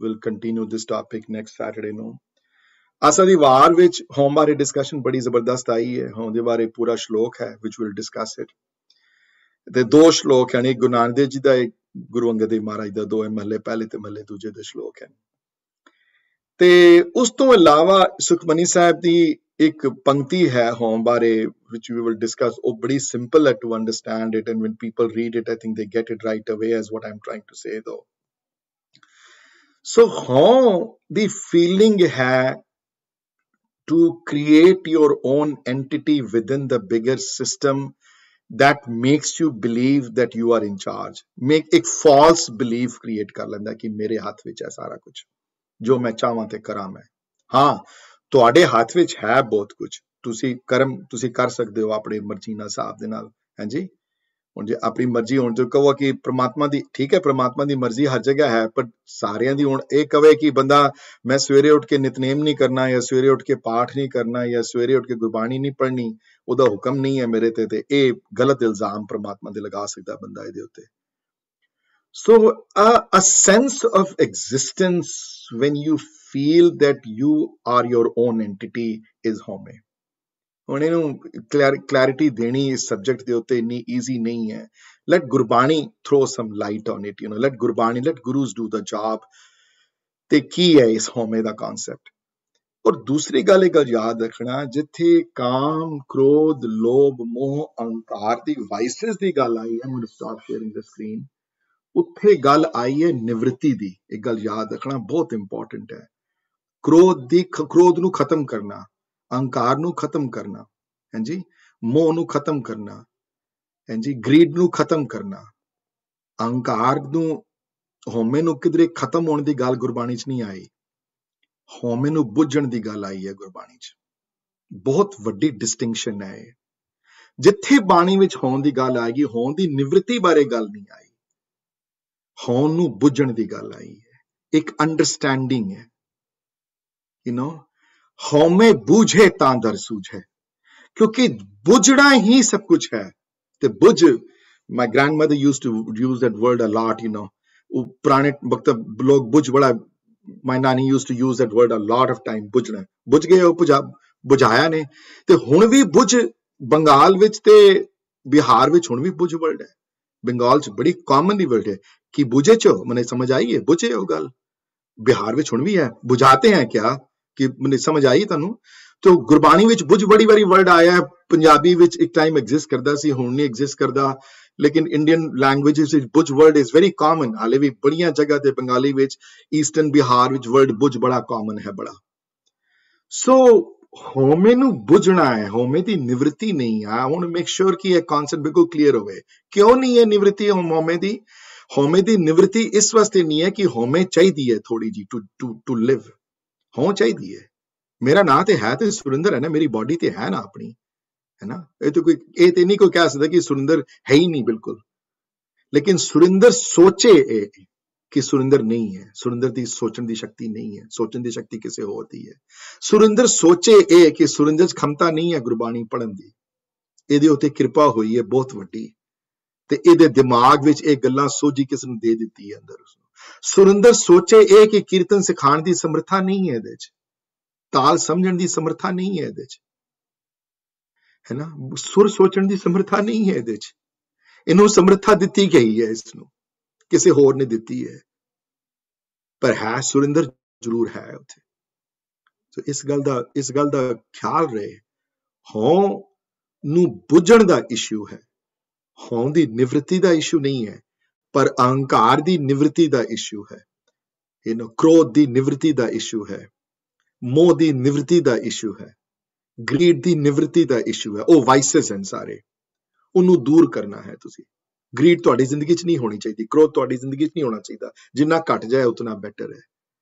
will continue this topic next Saturday नो. आसा दी वार विच होम बारे डिस्कशन बड़ी जबरदस्त आई है. होम दे बारे पूरा श्लोक है विच विल डिस्कस इट. ते 2 श्लोक हैं, एक गुरु नानक देव जी दा, एक गुरु अंगद देव महाराज दा, 2 महले पहले ते महले दूजे दे श्लोक हैं. ते उस तो इलावा सुखमनी साहब दी एक पंक्ति है होम बारे which we will discuss. Oh, bड़ी simple है to understand it, and when people read it I think they get it right away as what I'm trying to say though. So home the feeling है to create your own entity within the bigger system that makes you believe that you are in charge. Make एक false belief create कर लेंदा कि मेरे हाथ विच है सारा कुछ, जो मैं चाहां ते करा मैं. हाँ ਤੁਹਾਡੇ ਹੱਥ ਵਿੱਚ ਹੈ ਬਹੁਤ ਕੁਝ, ਤੁਸੀਂ ਕਰਮ ਤੁਸੀਂ ਕਰ ਸਕਦੇ ਹੋ ਆਪਣੀ ਮਰਜ਼ੀ ਨਾਲ ਹਿਸਾਬ ਦੇ ਨਾਲ. ਹਾਂਜੀ ਹੁਣ ਜੇ ਆਪਣੀ ਮਰਜ਼ੀ ਹੋਣ ਤੇ ਕਹੋ ਕਿ ਪ੍ਰਮਾਤਮਾ ਦੀ, ਠੀਕ ਹੈ ਪ੍ਰਮਾਤਮਾ ਦੀ ਮਰਜ਼ੀ ਹਰ ਜਗ੍ਹਾ ਹੈ, ਪਰ ਸਾਰਿਆਂ ਦੀ ਹੁਣ ਇਹ ਕਵੇ ਕਿ ਬੰਦਾ ਮੈਂ ਸਵੇਰੇ ਉੱਠ ਕੇ ਨਿਤਨੇਮ ਨਹੀਂ ਕਰਨਾ, ਜਾਂ ਸਵੇਰੇ ਉੱਠ ਕੇ ਪਾਠ ਨਹੀਂ ਕਰਨਾ, ਜਾਂ ਸਵੇਰੇ ਉੱਠ ਕੇ ਗੁਰਬਾਣੀ ਨਹੀਂ ਪੜ੍ਹਨੀ, ਉਹਦਾ ਹੁਕਮ ਨਹੀਂ ਹੈ ਮੇਰੇ ਤੇ ਇਹ ਗਲਤ ਇਲਜ਼ਾਮ ਪ੍ਰਮਾਤਮਾ ਦੇ ਲਗਾ ਸਕਦਾ ਬੰਦਾ ਇਹਦੇ ਉੱਤੇ. So a sense of existence when you feel that you are your own entity is home. ਹੁਣ ਇਹਨੂੰ ਕਲੈਰਿਟੀ ਦੇਣੀ ਇਸ ਸਬਜੈਕਟ ਦੇ ਉੱਤੇ ਇੰਨੀ ਈਜ਼ੀ ਨਹੀਂ ਹੈ. Let Gurbani throw some light on it, let Gurbani, let Gurus do the job. ਤੇ ਕੀ ਹੈ ਇਸ ਹੋਮੇ ਦਾ ਕਨਸੈਪਟ. ਔਰ ਦੂਸਰੀ ਗੱਲ ਇੱਕ ਗੱਲ ਯਾਦ ਰੱਖਣਾ, ਜਿੱਥੇ ਕਾਮ ਕ੍ਰੋਧ ਲੋਭ ਮੋਹ ਅਹੰਕਾਰ ਦੀ ਵਾਈਸਸ ਦੀ ਗੱਲ ਆਈ ਹੈ, ਮੈਨੂੰ ਸਟਾਪ ਸ਼ੇਅਰਿੰਗ ਦ ਸਕਰੀਨ, ਉੱਥੇ ਗੱਲ ਆਈ ਹੈ ਨਿਵਰਤੀ ਦੀ. ਇੱਕ ਗੱਲ ਯਾਦ ਰੱਖਣਾ ਬਹੁਤ ਇੰਪੋਰਟੈਂਟ ਹੈ. ਕ੍ਰੋਧ ਨੂੰ ਖਤਮ ਕਰਨਾ, ਅਹੰਕਾਰ ਨੂੰ ਖਤਮ ਕਰਨਾ, ਹਾਂਜੀ, ਮੋਹ ਨੂੰ ਖਤਮ ਕਰਨਾ, ਹਾਂਜੀ, ਗਰੀਡ ਨੂੰ ਖਤਮ ਕਰਨਾ, ਅਹੰਕਾਰ ਨੂੰ, ਹਉਮੈ ਨੂੰ ਕਿਧਰੇ ਖਤਮ ਹੋਣ ਦੀ ਗੱਲ ਗੁਰਬਾਣੀ 'ਚ ਨਹੀਂ ਆਈ. ਹਉਮੈ ਨੂੰ ਬੁੱਝਣ ਦੀ ਗੱਲ ਆਈ ਹੈ ਗੁਰਬਾਣੀ 'ਚ. ਬਹੁਤ ਵੱਡੀ ਡਿਸਟਿੰਕਸ਼ਨ ਹੈ ਇਹ. ਜਿੱਥੇ ਬਾਣੀ ਵਿੱਚ ਹੋਣ ਦੀ ਗੱਲ ਆਏਗੀ, ਹੋਣ ਦੀ ਨਿਵਰਤੀ ਬਾਰੇ ਗੱਲ ਨਹੀਂ ਆਈ, ਹੋਣ ਨੂੰ ਬੁੱਝਣ ਦੀ ਗੱਲ ਆਈ ਹੈ, ਇੱਕ ਅੰਡਰਸਟੈਂਡਿੰਗ ਹੈ। ਹਉਮੈ ਬੂਝੇ ਤਾਂ ਦਰ ਸੂਝੇ, ਕਿਉਂਕਿ ਬੁੱਝਣਾ ਹੀ ਸਭ ਕੁਝ ਹੈ। ਤੇ ਬੁੱਝ, my grandmother used to use that word a lot, ਪੁਰਾਣੇ ਵਕਤ ਲੋਕ ਬੁੱਝ ਬੜਾ, my nanny used to use that word a lot of time, ਬੁੱਝਣਾ, ਬੁੱਝ ਗਏ, ਉਹ ਬੁਝਾਇਆ ਨੇ। ਤੇ ਹੁਣ ਵੀ ਬੁੱਝ ਬੰਗਾਲ ਵਿੱਚ ਤੇ ਬਿਹਾਰ ਵਿੱਚ ਹੁਣ ਵੀ ਬੁੱਝ ਵਰਡ ਹੈ, ਬੰਗਾਲ ਚ ਬੜੀ ਕਾਮਨ ਦੀ ਵਰਡ ਹੈ ਕਿ ਬੁਝੇ ਚੋ, ਮੈਨੂੰ ਸਮਝ ਆਈ ਹੈ, ਬੁਝੇ ਉਹ ਗੱਲ ਬਿਹਾਰ ਵਿੱਚ ਹੁਣ ਵੀ ਹੈ, ਬੁਝਾਤੇ ਹੈ ਕਿਆ, ਕਿ ਮੈਨੂੰ ਸਮਝ ਆਈ ਤੁਹਾਨੂੰ। ਤੇ ਗੁਰਬਾਣੀ ਵਿੱਚ ਬੁੱਝ ਬੜੀ ਵਾਰੀ ਵਰਡ ਆਇਆ, ਪੰਜਾਬੀ ਵਿੱਚ ਇੱਕ ਟਾਈਮ ਐਗਜ਼ਿਸਟ ਕਰਦਾ ਸੀ, ਹੁਣ ਨਹੀਂ ਐਗਜ਼ਿਸਟ ਕਰਦਾ, ਲੇਕਿਨ ਇੰਡੀਅਨ ਲੈਂਗੁਏਜਸ ਵਿੱਚ ਬੁੱਝ ਵਰਡ ਇਜ਼ ਵੈਰੀ ਕਾਮਨ, ਹਾਲੇ ਵੀ ਬੜੀਆਂ ਜਗ੍ਹਾ ਤੇ ਬੰਗਾਲੀ ਵਿੱਚ, ਈਸਟਰਨ ਬਿਹਾਰ ਵਿੱਚ ਵਰਡ ਬੁੱਝ ਬੜਾ ਕਾਮਨ ਹੈ ਬੜਾ। ਸੋ ਹਉਮੈ ਨੂੰ ਬੁੱਝਣਾ ਹੈ, ਹਉਮੈ ਦੀ ਨਿਵਰਤੀ ਨਹੀਂ ਹੈ। I want to make sure ਕਿ ਇਹ ਕਨਸੈਪਟ ਬਿਲਕੁਲ ਕਲੀਅਰ ਹੋਵੇ। ਕਿਉਂ ਨਹੀਂ ਹੈ ਨਿਵਰਤੀ ਹਉਮੈ ਦੀ? ਹਉਮੈ ਦੀ ਨਿਵਰਤੀ ਇਸ ਵਾਸਤੇ ਨਹੀਂ ਹੈ ਕਿ ਹਉਮੈ ਚਾਹੀਦੀ ਹੈ ਥੋੜੀ ਜੀ ਟੂ ਲਿਵ, ਹੋਂ ਚਾਹੀਦੀ ਹੈ। ਮੇਰਾ ਨਾਂ ਤੇ ਹੈ ਤੇ ਸੁਰਿੰਦਰ ਹੈ ਨਾ, ਮੇਰੀ ਬਾਡੀ ਤੇ ਹੈ ਨਾ ਆਪਣੀ, ਹੈ ਨਾ। ਇਹ ਤੇ ਨਹੀਂ ਕੋਈ ਕਹਿ ਸਕਦਾ ਕਿ ਸੁਰਿੰਦਰ ਹੈ ਹੀ ਨਹੀਂ ਬਿਲਕੁਲ, ਲੇਕਿਨ ਸੁਰਿੰਦਰ ਸੋਚੇ ਇਹ ਕਿ ਸੁਰਿੰਦਰ ਨਹੀਂ ਹੈ, ਸੁਰਿੰਦਰ ਦੀ ਸੋਚਣ ਦੀ ਸ਼ਕਤੀ ਨਹੀਂ ਹੈ, ਸੋਚਣ ਦੀ ਸ਼ਕਤੀ ਕਿਸੇ ਹੋਰ ਦੀ ਹੈ। ਸੁਰਿੰਦਰ ਸੋਚੇ ਇਹ ਕਿ ਸੁਰਿੰਦਰ 'ਚ ਖਮਤਾ ਨਹੀਂ ਹੈ ਗੁਰਬਾਣੀ ਪੜ੍ਹਨ ਦੀ, ਇਹਦੇ ਉੱਤੇ ਕਿਰਪਾ ਹੋਈ ਹੈ ਬਹੁਤ ਵੱਡੀ, ਤੇ ਇਹਦੇ ਦਿਮਾਗ ਵਿੱਚ ਇਹ ਗੱਲਾਂ ਸੋਝੀ ਕਿਸ ਨੂੰ ਦੇ ਦਿੱਤੀ ਹੈ ਅੰਦਰ ਉਸਨੂੰ। ਸੁਰਿੰਦਰ ਸੋਚੇ ਇਹ ਕਿ ਕੀਰਤਨ ਸਿਖਾਉਣ ਦੀ ਸਮਰੱਥਾ ਨਹੀਂ ਹੈ ਇਹਦੇ 'ਚ, ਤਾਲ ਸਮਝਣ ਦੀ ਸਮਰੱਥਾ ਨਹੀਂ ਹੈ ਇਹਦੇ 'ਚ, ਹੈ ਨਾ, ਸੁਰ ਸੋਚਣ ਦੀ ਸਮਰੱਥਾ ਨਹੀਂ ਹੈ ਇਹਦੇ 'ਚ। ਇਹਨੂੰ ਸਮਰੱਥਾ ਦਿੱਤੀ ਗਈ ਹੈ, ਇਸਨੂੰ ਕਿਸੇ ਹੋਰ ਨੇ ਦਿੱਤੀ ਹੈ, ਪਰ ਹੈ ਸੁਰਿੰਦਰ ਜ਼ਰੂਰ ਹੈ ਉੱਥੇ। ਸੋ ਇਸ ਗੱਲ ਦਾ ਖਿਆਲ ਰਹੇ, ਹੋਂ ਨੂੰ ਬੁੱਝਣ ਦਾ ਇਸ਼ੂ ਹੈ, ਹੋਂ ਦੀ ਨਿਵਰਤੀ ਦਾ ਇਸ਼ੂ ਨਹੀਂ ਹੈ, ਪਰ ਅਹੰਕਾਰ ਦੀ ਨਿਵਰਤੀ ਦਾ ਇਸ਼ੂ ਹੈ, ਕ੍ਰੋਧ ਦੀ ਨਿਵਰਤੀ ਦਾ ਇਸ਼ੂ ਹੈ, ਮੋਹ ਦੀ ਨਿਵਰਤੀ ਦਾ ਇਸ਼ੂ ਹੈ, ਗ੍ਰੀਡ ਦੀ ਨਿਵਰਤੀ ਦਾ ਇਸ਼ੂ ਹੈ। ਉਹ ਵਾਈਸਸ ਹਨ ਸਾਰੇ, ਉਹਨੂੰ ਦੂਰ ਕਰਨਾ ਹੈ ਤੁਸੀਂ। ਗ੍ਰੀਡ ਤੁਹਾਡੀ ਜ਼ਿੰਦਗੀ 'ਚ ਨਹੀਂ ਹੋਣੀ ਚਾਹੀਦੀ, ਕ੍ਰੋਧ ਤੁਹਾਡੀ ਜ਼ਿੰਦਗੀ 'ਚ ਨਹੀਂ ਹੋਣਾ ਚਾਹੀਦਾ, ਜਿੰਨਾ ਘਟ ਜਾਏ ਉਤਨਾ ਬੈਟਰ ਹੈ।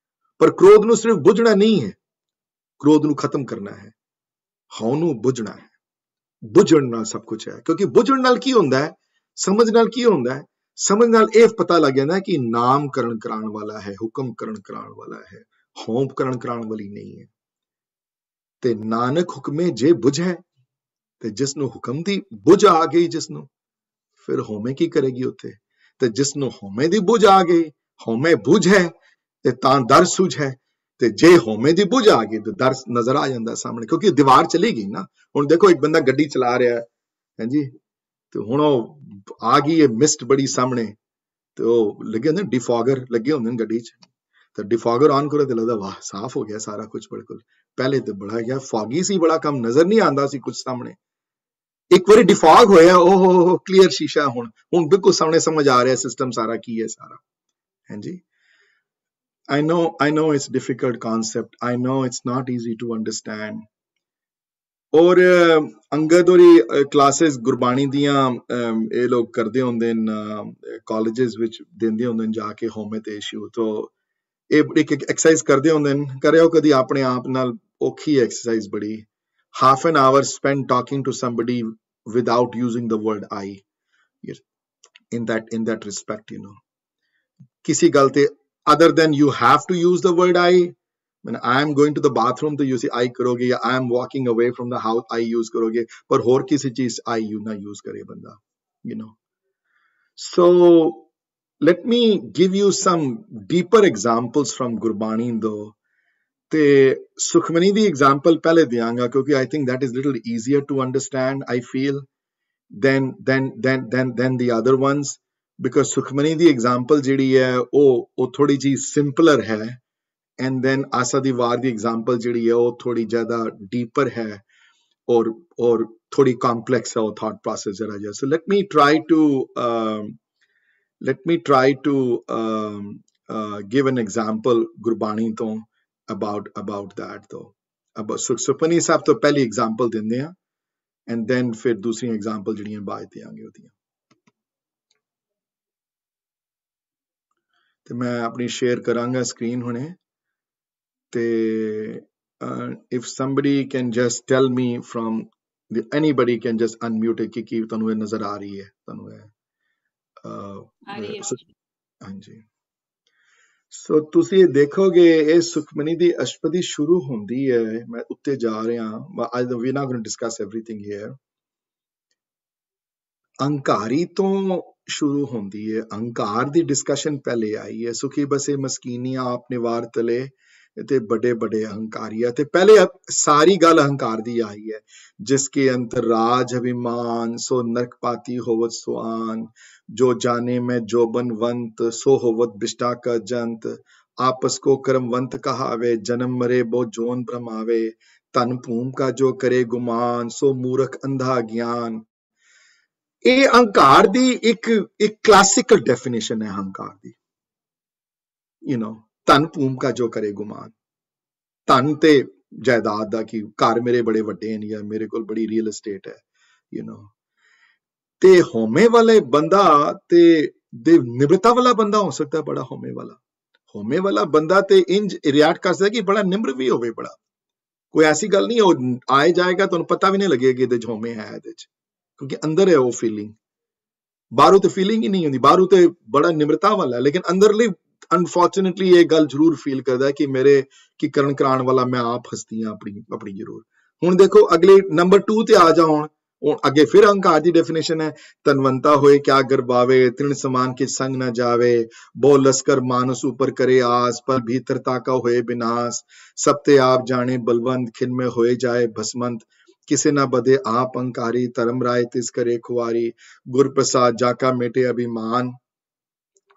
ਪਰ ਕ੍ਰੋਧ ਨੂੰ ਸਿਰਫ ਬੁੱਝਣਾ ਨਹੀਂ ਹੈ, ਕ੍ਰੋਧ ਨੂੰ ਖਤਮ ਕਰਨਾ ਹੈ, ਹੋਂ ਨੂੰ ਬੁੱਝਣਾ ਹੈ। ਬੁੱਝਣ ਨਾਲ ਸਭ ਕੁਝ ਹੈ, ਕਿਉਂਕਿ ਬੁੱਝਣ ਨਾਲ ਕੀ ਹੁੰਦਾ ਹੈ, ਸਮਝ ਨਾਲ ਕੀ ਹੁੰਦਾ ਹੈ, ਸਮਝ ਨਾਲ ਇਹ ਪਤਾ ਲੱਗ ਜਾਂਦਾ ਕਿ ਨਾਮ ਕਰਨ ਕਰਾਉਣ ਵਾਲਾ ਹੈ, ਹੁਕਮ ਕਰਨ ਕਰਾਉਣ ਵਾਲਾ ਹੈ, ਹੋਂ ਕਰਨ ਕਰਾਉਣ ਵਾਲੀ ਨਹੀਂ ਹੈ। ਤੇ ਨਾਨਕ ਹੁਕਮੇ ਜੇ ਬੁਝੈ, ਤੇ ਜਿਸ ਨੂੰ ਹੁਕਮ ਦੀ ਬੁਝ ਆ ਗਈ, ਜਿਸ ਨੂੰ, ਫਿਰ ਹਉਮੈ ਕੀ ਕਰੇਗੀ ਉੱਥੇ। ਤੇ ਜਿਸ ਨੂੰ ਹਉਮੈ ਦੀ ਬੁਝ ਆ ਗਈ, ਹਉਮੈ ਬੁਝ ਹੈ ਤੇ ਤਾਂ ਦਰ ਸੂਝ ਹੈ। ਤੇ ਜੇ ਹਉਮੈ ਦੀ ਬੁਝ ਆ ਗਈ ਤੇ ਦਰ ਨਜ਼ਰ ਆ ਜਾਂਦਾ ਸਾਹਮਣੇ, ਕਿਉਂਕਿ ਦੀਵਾਰ ਚਲੀ ਗਈ ਨਾ। ਹੁਣ ਦੇਖੋ ਇੱਕ ਬੰਦਾ ਗੱਡੀ ਚਲਾ ਰਿਹਾ ਹੈ ਜੀ, ਤੇ ਹੁਣ ਉਹ ਆ ਗਈ ਹੈ ਮਿਸਟ ਬੜੀ ਸਾਹਮਣੇ, ਤੇ ਉਹ ਲੱਗੇ ਹੁੰਦੇ ਡਿਫੋਗਰ ਲੱਗੇ ਹੁੰਦੇ ਨੇ ਗੱਡੀ 'ਚ, ਤੇ ਡਿਫੋਗਰ ਆਨ ਕਰੋ ਤੇ ਲੱਗਦਾ ਵਾਹ ਸਾਫ਼ ਹੋ ਗਿਆ ਸਾਰਾ ਕੁਝ ਬਿਲਕੁਲ। ਪਹਿਲੇ ਤੇ ਬੜਾ ਗਿਆ ਫੌਗੀ ਸੀ, ਬੜਾ ਕੰਮ ਨਜ਼ਰ ਨਹੀਂ ਆਉਂਦਾ ਸੀ ਕੁਝ ਸਾਹਮਣੇ। ਇੱਕ ਵਾਰੀ ਡਿਫੌਗ ਹੋਇਆ, ਉਹ ਕਲੀਅਰ ਸ਼ੀਸ਼ਾ, ਹੁਣ ਬਿਲਕੁਲ ਸਾਹਮਣੇ ਸਮਝ ਆ ਰਿਹਾ ਸਿਸਟਮ ਸਾਰਾ ਕੀ ਹੈ ਸਾਰਾ, ਹਾਂਜੀ। I know it's difficult concept. I know it's not easy to understand. ਔਰ ਅੰਗਦ ਹੋਰੀ ਕਲਾਸਿਸ ਗੁਰਬਾਣੀ ਦੀਆਂ ਇਹ ਲੋਕ ਕਰਦੇ ਹੁੰਦੇ ਨੇ, ਕਾਲਜਸ ਵਿੱਚ ਦਿੰਦੇ ਹੁੰਦੇ ਨੇ ਜਾ ਕੇ ਹਉਮੈ ਤੇ ਇਸ਼ੂ। ਤੋਂ ਇਹ ਇੱਕ ਐਕਸਰਸਾਈਜ਼ ਕਰਦੇ ਹੁੰਦੇ ਨੇ, ਕਰਿਓ ਕਦੀ ਆਪਣੇ ਆਪ ਨਾਲ, ਔਖੀ ਐਕਸਰਸਾਈਜ਼ ਬੜੀ। half an hour spent talking to somebody without using the word I, in that respect, kisi gal te other than you have to use the word I. When I am going to the bathroom to use I karoge, ya I am walking away from the house I use karoge, par hor kisi cheez I na use kare banda, So let me give you some deeper examples from Gurbani though. ਤੇ ਸੁਖਮਨੀ ਦੀ ਐਗਜ਼ਾਮਪਲ ਪਹਿਲੇ ਦਿਆਂਗਾ, ਕਿਉਂਕਿ I think that is little easier to understand, I feel, than the other ones, because Sukhmani the example ਜਿਹੜੀ ਹੈ ਉਹ ਥੋੜੀ ਜਿਹੀ ਸਿੰਪਲਰ ਹੈ, and then Asa the war the example ਜਿਹੜੀ ਹੈ ਉਹ ਥੋੜੀ ਜ਼ਿਆਦਾ ਡੀਪਰ ਹੈ, ਔਰ ਥੋੜੀ ਕੰਪਲੈਕਸ ਹੈ ਉਹ ਥਾਟ ਪ੍ਰੋਸੈਸ ਜਰਾ ਜਿਹਾ। So let me try to give an example Gurbani ਤੋਂ about that though, about Sukhmani Sahib ਤੋਂ ਪਹਿਲੀ ਐਗਜ਼ਾਮਪਲ ਦਿੰਦੇ ਆ, and then ਫਿਰ ਦੂਸਰੀਆਂ ਐਗਜ਼ਾਮਪਲ ਜਿਹੜੀਆਂ ਬਾਅਦ ਦਿਆਂਗੇ ਉਹਦੀਆਂ। ਤੇ ਮੈਂ ਆਪਣੀ ਸ਼ੇਅਰ ਕਰਾਂਗਾ ਸਕਰੀਨ ਹੁਣੇ, ਤੇ if somebody can just tell me from anybody can just unmute it कि ਤੁਹਾਨੂੰ ਇਹ ਨਜ਼ਰ ਆ ਰਹੀ ਹੈ ਤੁਹਾਨੂੰ ਇਹ आ रही है ਹਾਂਜੀ ਸੋ ਤੁਸੀਂ ਇਹ ਦੇਖੋਗੇ ਇਹ ਸੁਖਮਨੀ ਦੀ ਅਸ਼ਟਪਦੀ ਸ਼ੁਰੂ ਹੁੰਦੀ ਹੈ ਮੈਂ ਉੱਤੇ ਜਾ ਰਿਹਾ ਅੱਜ ਵੀ ਨਾ going to discuss everything here ਅਹੰਕਾਰੀ ਤੋਂ ਸ਼ੁਰੂ ਹੁੰਦੀ ਹੈ ਅਹੰਕਾਰ ਦੀ ਡਿਸਕਸ਼ਨ ਪਹਿਲੇ ਆਈ ਹੈ ਸੁਖੀ ਬਸੇ ਮਸਕੀਨੀਆਂ ਆਪਨੇ ਵਾਰ ਤਲੇ ਤੇ बड़े बड़े अहंकारिया ते पहले सारी गल अहंकार दी आई है जिसके अंतर राज अभिमान सो नरकपाती होवत सुआन जो जाने में जोबनवंत सो होवत बिष्टा का जंत आपस को कर्मवंत कहावे जन्म मरे बो जोन भ्रमावे तन भूम का जो करे गुमान सो मूर्ख अंधा ज्ञान ये अहंकार दी एक क्लासिकल डेफिनेशन है अहंकार दी you know ਧਨ ਭੂਮ ਕਾ ਜੋ ਕਰੇ ਗੁਮਾਨ ਧਨ ਤੇ ਜਾਇਦਾਦ ਦਾ ਕਿ ਘਰ ਮੇਰੇ ਬੜੇ ਵੱਡੇ ਨੇ ਜਾਂ ਮੇਰੇ ਕੋਲ ਬੜੀ ਰੀਅਲ ਐਸਟੇਟ ਹੈ ਯੂ نو ਤੇ ਹੋਮੇ ਵਾਲੇ ਬੰਦਾ ਤੇ ਦੇ ਨਿਮਰਤਾ ਵਾਲਾ ਬੰਦਾ ਹੋ ਸਕਦਾ ਬੜਾ ਹੋਮੇ ਵਾਲਾ ਬੰਦਾ ਤੇ ਇੰਜ ਰਿਐਕਟ ਕਰ ਸਕਦਾ ਕਿ ਬੜਾ ਨਿਮਰ ਵੀ ਹੋਵੇ ਬੜਾ ਕੋਈ ਐਸੀ ਗੱਲ ਨਹੀਂ ਉਹ ਆਏ ਜਾਏਗਾ ਤੁਹਾਨੂੰ ਪਤਾ ਵੀ ਨਹੀਂ ਲੱਗੇਗਾ ਕਿ ਇਹਦੇ ਚ ਹੋਮੇ ਹੈ ਇਹਦੇ ਚ ਕਿਉਂਕਿ ਅੰਦਰ ਹੈ ਉਹ ਫੀਲਿੰਗ ਬਾਹਰੋਂ ਤੇ ਫੀਲਿੰਗ ਹੀ ਨਹੀਂ ਹੁੰਦੀ ਬਾਹਰੋਂ ਤੇ ਬੜਾ ਨਿਮਰਤਾ ਵਾਲਾ ਲੇਕਿਨ ਅੰਦਰਲੀ अनफॉर्चुनेटली ये गल जरूर फील करता है कि मेरे की करण कराने वाला मैं आप हस्ती हाँ अपनी जरूर हुण देखो अगले नंबर 2 ते आ जाओ अगे फिर अहंकार दी डेफिनेशन है तनवंता होए क्या गरबावे तृण समान के संग न जावे बो लश्कर मानस ऊपर करे आस पर भीतरता का होए विनाश सब ते आप जाने बलवंत खिन में होए जाए भस्मंत किसे ना बदे आप अहंकारी धर्म राय तिस करे खुआरी गुर प्रसाद जाका मेटे अभिमान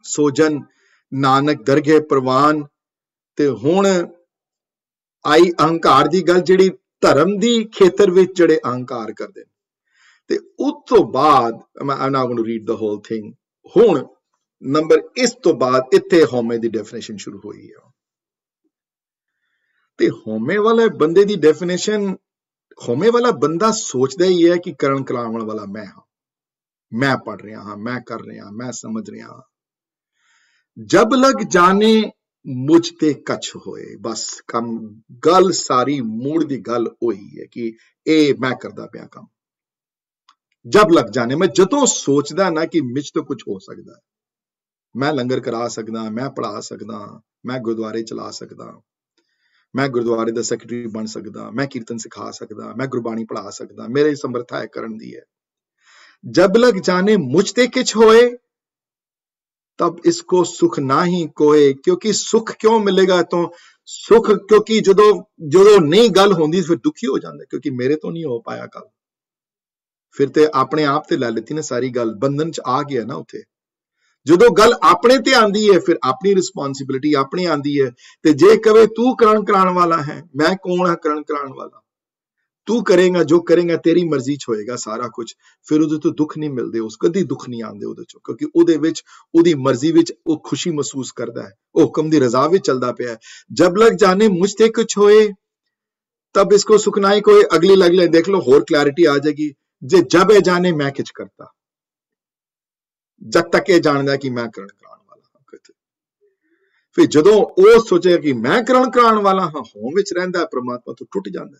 सोजन नानक दरगे प्रवान ते हुण आई अहंकार दी गल जिहड़ी धर्म दी खेतर विच जिहड़े अहंकार करदे ते उस तो बाद I'm not going to read the whole thing हुण नंबर इस तो बाद इत्थे होमे दी डेफिनेशन शुरू होई है ते होमे वाले बंदे दी डेफिनेशन होमे वाला बंदा सोचदा ही है कि करण कराने वाला मैं हां मैं पढ़ रहा हां मैं कर रहा मैं समझ रहा हां जब लग जाने मुझ ते कछ होए बस कम गल सारी मूड दी गल होई है कि ए मैं करदा पिया काम जब लग जाने मैं जदों सोचदा ना कि मिच तो कुछ हो सकदा है मैं लंगर करा सकदा मैं पढ़ा सकदा मैं गुरुद्वारे चला सकदा मैं गुरुद्वारे दा सैकटरी बन सकदा मैं कीर्तन सिखा सकदा मैं गुरबाणी पढ़ा सकदा मेरे समर्था है करन दी है जब लग जाने मुझ ते किछ होए तब इसको सुख ना ही कोए क्योंकि सुख क्यों मिलेगा तो सुख क्योंकि जो नहीं गल होंदी फिर दुखी हो जाता क्योंकि मेरे तो नहीं हो पाया कल फिर ते अपने आप ते लै लेती ने सारी गल बंधन च आ गया ना उथे जो गल अपने ते आंदी है फिर अपनी रिस्पॉन्सिबिलिटी अपनी आंदी है ते जे कवे तू करण कराने वाला है मैं कौन है करण कराने वाला तू करेगा जो करेगा तेरी मर्जी च होएगा सारा कुछ फिर उदे तो दुख नहीं मिलते उस कदी दुख नहीं आंदे उदे चो क्योंकि उदे विच उदी मर्जी विच वो खुशी महसूस करता है वो हुक्म दी रजा विच चलदा पिया है जब लग जाने मुझ ते कुछ होए तब इसको सुख ना ही कोई अगली लग ले देख लो होर क्लैरिटी आ जाएगी जे जब ए जाने मैं किछ करता जब तक ये जानदा कि मैं करण कराने वाला हां फिर जदों वो सोचे कि मैं करण कराने वाला हां होम विच रहिंदा परमात्मा तो टुट जांदा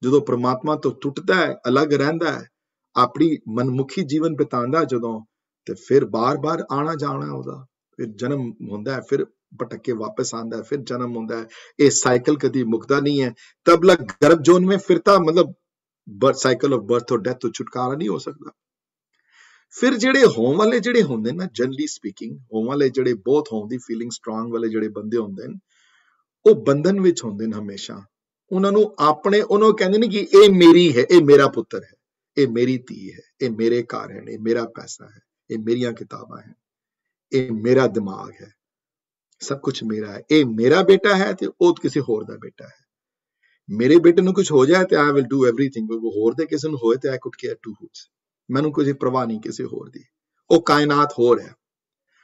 जो परमात्मा तो टुटता है अलग रहिंदा है अपनी मनमुखी जीवन बितांदा जदों ते फिर बार बार आना जाना होदा फिर जन्म होंदा है फिर भटक के वापस आंदा है फिर जन्म होंदा है ये साइकिल कभी मुकदा नहीं है तब लग गर्भ जोन में फिरता मतलब साइकिल ऑफ बर्थ और डेथ तो छुटकारा नहीं हो सकता फिर जेड़े होम वाले जेड़े होंदे ना जनरली स्पीकिंग होम वाले जेड़े बहुत होम दी फीलिंग स्ट्रांग वाले जेड़े बंदे होंदे न वो बंधन विच होंदे न हमेशा उन्होंने अपने उन्होंने कहते हैं कि ये मेरी है ये मेरा पुत्र है ये मेरी धी है ये मेरे घर है ये मेरा पैसा है ये मेरिया किताबां हैं ये मेरा दिमाग है सब कुछ मेरा है ये मेरा बेटा है तो वो किसी होर दा बेटा है मेरे बेटे ਨੂੰ कुछ हो जाए तो आई विल डू एवरीथिंग वो होर दे किसी ਨੂੰ होए तो I could care two hoots मैनू कोई परवाह नहीं किसी होर दी वो कायनात होर है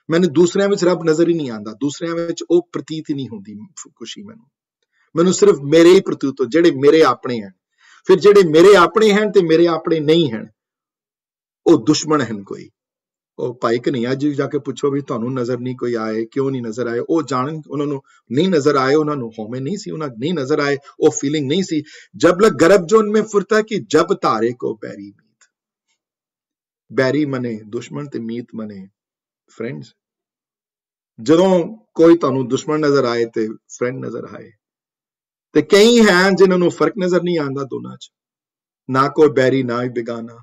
मैनू दूसरियां विच रब नजर ही नहीं आंदा दूसरियां विच वो प्रतीत ही नहीं हुंदी खुशी मैनू सिर्फ मेरे ही प्रतीत जेड़े मेरे अपने हैं फिर जेड़े मेरे अपने हैं ते मेरे अपने नहीं हैं वो दुश्मन हैं कोई ਉਹ ਭਾਈ ਕਨ੍ਹਈਆ ਜੀ ਜਾ ਕੇ ਪੁੱਛੋ ਵੀ ਤੁਹਾਨੂੰ ਨਜ਼ਰ ਨਹੀਂ ਕੋਈ ਆਏ, ਕਿਉਂ ਨਹੀਂ ਨਜ਼ਰ ਆਏ? ਉਹ ਜਾਣ, ਉਹਨਾਂ ਨੂੰ ਨਹੀਂ ਨਜ਼ਰ ਆਏ, ਉਹਨਾਂ ਨੂੰ ਹਉਮੈ ਨਹੀਂ ਸੀ, ਉਹਨਾਂ ਨਹੀਂ ਨਜ਼ਰ ਆਏ, ਉਹ ਫੀਲਿੰਗ ਨਹੀਂ ਸੀ। जब लग गर्भ जो उनमें फुरता कि जब तारे को बैरी मीत, बैरी मने दुश्मन ते मीत मने फ्रेंड्स। ਜਦੋਂ ਕੋਈ ਤੁਹਾਨੂੰ ਦੁਸ਼ਮਣ ਨਜ਼ਰ ਆਏ ਤੇ ਫਰੈਂਡ ਨਜ਼ਰ ਆਏ, ਤੇ ਕਈ हैं ਜਿਨ੍ਹਾਂ ਨੂੰ ਫਰਕ ਨਜ਼ਰ ਨਹੀਂ ਆਉਂਦਾ ਦੋਨਾਂ ਚ, ਨਾ ਕੋਈ ਬੈਰੀ ਨਾ ਹੀ ਬੇਗਾਨਾ,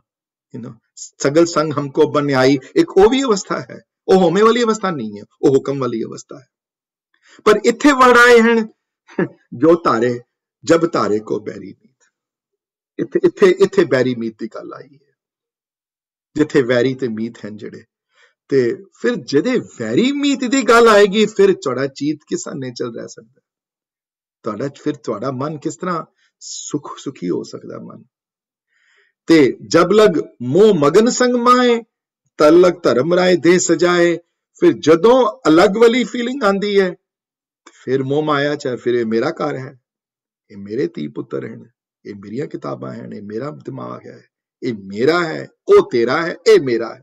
सगल संग हमको बन्याई, एक वो भी अवस्था है, वो होमे वाली अवस्था नहीं है, वो हुक्म वाली अवस्था है। पर इत्थे वर्ड आए हैं जो तारे, जब तारे को बैरी मीत, इत्थे इत्थे इत्थे बैरी मीत की गल आई है, जिथे वैरी ते मीत हैं जड़े। ते फिर जदे वैरी मीत की गल आएगी, फिर तुहाडा चीत किस ने चल रह सकता, तुहाडा फिर तुहाडा मन किस तरह सुखी हो सकता मन। ते जब लग मोह मगन संग माए, तल लग धर्म राय दे सजाए। फिर जदों अलग वाली फीलिंग आंदी है, फिर मोह माया चाहे फिर ये मेरा घर है, ये मेरे धी पुत्र हैं, ये मेरिया किताबां हैं, ये मेरा दिमाग है, ये मेरा है, ओ तेरा है, ये मेरा है,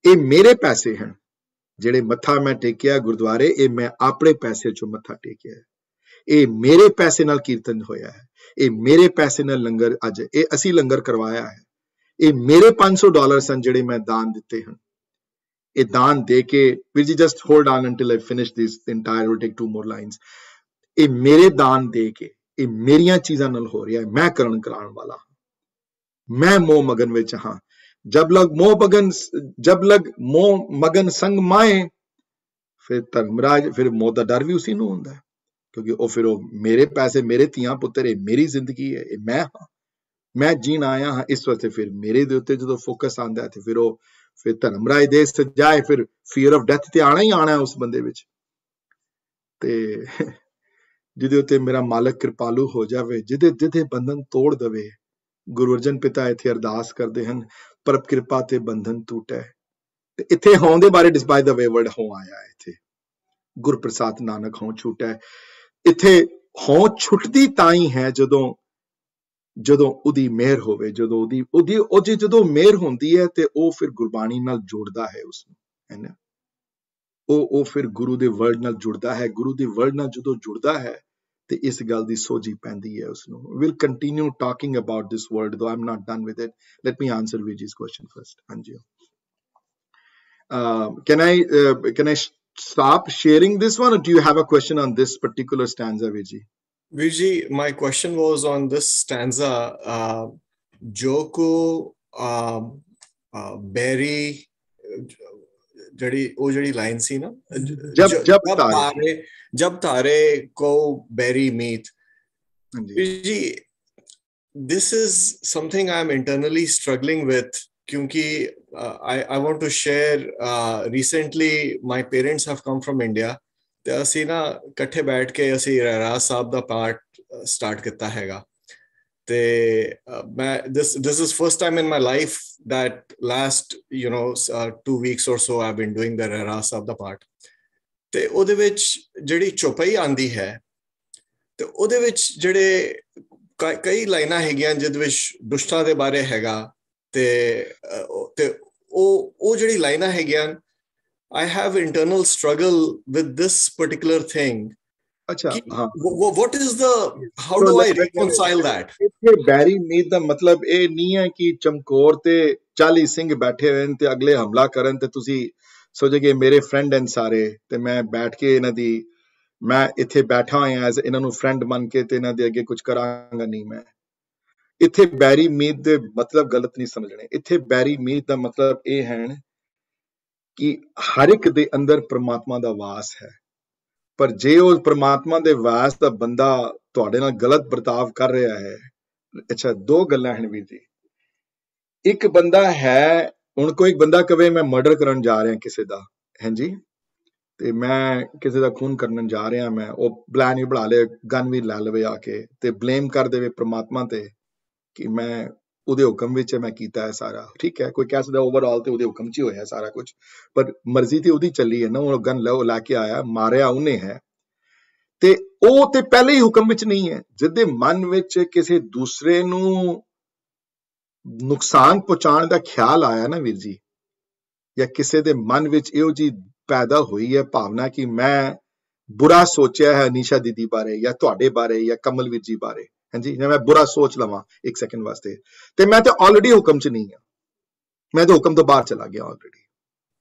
ये मेरे पैसे हैं जेड़े मत्था मैं टेकिया गुरुद्वारे, ये मैं अपने पैसे चो मत्था टेकिया है, ये मेरे पैसे नाल कीर्तन होया है, ये मेरे पैसे नाल लंगर अज ये असी लंगर करवाया है, ये मेरे $500 सन जेड़े मैं दान दिते हैं। ये दान दे के, वीर जी just hold on until I finish this entire, will take 2 more lines। ये मेरे दान दे के, ये मेरिया चीजां नाल हो रहा है, मैं करण कराने वाला, मैं मोह मगन विच हां। जब लग मोह मगन संग माए, फिर धर्मराज, फिर मौत दा डर भी उसी नूं हुंदा है, क्योंकि वो फिर मेरे पैसे, मेरे धीआं पुत्तर, ये मेरी जिंदगी है, ये मैं हाँ, मैं जीन आया हाँ, इस वास्ते फिर मेरे दे उत्ते जो फोकस आंदा है, ते फिर धर्मराज दे सजाए, फिर फियर ऑफ डेथ ते आना ही आना है उस बंदे विच, ते जिदे उत्ते मेरा मालक कृपालू हो जावे, जिदे जिदे बंधन तोड़ दवे। गुरु अर्जन पिता इत्थे अरदास करदे हन, परब कृपा ते बंधन टूटे। ते इत्थे हों दे बारे डिस्पाइट द वेवर्ड हों आया है, इत्थे गुर प्रसाद नानक हों छूटे, इत्थे हों छुटदी ताई है जदों उदी मेहर होवे, जदों मेहर होंदी है, ते ओ फिर गुरबाणी नाल जुड़दा है उसनूं, है ना, ओ फिर गुरु दे वर्ड नाल जुड़दा है, गुरु दे वर्ड नाल जदों जुड़दा है ते इस गल दी सोझी पैंदी है उसनूं। We'll continue talking about this word, though I'm not done with it. Let me answer Vijay's question first. Anji, can I stop sharing this one, or do you have a question on this particular stanza, Vijay? Vijay, my question was on this stanza. Joko Berry, जड़ी लाइन सी ना, जब तारे को बैरी मीत। जी, this is something I'm internally struggling with, क्योंकि I want to share, recently my parents have come from India, ਤੇ ਅਸੀਂ ਨਾ ਇਕੱਠੇ ਬੈਠ ਕੇ ਅਸੀਂ ਰਹਿਰਾਸ ਸਾਹਿਬ ਦਾ ਪਾਠ ਸਟਾਰਟ ਕੀਤਾ ਹੈਗਾ, ਤੇ ਮੈਂ this is first time in my life that last 2 weeks or so I've been doing the Rehras Sahib ਦਾ ਪਾਠ, ਤੇ ਉਹਦੇ ਵਿੱਚ ਜਿਹੜੀ ਚੌਪਈ ਆਂਦੀ ਹੈ, ਤੇ ਉਹਦੇ ਵਿੱਚ ਜਿਹੜੇ ਕਈ ਲਾਈਨਾਂ ਹੈਗੀਆਂ ਜਿਹਦੇ ਵਿੱਚ ਦੁਸ਼ਟਾਂ ਦੇ ਬਾਰੇ ਹੈਗਾ, ਤੇ ਉਹ ਜਿਹੜੀ ਲਾਈਨਾਂ ਹੈਗੀਆਂ, I have internal struggle with this particular thing. अच्छा, हाँ, what is the, how do I reconcile that? बैरी मीत दा मतलब ਇਹ ਨਹੀਂ ਹੈ ਕਿ ਚਮਕੌਰ ਤੇ 40 ਸਿੰਘ ਬੈਠੇ ਹੋਣ ਤੇ ਅਗਲੇ ਹਮਲਾ ਕਰਨ ਤੇ ਤੁਸੀਂ ਸੋਚੋਗੇ ਮੇਰੇ ਫਰੈਂਡ ਹਨ ਸਾਰੇ, ਤੇ ਮੈਂ ਬੈਠ ਕੇ ਇਹਨਾਂ ਦੀ, ਮੈਂ ਇੱਥੇ ਬੈਠਾ ਹੋਇਆ ਐਜ਼ ਇਹਨਾਂ ਨੂੰ ਫਰੈਂਡ ਮੰਨ ਕੇ ਤੇ ਇਹਨਾਂ ਦੇ ਅੱਗੇ ਕੁਝ ਕਰਾਂਗਾ ਨਹੀਂ। ਮੈਂ ਇੱਥੇ ਬੈਰੀ ਮੀਤ ਦੇ ਮਤਲਬ ਗਲਤ ਨਹੀਂ ਸਮਝਣੇ। ਇੱਥੇ ਬੈਰੀ ਮੀਤ ਦਾ ਮਤਲਬ ਇਹ ਹੈ ਕਿ ਹਰ ਇੱਕ ਦੇ ਅੰਦਰ ਪ੍ਰਮਾਤਮਾ ਦਾ ਵਾਸ ਹੈ, ਪਰ ਜੇ ਉਹ ਪ੍ਰਮਾਤਮਾ ਦੇ ਵਾਸ ਦਾ ਬੰਦਾ ਤੁਹਾਡੇ ਨਾਲ ਗਲਤ ਵਰਤਾਵ ਕਰ ਰਿਹਾ ਹੈ। ਅੱਛਾ, 2 ਗੱਲਾਂ ਹਨ ਵੀਰ ਜੀ। ਇੱਕ ਬੰਦਾ ਹੈ, ਹੁਣ ਕੋਈ ਬੰਦਾ ਕਵੇ ਮੈਂ ਮਰਡਰ ਕਰਨ ਜਾ ਰਿਹਾ ਕਿਸੇ ਦਾ, ਹਾਂਜੀ, ਤੇ ਮੈਂ ਕਿਸੇ ਦਾ ਖੂਨ ਕਰਨ ਜਾ ਰਿਹਾ, ਮੈਂ ਉਹ ਪਲਾਨ ਵੀ ਬਣਾ ਲੇ, ਗਨ ਵੀ ਲੈ ਲਵੇ ਆ ਕੇ, ਤੇ ਬਲੇਮ ਕਰ ਦੇਵੇ ਪ੍ਰਮਾਤਮਾ ਤੇ ਕਿ ਮੈਂ ਉਹਦੇ ਹੁਕਮ ਵਿੱਚ ਮੈਂ ਕੀਤਾ ਹੈ ਸਾਰਾ, ਠੀਕ ਹੈ। ਕੋਈ ਕਹਿ ਸਕਦਾ ਓਵਰਆਲ ਤੇ ਉਹਦੇ ਹੁਕਮ 'ਚ ਹੀ ਹੋਇਆ ਸਾਰਾ ਕੁਝ, ਪਰ ਮਰਜ਼ੀ ਤੇ ਉਹਦੀ ਚੱਲੀ ਹੈ ਨਾ। ਉਹ ਗਨ ਲੈ ਕੇ ਆਇਆ, ਮਾਰਿਆ ਉਹਨੇ ਹੈ, ਤੇ ਉਹ ਤੇ ਪਹਿਲੇ ਹੀ ਹੁਕਮ ਵਿੱਚ ਨਹੀਂ ਹੈ। ਜਿਹਦੇ ਮਨ ਵਿੱਚ ਕਿਸੇ ਦੂਸਰੇ ਨੂੰ ਨੁਕਸਾਨ ਪਹੁੰਚਾਉਣ ਦਾ ਖਿਆਲ ਆਇਆ ਨਾ ਵੀਰ ਜੀ, ਜਾਂ ਕਿਸੇ ਦੇ ਮਨ ਵਿੱਚ ਇਹੋ ਜੀ ਪੈਦਾ ਹੋਈ ਹੈ ਭਾਵਨਾ ਕਿ ਮੈਂ ਬੁਰਾ ਸੋਚਿਆ ਹੈ ਅਨੀਸ਼ਾ ਦੀਦੀ ਬਾਰੇ ਜਾਂ ਤੁਹਾਡੇ ਬਾਰੇ ਜਾਂ ਕਮਲਵੀਰ ਜੀ ਬਾਰੇ, ਹਾਂਜੀ, ਜਾਂ ਮੈਂ ਬੁਰਾ ਸੋਚ ਲਵਾਂ ਇੱਕ ਸੈਕਿੰਡ ਵਾਸਤੇ, ਤੇ ਮੈਂ ਤਾਂ ਆਲਰੇਡੀ ਹੁਕਮ 'ਚ ਨਹੀਂ ਹਾਂ, ਮੈਂ ਤਾਂ ਹੁਕਮ ਤੋਂ ਬਾਹਰ ਚਲਾ ਗਿਆ ਆਲਰੇਡੀ,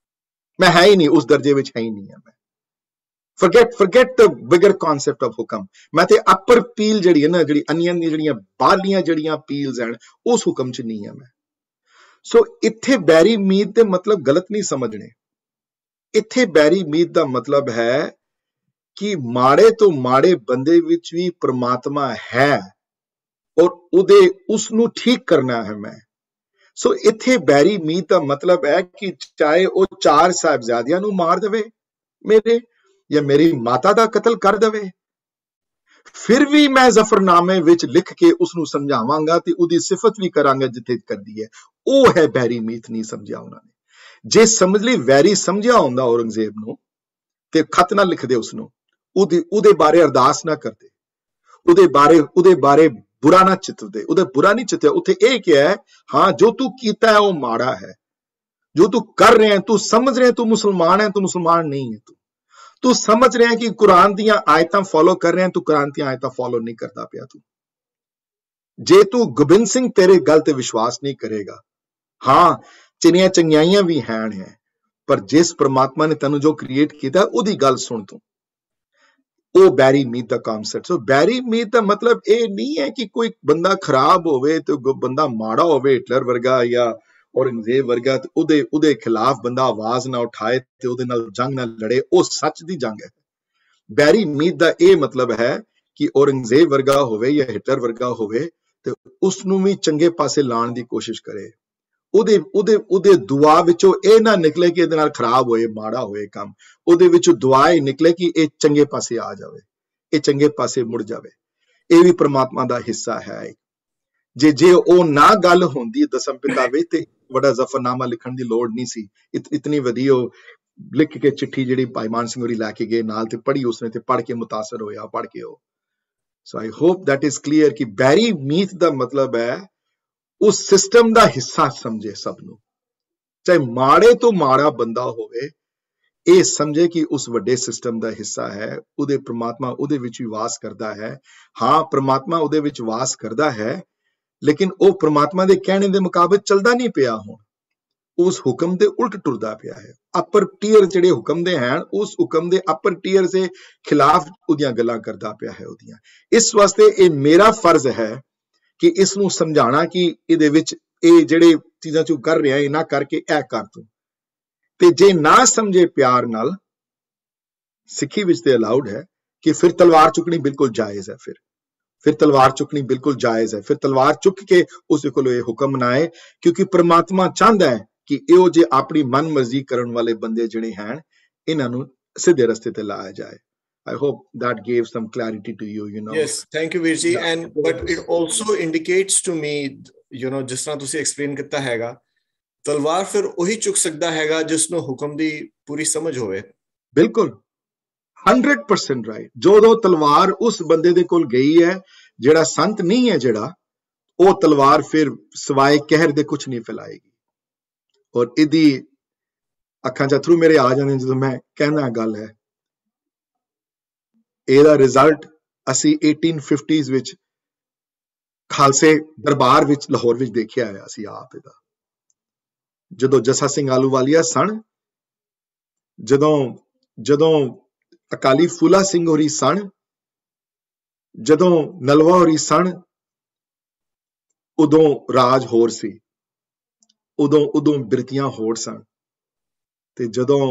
ਮੈਂ ਹੈ ਹੀ ਨਹੀਂ ਉਸ ਦਰਜੇ ਵਿੱਚ, ਹੈ ਹੀ ਨਹੀਂ ਹਾਂ ਮੈਂ। forget the bigger concept of ਹੁਕਮ, ਮੈਂ ਤੇ ਅਪਰ ਪੀਲ ਜਿਹੜੀ ਹੈ ਨਾ, ਜਿਹੜੀ ਅਨੀਅਨ ਦੀਆਂ ਜਿਹੜੀਆਂ ਬਾਹਰਲੀਆਂ ਜਿਹੜੀਆਂ ਪੀਲਸ ਹਨ, ਉਸ ਹੁਕਮ 'ਚ ਨਹੀਂ ਹਾਂ ਮੈਂ। ਸੋ ਇੱਥੇ ਬੈਰੀ ਮੀਤ ਦੇ ਮਤਲਬ ਗਲਤ ਨਹੀਂ ਸਮਝਣੇ। ਇੱਥੇ ਬੈਰੀ ਮੀਤ ਦਾ ਮਤਲਬ ਹੈ ਕਿ ਮਾੜੇ ਤੋਂ ਮਾੜੇ ਬੰਦੇ ਵਿੱਚ ਵੀ ਪ੍ਰਮਾਤਮਾ ਹੈ ਔਰ ਉਸ ਨੂੰ ਠੀਕ ਕਰਨਾ ਹੈ ਮੈਂ। ਸੋ ਇੱਥੇ ਬੈਰੀ ਮੀਤ ਦਾ ਮਤਲਬ ਹੈ ਕਿ ਚਾਹੇ ਉਹ 4 ਸਾਹਿਬਜ਼ਾਦਿਆਂ ਨੂੰ ਮਾਰ ਦੇਵੇ ਮੇਰੇ, ਜਾਂ ਮੇਰੀ ਮਾਤਾ ਦਾ ਕਤਲ ਕਰ ਦੇਵੇ, ਫਿਰ ਵੀ ਮੈਂ ਜ਼ਫਰਨਾਮੇ ਵਿੱਚ ਲਿਖ ਕੇ ਉਸ ਨੂੰ ਸਮਝਾਵਾਂਗਾ ਤੇ ਉਹਦੀ ਸਿਫਤ ਵੀ ਕਰਾਂਗਾ ਜਿੱਥੇ ਕਰਦੀ ਹੈ। ਉਹ ਹੈ ਬੈਰੀ ਮੀਤ ਨਹੀਂ ਸਮਝਿਆ ਉਹਨਾਂ ਨੇ। ਜੇ ਸਮਝ ਲਈ ਵੈਰੀ ਸਮਝਿਆ ਹੁੰਦਾ ਔਰੰਗਜ਼ੇਬ ਨੂੰ ਤੇ ਖਤ ਨਾ ਲਿਖਦੇ ਉਸ ਨੂੰ, ਉਹਦੇ ਬਾਰੇ ਅਰਦਾਸ ਨਾ ਕਰਦੇ, ਉਹਦੇ ਬਾਰੇ ਬੁਰਾ ਨਾ ਚਿੱਤਦੇ, ਉਹਦਾ ਬੁਰਾ ਨਹੀਂ ਚਿੱਤਿਆ। ਉੱਥੇ ਇਹ ਕਿਹਾ ਹੈ, ਹਾਂ ਜੋ ਤੂੰ ਕੀਤਾ ਹੈ ਉਹ ਮਾੜਾ ਹੈ, ਜੋ ਤੂੰ ਕਰ ਰਿਹਾ ਤੂੰ ਸਮਝ ਰਿਹਾ ਤੂੰ ਮੁਸਲਮਾਨ ਹੈ, ਤੂੰ ਮੁਸਲਮਾਨ ਨਹੀਂ ਹੈ, ਤੂੰ ਸਮਝ ਰਿਹਾ ਕਿ ਕੁਰਾਨ ਦੀਆਂ ਆਇਤਾਂ ਫੋਲੋ ਕਰ ਰਿਹਾ, ਤੂੰ ਕੁਰਾਨ ਦੀਆਂ ਆਇਤਾਂ ਫੋਲੋ ਨਹੀਂ ਕਰਦਾ ਪਿਆ। ਤੂੰ ਜੇ ਤੂੰ ਗੋਬਿੰਦ ਸਿੰਘ ਤੇਰੇ ਗੱਲ ਤੇ ਵਿਸ਼ਵਾਸ ਨਹੀਂ ਕਰੇਗਾ, ਹਾਂ ਚਿੰਨੀਆਂ ਚੰਗਿਆਈਆਂ ਵੀ ਹੈਣ ਹੈ, ਪਰ ਜਿਸ ਪ੍ਰਮਾਤਮਾ ਨੇ ਤੈਨੂੰ ਜੋ ਕ੍ਰੀਏਟ ਕੀਤਾ ਉਹਦੀ ਗੱਲ ਸੁਣ ਤੂੰ। ਉਹ ਬੈਰੀ ਮੀਤ ਦਾ ਕਨਸੈਪਟ। ਸੋ ਬੈਰੀ ਮੀਤ ਦਾ ਮਤਲਬ ਇਹ ਨਹੀਂ ਹੈ ਕਿ ਕੋਈ ਬੰਦਾ ਖਰਾਬ ਹੋਵੇ ਤੇ ਬੰਦਾ ਮਾੜਾ ਹੋਵੇ, ਹਿਟਲਰ ਵਰਗਾ ਜਾਂ ਔਰੰਗਜ਼ੇਬ ਵਰਗਾ, ਤੇ ਉਹਦੇ ਖਿਲਾਫ ਬੰਦਾ ਆਵਾਜ਼ ਨਾ ਉਠਾਏ ਤੇ ਉਹਦੇ ਨਾਲ ਜੰਗ ਨਾ ਲੜੇ। ਉਹ ਸੱਚ ਦੀ ਜੰਗ ਹੈ। ਬੈਰੀ ਮੀਤ ਦਾ ਇਹ ਮਤਲਬ ਹੈ ਕਿ ਔਰੰਗਜ਼ੇਬ ਵਰਗਾ ਹੋਵੇ ਜਾਂ ਹਿਟਲਰ ਵਰਗਾ ਹੋਵੇ ਤੇ ਉਸ ਨੂੰ ਵੀ ਚੰਗੇ ਪਾਸੇ ਲਾਉਣ ਦੀ ਕੋਸ਼ਿਸ਼ ਕਰੇ। ਉਹਦੇ ਦੁਆ ਵਿੱਚੋਂ ਇਹ ਨਾ ਨਿਕਲੇ ਕਿ ਇਹਦੇ ਨਾਲ ਖਰਾਬ ਹੋਏ, ਮਾੜਾ ਹੋਏ ਕੰਮ। ਉਹਦੇ ਵਿੱਚੋਂ ਦੁਆ ਇਹ ਨਿਕਲੇ ਕਿ ਇਹ ਚੰਗੇ ਪਾਸੇ ਆ ਜਾਵੇ, ਇਹ ਚੰਗੇ ਪਾਸੇ ਮੁੜ ਜਾਵੇ। ਇਹ ਵੀ ਪ੍ਰਮਾਤਮਾ ਦਾ ਹਿੱਸਾ ਹੈ। ਜੇ ਉਹ ਨਾ ਗੱਲ ਹੁੰਦੀ ਦਸਮ ਪਿਤਾ ਵਿੱਚ ਤੇ ਵੱਡਾ ਜ਼ਫਰਨਾਮਾ ਲਿਖਣ ਦੀ ਲੋੜ ਨਹੀਂ ਸੀ। ਇਤਨੀ ਵਧੀਆ ਉਹ ਲਿਖ ਕੇ ਚਿੱਠੀ ਜਿਹੜੀ ਭਾਈ ਮਾਨ ਸਿੰਘ ਹੋਰੀ ਲੈ ਕੇ ਗਏ ਨਾਲ ਤੇ ਪੜ੍ਹੀ ਉਸਨੇ, ਤੇ ਪੜ੍ਹ ਕੇ ਮੁਤਾਸਰ ਹੋਇਆ ਪੜ੍ਹ ਕੇ ਉਹ। So I hope that is clear ਕਿ ਬੈਰੀ ਮੀਤ ਦਾ ਮਤਲਬ ਹੈ ਉਸ ਸਿਸਟਮ ਦਾ ਹਿੱਸਾ ਸਮਝੇ ਸਭ ਨੂੰ, ਚਾਹੇ ਮਾੜੇ ਤੋਂ ਮਾੜਾ ਬੰਦਾ ਹੋਵੇ, ਇਹ ਸਮਝੇ ਕਿ ਉਸ ਵੱਡੇ ਸਿਸਟਮ ਦਾ ਹਿੱਸਾ ਹੈ। ਉਹਦੇ ਪ੍ਰਮਾਤਮਾ ਉਹਦੇ ਵਿੱਚ ਵੀ ਵਾਸ ਕਰਦਾ ਹੈ। ਹਾਂ ਪ੍ਰਮਾਤਮਾ ਉਹਦੇ ਵਿੱਚ ਵਾਸ ਕਰਦਾ ਹੈ, ਲੇਕਿਨ ਉਹ ਪ੍ਰਮਾਤਮਾ ਦੇ ਕਹਿਣੇ ਦੇ ਮੁਤਾਬਿਕ ਚੱਲਦਾ ਨਹੀਂ ਪਿਆ। ਹੁਣ ਉਸ ਹੁਕਮ ਦੇ ਉਲਟ ਟੁਰਦਾ ਪਿਆ ਹੈ। ਅਪਰ ਟੀਅਰ ਜਿਹੜੇ ਹੁਕਮ ਦੇ ਹਨ, ਉਸ ਹੁਕਮ ਦੇ ਅਪਰ ਟੀਅਰ ਦੇ ਖਿਲਾਫ ਉਹਦੀਆਂ ਗੱਲਾਂ ਕਰਦਾ ਪਿਆ ਹੈ ਉਹਦੀਆਂ। ਇਸ ਵਾਸਤੇ ਇਹ ਮੇਰਾ ਫਰਜ਼ ਹੈ ਕਿ ਇਸ ਨੂੰ ਸਮਝਾਣਾ ਕਿ ਇਹਦੇ ਵਿੱਚ ਇਹ ਜਿਹੜੇ ਚੀਜ਼ਾਂ ਤੂੰ ਕਰ ਰਿਹਾ ਇਹ ਨਾ ਕਰਕੇ ਇਹ ਕਰ ਤੂੰ। ਤੇ ਜੇ ਨਾ ਸਮਝੇ ਪਿਆਰ ਨਾਲ, ਸਿੱਖੀ ਵਿੱਚ ਤੇ ਅਲਾਉਡ ਹੈ ਕਿ ਫਿਰ ਤਲਵਾਰ ਚੁੱਕਣੀ ਬਿਲਕੁਲ ਜਾਇਜ਼ ਹੈ। ਫਿਰ ਤਲਵਾਰ ਚੁੱਕਣੀ ਬਿਲਕੁਲ ਜਾਇਜ਼ ਹੈ। ਫਿਰ ਤਲਵਾਰ ਚੁੱਕ ਕੇ ਉਸ ਕੋਲ ਇਹ ਹੁਕਮ ਮਨਾਏ, ਕਿਉਂਕਿ ਪ੍ਰਮਾਤਮਾ ਚਾਹੁੰਦਾ ਹੈ ਕਿ ਇਹੋ ਜਿਹੇ ਆਪਣੀ ਮਨ ਮਰਜ਼ੀ ਕਰਨ ਵਾਲੇ ਬੰਦੇ ਜਿਹੜੇ ਹਨ, ਇਹਨਾਂ ਨੂੰ ਸਿੱਧੇ ਰਸਤੇ ਤੇ ਲਾਇਆ ਜਾਏ। I hope that gave some clarity to you, you know. Yes, thank you, Virji. But it also indicates to me, you know, ਜਿਸ ਤਰ੍ਹਾਂ ਤੁਸੀਂ explain ਕੀਤਾ ਹੈਗਾ, ਤਲਵਾਰ ਫਿਰ ਉਹੀ ਚੁੱਕ ਸਕਦਾ ਹੈਗਾ ਜਿਸ ਨੂੰ ਹੁਕਮ ਦੀ ਪੂਰੀ ਸਮਝ ਹੋਵੇ। ਬਿਲਕੁਲ 100% ਰਾਈਟ। ਜਦੋਂ ਤਲਵਾਰ ਉਸ ਬੰਦੇ ਦੇ ਕੋਲ ਗਈ ਹੈ ਜਿਹੜਾ ਸੰਤ ਨਹੀਂ ਹੈ, ਜਿਹੜਾ ਉਹ ਤਲਵਾਰ ਫਿਰ ਸਿਵਾਏ ਕਹਿਰ ਦੇ ਕੁਝ ਨਹੀਂ ਫੈਲਾਏਗੀ। ਔਰ ਇਹਦੀ ਅੱਖਾਂ 'ਚ ਅਥਰੂ ਮੇਰੇ ਆ ਜਾਂਦੇ ਜਦੋਂ ਮੈਂ ਕਹਿਣਾ ਗੱਲ ਹੈ। ਇਹਦਾ ਰਿਜ਼ਲਟ ਅਸੀਂ 1850s ਵਿੱਚ ਖਾਲਸੇ ਦਰਬਾਰ ਵਿੱਚ ਲਾਹੌਰ ਵਿੱਚ ਦੇਖਿਆ ਹੈ ਅਸੀਂ ਆਪ। ਇਹਦਾ ਜਦੋਂ ਜੱਸਾ ਸਿੰਘ ਆਹਲੂਵਾਲੀਆ ਸਨ, ਜਦੋਂ ਅਕਾਲੀ ਫੂਲਾ ਸਿੰਘ ਹੋਰੀ ਸਨ, ਜਦੋਂ ਨਲਵਾ ਹੋਰੀ ਸਨ, ਉਦੋਂ ਰਾਜ ਹੋਰ ਸੀ, ਉਦੋਂ ਬਿਰਤੀਆਂ ਹੋਰ ਸਨ। ਤੇ ਜਦੋਂ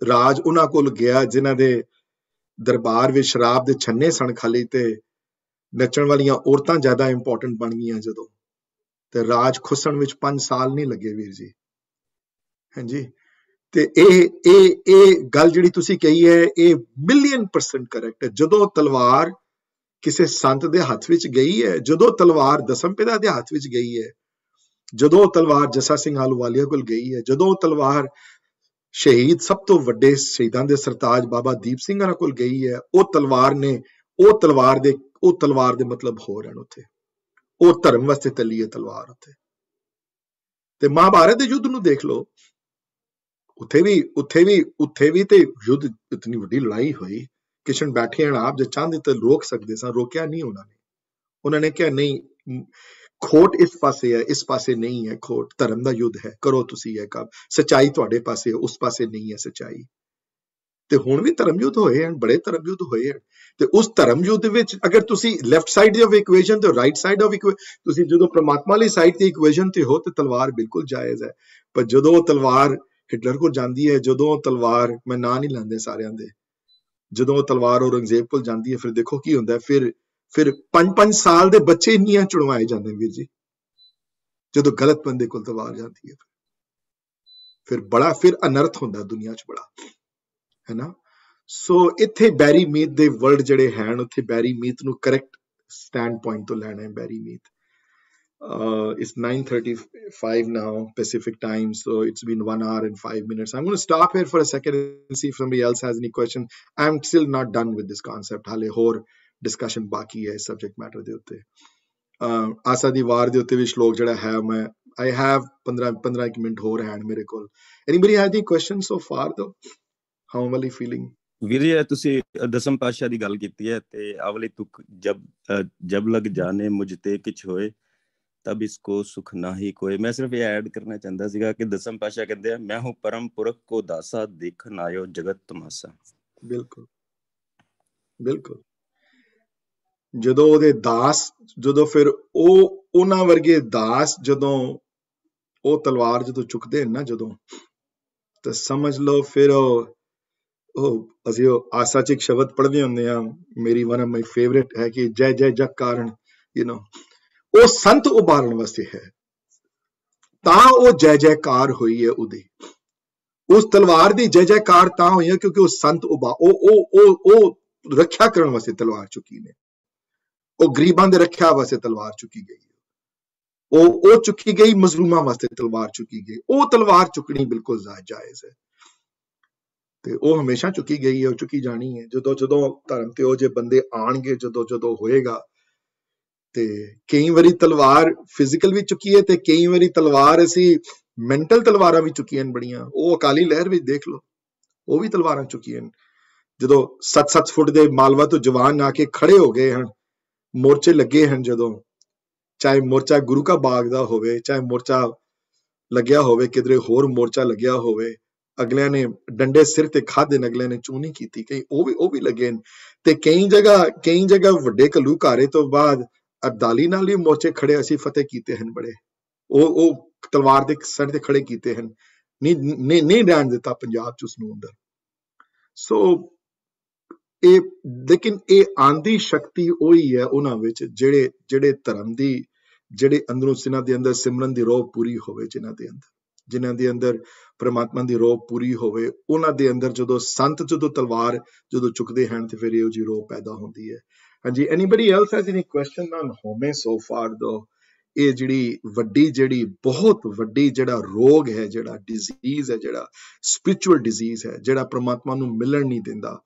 ਰਾਜ ਉਹਨਾਂ ਕੋਲ ਗਿਆ ਜਿਨ੍ਹਾਂ ਦੇ ਦਰਬਾਰ ਵਿੱਚ ਸ਼ਰਾਬ ਦੇ ਛੰਨੇ ਸਨ ਖਾਲੀ ਤੇ ਨੱਚਣ ਵਾਲੀਆਂ ਔਰਤਾਂ ਜ਼ਿਆਦਾ ਇੰਪੋਰਟੈਂਟ ਬਣ ਗਈਆਂ, ਜਦੋਂ ਤੇ ਰਾਜ ਖੁੱਸਣ ਵਿੱਚ 5 ਸਾਲ ਨਹੀਂ ਲੱਗੇ ਵੀਰ ਜੀ। ਹਾਂਜੀ, ਤੇ ਇਹ ਗੱਲ ਜਿਹੜੀ ਤੁਸੀਂ ਕਹੀ ਹੈ ਇਹ 1,000,000% ਕਰੈਕਟ ਹੈ। ਜਦੋਂ ਤਲਵਾਰ ਕਿਸੇ ਸੰਤ ਦੇ ਹੱਥ ਵਿੱਚ ਗਈ ਹੈ, ਜਦੋਂ ਤਲਵਾਰ ਦਸਮ ਪਿਤਾ ਦੇ ਹੱਥ ਵਿੱਚ ਗਈ ਹੈ, ਜਦੋਂ ਤਲਵਾਰ ਜੱਸਾ ਸਿੰਘ ਆਹਲੂਵਾਲੀਆ ਕੋਲ ਗਈ ਹੈ, ਜਦੋਂ ਤਲਵਾਰ ਸ਼ਹੀਦ ਸਭ ਤੋਂ ਵੱਡੇ ਸ਼ਹੀਦਾਂ ਦੇ ਸਰਤਾਜ ਬਾਬਾ ਦੀਪ ਸਿੰਘ ਹੋਰਾਂ ਕੋਲ ਗਈ ਹੈ, ਉਹ ਤਲਵਾਰ ਦੇ ਮਤਲਬ ਹੋਰ ਹਨ ਉੱਥੇ। ਉਹ ਧਰਮ ਵਾਸਤੇ ਤਲੀ ਹੈ ਤਲਵਾਰ ਉੱਥੇ। ਤੇ ਮਹਾਭਾਰਤ ਦੇ ਯੁੱਧ ਨੂੰ ਦੇਖ ਲਓ, ਉੱਥੇ ਵੀ ਤੇ ਯੁੱਧ ਇਤਨੀ ਵੱਡੀ ਲੜਾਈ ਹੋਈ, ਕਿਸ਼ਨ ਬੈਠੇ ਹਨ ਆਪ ਜੇ ਚਾਹੁੰਦੇ ਤਾਂ ਰੋਕ ਸਕਦੇ ਸਾਂ, ਰੋਕਿਆ ਨਹੀਂ ਉਹਨਾਂ ਨੇ ਕਿਹਾ ਨਹੀਂ, ਖੋਟ ਇਸ ਪਾਸੇ ਹੈ, ਇਸ ਪਾਸੇ ਨਹੀਂ ਹੈ ਖੋਟ, ਧਰਮ ਦਾ ਯੁੱਧ ਹੈ, ਕਰੋ ਤੁਸੀਂ ਇਹ ਕੰਮ, ਸੱਚਾਈ ਤੁਹਾਡੇ ਪਾਸੇ, ਉਸ ਪਾਸੇ ਨਹੀਂ ਹੈ ਸੱਚਾਈ। ਤੇ ਹੁਣ ਵੀ ਧਰਮ ਯੁੱਧ ਹੋਏ ਹਨ, ਬੜੇ ਧਰਮ ਯੁੱਧ ਹੋਏ ਹਨ, ਤੇ ਉਸ ਧਰਮ ਯੁੱਧ ਵਿੱਚ ਅਗਰ ਤੁਸੀਂ ਲੈਫਟ ਸਾਈਡ ਆਫ ਇਕੁਏਸ਼ਨ ਤੇ ਰਾਈਟ ਸਾਈਡ ਆਫ ਤੁਸੀਂ ਜਦੋਂ ਪ੍ਰਮਾਤਮਾ ਵਾਲੀ ਸਾਈਡ ਤੇ ਇਕੁਏਸ਼ਨ ਤੇ ਹੋ ਤੇ ਤਲਵਾਰ ਬਿਲਕੁਲ ਜਾਇਜ਼ ਹੈ, ਪਰ ਜਦੋਂ ਉਹ ਤਲਵਾਰ ਹਿਟਲਰ ਕੋਲ ਜਾਂਦੀ ਹੈ, ਜਦੋਂ ਉਹ ਤਲਵਾਰ, ਮੈਂ ਨਾਂ ਨਹੀਂ ਲੈਂਦੇ ਸਾਰਿਆਂ ਦੇ, ਜਦੋਂ ਉਹ ਤਲਵਾਰ ਔਰੰਗਜ਼ੇਬ ਕੋਲ ਜਾਂਦੀ ਹੈ, ਫਿਰ ਦੇਖੋ ਕੀ ਹੁੰਦਾ, ਫਿਰ 5-5 ਸਾਲ ਦੇ ਬੱਚੇ ਇੰਨੀਆਂ ਚੁਣਵਾਏ ਜਾਂਦੇ ਵੀਰ ਜੀ, ਜਦੋਂ ਗਲਤ ਬੰਦੇ ਕੋਲ ਤਲਵਾਰ ਜਾਂਦੀ ਹੈ, ਫਿਰ ਅਨਰਥ ਹੁੰਦਾ ਦੁਨੀਆ 'ਚ ਬੜਾ, ਹੈ ਨਾ। ਸੋ ਇੱਥੇ ਬੈਰੀ ਮੀਤ ਦੇ ਵਰਡ ਜਿਹੜੇ ਹਨ, ਉੱਥੇ ਬੈਰੀ ਮੀਤ ਨੂੰ ਕਰੈਕਟ ਸਟੈਂਡ ਪੁਆਇੰਟ ਤੋਂ ਲੈਣਾ ਹੈ। ਬੈਰੀ ਮੀਤ it's 9:35 now Pacific time, so it's been 1 hour and 5 minutes. I'm going to stop here for a second and see if somebody else has any question. I'm still not done with this concept. ਹਾਲੇ ਹੋਰ discussion ਬਾਕੀ ਹੈ ਇਸ subject matter ਦੇ ਉੱਤੇ। ਆਸਾ ਦੀ ਵਾਰ ਦੇ ਉੱਤੇ ਵੀ ਸ਼ਲੋਕ ਜਿਹੜਾ ਹੈ, ਮੈਂ I have 15 ਮਿੰਟ ਹੋਰ ਹਨ ਮੇਰੇ ਕੋਲ। Anybody have any questions so far though? How am I feeling? ਵੀਰ ਜੀ, ਤੁਸੀਂ ਦਸਮ ਪਾਤਸ਼ਾਹ ਦੀ ਗੱਲ ਕੀਤੀ ਹੈ, ਤੇ ਆਵਲੀ ਤੁਕ ਜਬ ਲਗ ਜਾਣੇ ਮੁਝ ਤੇ ਕਿਛ ਹੋਏ ਤਬ ਇਸਕੋ ਸੁਖ ਨਾ ਹੀ ਕੋਏ। ਮੈਂ ਸਿਰਫ ਇਹ ਐਡ ਕਰਨਾ ਚਾਹੁੰਦਾ ਸੀਗਾ ਕਿ ਦਸਮ ਪਾਤਸ਼ਾਹ ਕਹਿੰਦੇ ਆ, ਮੈਂ ਹੂੰ ਪਰਮ ਪੁਰਖ ਕੋ ਦਾਸਾ, ਦੇਖਣ ਆਇਓ ਜਗਤ ਤਮਾਸਾ। ਬਿਲਕੁਲ ਬਿਲਕੁਲ। ਜਦੋਂ ਉਹਦੇ ਦਾਸ, ਜਦੋਂ ਫਿਰ ਉਹਨਾਂ ਵਰਗੇ ਦਾਸ ਜਦੋਂ ਉਹ ਤਲਵਾਰ ਜਦੋਂ ਚੁੱਕਦੇ ਨਾ, ਜਦੋਂ, ਤਾਂ ਸਮਝ ਲਓ ਫਿਰ ਅਸੀਂ ਉਹ ਆਸਾ 'ਚ ਇੱਕ ਸ਼ਬਦ ਪੜ੍ਹਦੇ ਹੁੰਦੇ ਹਾਂ, ਮੇਰੀ ਵਨ ਆਫ ਮਾਈ ਫੇਵਰੇਟ ਹੈ ਕਿ ਜੈ ਜੈ ਜਗ ਕਾਰਨ, ਉਹ ਸੰਤ ਉਬਾਰਨ ਵਾਸਤੇ ਹੈ, ਤਾਂ ਉਹ ਜੈ ਜੈਕਾਰ ਹੋਈ ਹੈ ਉਹਦੀ, ਉਸ ਤਲਵਾਰ ਦੀ ਜੈ ਜੈਕਾਰ ਤਾਂ ਹੋਈ ਹੈ ਕਿਉਂਕਿ ਉਹ ਸੰਤ ਉਹ ਰੱਖਿਆ ਕਰਨ ਵਾਸਤੇ ਤਲਵਾਰ ਚੁੱਕੀ ਨੇ, ਉਹ ਗਰੀਬਾਂ ਦੇ ਰੱਖਿਆ ਵਾਸਤੇ ਤਲਵਾਰ ਚੁੱਕੀ ਗਈ, ਉਹ ਚੁੱਕੀ ਗਈ ਮਜ਼ਲੂਮਾਂ ਵਾਸਤੇ ਤਲਵਾਰ ਚੁੱਕੀ ਗਈ। ਉਹ ਤਲਵਾਰ ਚੁੱਕਣੀ ਬਿਲਕੁਲ ਜਾਇਜ਼ ਹੈ, ਤੇ ਉਹ ਹਮੇਸ਼ਾ ਚੁੱਕੀ ਗਈ ਹੈ, ਉਹ ਚੁੱਕੀ ਜਾਣੀ ਹੈ। ਜਦੋਂ ਧਰਮ ਤੇ ਉਹ ਜੇ ਬੰਦੇ ਆਣਗੇ, ਜਦੋਂ ਹੋਏਗਾ, ਤੇ ਕਈ ਵਾਰੀ ਤਲਵਾਰ ਫਿਜ਼ੀਕਲ ਵੀ ਚੁੱਕੀ ਹੈ, ਤੇ ਕਈ ਵਾਰੀ ਤਲਵਾਰ ਅਸੀਂ ਮੈਂਟਲ ਤਲਵਾਰਾਂ ਵੀ ਚੁੱਕੀਆਂ ਬੜੀਆਂ। ਉਹ ਅਕਾਲੀ ਲਹਿਰ ਵਿੱਚ ਦੇਖ ਲਓ, ਉਹ ਵੀ ਤਲਵਾਰਾਂ ਚੁੱਕੀਆਂ। ਜਦੋਂ 7-7 ਫੁੱਟ ਦੇ ਮਾਲਵਾ ਤੋਂ ਜਵਾਨ ਆ ਕੇ ਖੜੇ ਹੋ ਗਏ ਹਨ, ਮੋਰਚੇ ਲੱਗੇ ਹਨ, ਜਦੋਂ ਚਾਹੇ ਮੋਰਚਾ ਗੁਰੂ ਕਾ ਬਾਗ ਦਾ ਹੋਵੇ, ਚਾਹੇ ਮੋਰਚਾ ਲੱਗਿਆ ਹੋਵੇ ਕਿਧਰੇ ਹੋਰ ਮੋਰਚਾ ਲੱਗਿਆ ਹੋਵੇ, ਅਗਲਿਆਂ ਨੇ ਡੰਡੇ ਸਿਰ ਤੇ ਖਾਧੇ ਨੇ, ਅਗਲਿਆਂ ਨੇ ਚੂੰ ਨਹੀਂ ਕੀਤੀ, ਕਈ ਉਹ ਵੀ ਲੱਗੇ ਨੇ। ਤੇ ਕਈ ਜਗ੍ਹਾ ਵੱਡੇ ਘੱਲੂਘਾਰੇ ਤੋਂ ਬਾਅਦ ਅਬਦਾਲੀ ਨਾਲ ਵੀ ਮੋਰਚੇ ਖੜੇ ਅਸੀਂ ਫਤਿਹ ਕੀਤੇ ਹਨ ਬੜੇ, ਉਹ ਤਲਵਾਰ ਦੇ ਸਰ ਤੇ ਖੜੇ ਕੀਤੇ ਹਨ, ਨਹੀਂ ਰਹਿਣ ਦਿੱਤਾ ਪੰਜਾਬ ਚ ਉਸਨੂੰ ਅੰਦਰ। ਸੋ ਲੇਕਿਨ ਇਹ ਆਂਦੀ ਸ਼ਕਤੀ ਉਹੀ ਹੈ ਉਹਨਾਂ ਵਿੱਚ ਜਿਹੜੇ ਧਰਮ ਦੀ, ਜਿਹੜੇ ਅੰਦਰੋਂ ਜਿਨ੍ਹਾਂ ਦੇ ਅੰਦਰ ਸਿਮਰਨ ਦੀ ਰੋਹ ਪੂਰੀ ਹੋਵੇ, ਜਿਨ੍ਹਾਂ ਦੇ ਅੰਦਰ ਪਰਮਾਤਮਾ ਦੀ ਰੋਹ ਪੂਰੀ ਹੋਵੇ, ਉਹਨਾਂ ਦੇ ਅੰਦਰ ਜਦੋਂ ਸੰਤ ਤਲਵਾਰ ਚੁੱਕਦੇ ਹਨ ਤੇ ਫਿਰ ਇਹੋ ਜਿਹੀ ਰੋਹ ਪੈਦਾ ਹੁੰਦੀ ਹੈ। ਹਾਂਜੀ, anybody else has any question on haumai so far though? ਇਹ ਜਿਹੜੀ ਬਹੁਤ ਵੱਡੀ ਜਿਹੜਾ ਰੋਗ ਹੈ, ਜਿਹੜਾ ਡਿਜ਼ੀਜ਼ ਹੈ, ਜਿਹੜਾ ਸਪਿਰਿਚੁਅਲ ਡਿਜ਼ੀਜ਼ ਹੈ, ਜਿਹੜਾ ਪਰਮਾਤਮਾ ਨੂੰ ਮਿਲਣ ਨਹੀਂ ਦਿੰਦਾ,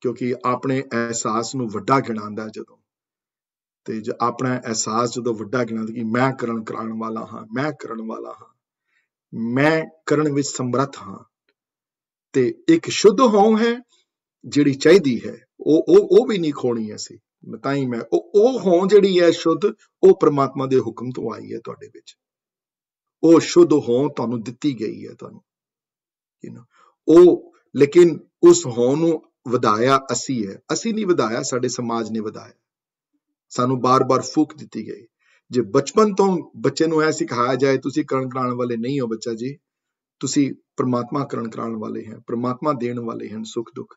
ਕਿਉਂਕਿ ਆਪਣੇ ਅਹਿਸਾਸ ਨੂੰ ਵੱਡਾ ਗਿਣਾਉਂਦਾ ਜਦੋਂ, ਤੇ ਆਪਣਾ ਅਹਿਸਾਸ ਜਦੋਂ ਵੱਡਾ ਗਿਣਾਉਂਦਾ ਕਿ ਮੈਂ ਕਰਾਉਣ ਵਾਲਾ ਹਾਂ, ਮੈਂ ਕਰਨ ਵਿੱਚ ਸਮਰੱਥ ਹਾਂ, ਤੇ ਇੱਕ ਸ਼ੁੱਧ ਹੋਂ ਹੈ ਜਿਹੜੀ ਚਾਹੀਦੀ ਹੈ, ਉਹ ਵੀ ਨਹੀਂ ਖੋਣੀ ਅਸੀਂ। ਤਾਂ ਹੀ ਮੈਂ ਉਹ ਹੋਂ ਜਿਹੜੀ ਹੈ ਸ਼ੁੱਧ, ਉਹ ਪ੍ਰਮਾਤਮਾ ਦੇ ਹੁਕਮ ਤੋਂ ਆਈ ਹੈ ਤੁਹਾਡੇ ਵਿੱਚ, ਉਹ ਸ਼ੁੱਧ ਹੋਂ ਤੁਹਾਨੂੰ ਦਿੱਤੀ ਗਈ ਹੈ ਤੁਹਾਨੂੰ, ਉਹ ਲੇਕਿਨ ਉਸ ਹੋਂ ਨੂੰ ਵਧਾਇਆ ਅਸੀਂ ਨਹੀਂ ਵਧਾਇਆ, ਸਾਡੇ ਸਮਾਜ ਨੇ ਵਧਾਇਆ, ਸਾਨੂੰ ਬਾਰ-ਬਾਰ ਫੂਕ ਦਿੱਤੀ ਗਈ। ਜੇ ਬਚਪਨ ਤੋਂ ਬੱਚੇ ਨੂੰ ਇਹ ਸਿਖਾਇਆ ਜਾਏ ਤੁਸੀਂ ਕਰਨ ਕਰਾਉਣ ਵਾਲੇ ਨਹੀਂ ਹੋ ਬੱਚਾ ਜੀ, ਤੁਸੀਂ ਪ੍ਰਮਾਤਮਾ ਕਰਨ ਕਰਾਉਣ ਵਾਲੇ ਹੈ, ਪ੍ਰਮਾਤਮਾ ਦੇਣ ਵਾਲੇ ਹਨ ਸੁੱਖ ਦੁੱਖ,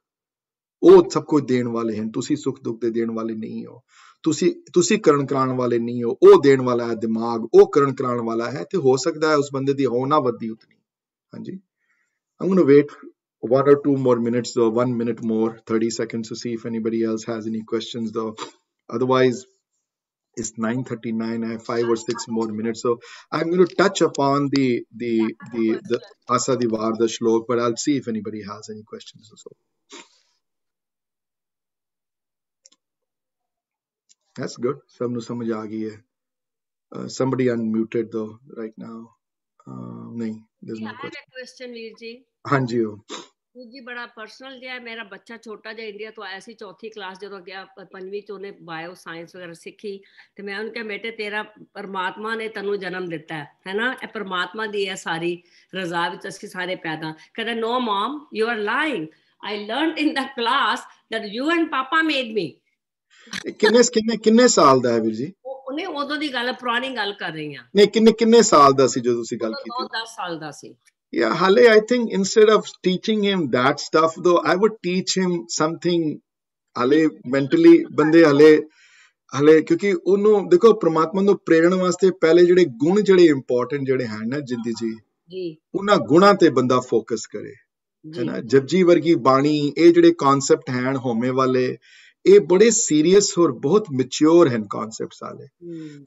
ਉਹ ਸਭ ਕੁਝ ਦੇਣ ਵਾਲੇ ਹਨ, ਤੁਸੀਂ ਸੁੱਖ ਦੁੱਖ ਦੇ ਦੇਣ ਵਾਲੇ ਨਹੀਂ ਹੋ, ਤੁਸੀਂ ਕਰਨ ਕਰਾਉਣ ਵਾਲੇ ਨਹੀਂ ਹੋ, ਉਹ ਦੇਣ ਵਾਲਾ ਹੈ ਦਿਮਾਗ, ਉਹ ਕਰਨ ਕਰਾਉਣ ਵਾਲਾ ਹੈ, ਤੇ ਹੋ ਸਕਦਾ ਹੈ ਉਸ ਬੰਦੇ ਦੀ ਹੋਣਾ ਵੱਧਦੀ ਉਤਨੀ। ਹਾਂਜੀ, I'm going to wait 1 or 2 more minutes though, 1 minute more, 30 seconds to see if anybody else has any questions though. Otherwise, it's 9:39. I have 5 or 6 more minutes, so I'm going to touch upon the Asa Divar, the shlok, but I'll see if anybody has any questions or so. That's good. Sab nu samajh aa gayi hai. Somebody unmuted though right now. Nahi, there's I no have question. a question, ਵੀਰ ਜੀ। ਹਾਂਜੀ ਜੀ ਬੜਾ ਪਰਸਨਲ ਜਿਹਾ ਮੇਰਾ ਬੱਚਾ ਛੋਟਾ ਜਿਹਾ ਇੰਡੀਆ ਤੋਂ ਆਇਆ ਸੀ, ਚੌਥੀ ਕਲਾਸ ਜਦੋਂ ਗਿਆ, ਪੰਜਵੀਂ ਚ ਉਹਨੇ ਬਾਇਓ ਸਾਇੰਸ ਵਗੈਰਾ ਸਿੱਖੀ, ਤੇ ਮੈਂ ਉਹਨੂੰ ਕਿਹਾ ਬੇਟੇ ਤੇਰਾ ਪਰਮਾਤਮਾ ਨੇ ਤੈਨੂੰ ਜਨਮ ਦਿੱਤਾ ਹੈ ਨਾ, ਇਹ ਪਰਮਾਤਮਾ ਦੀ ਹੈ ਸਾਰੀ ਰਜ਼ਾ ਵਿੱਚ ਅਸੀਂ ਸਾਰੇ ਪੈਦਾ। ਕਹਿੰਦਾ no mum you are lying, I learned in the class that you and papa made me. ਕਿੰਨੇ ਸਾਲ ਦਾ ਹੈ ਵੀਰ ਜੀ? ਉਹਨੇ ਉਦੋਂ ਦੀ ਗੱਲ, ਪੁਰਾਣੀ ਗੱਲ ਕਰ ਰਹੀ ਆ। ਨਹੀਂ ਕਿੰਨੇ ਸਾਲ ਦਾ ਸੀ ਜਦੋਂ ਤੁਸੀਂ ਗੱਲ ਕੀਤੀ? 10 ਸਾਲ ਦਾ ਸੀ। Yeah, Hale, I think instead of teaching him that stuff, though, I would teach him something. Hale, mentally, bande hale, क्योंकि उन्हों देखो परमात्मा ਨੂੰ ਪ੍ਰੇਰਣ ਵਾਸਤੇ ਪਹਿਲੇ ਜਿਹੜੇ ਗੁਣ ਜਿਹੜੇ ਇੰਪੋਰਟੈਂਟ ਜਿਹੜੇ ਹਨ ਨਾ ਜ਼ਿੰਦਗੀ ਜੀ, ਉਹਨਾਂ ਗੁਣਾਂ ਤੇ ਬੰਦਾ ਫੋਕਸ ਕਰੇ, ਹੈ ਨਾ। ਜਪਜੀ ਵਰਗੀ ਬਾਣੀ, ਇਹ ਜਿਹੜੇ ਕਨਸੈਪਟ ਹਨ ਹੋਮੇ ਵਾਲੇ, ਇਹ ਬੜੇ ਸੀਰੀਅਸ ਔਰ ਬਹੁਤ ਮੈਚੁਰ ਹਨ ਕਨਸੈਪਟਸ ਵਾਲੇ।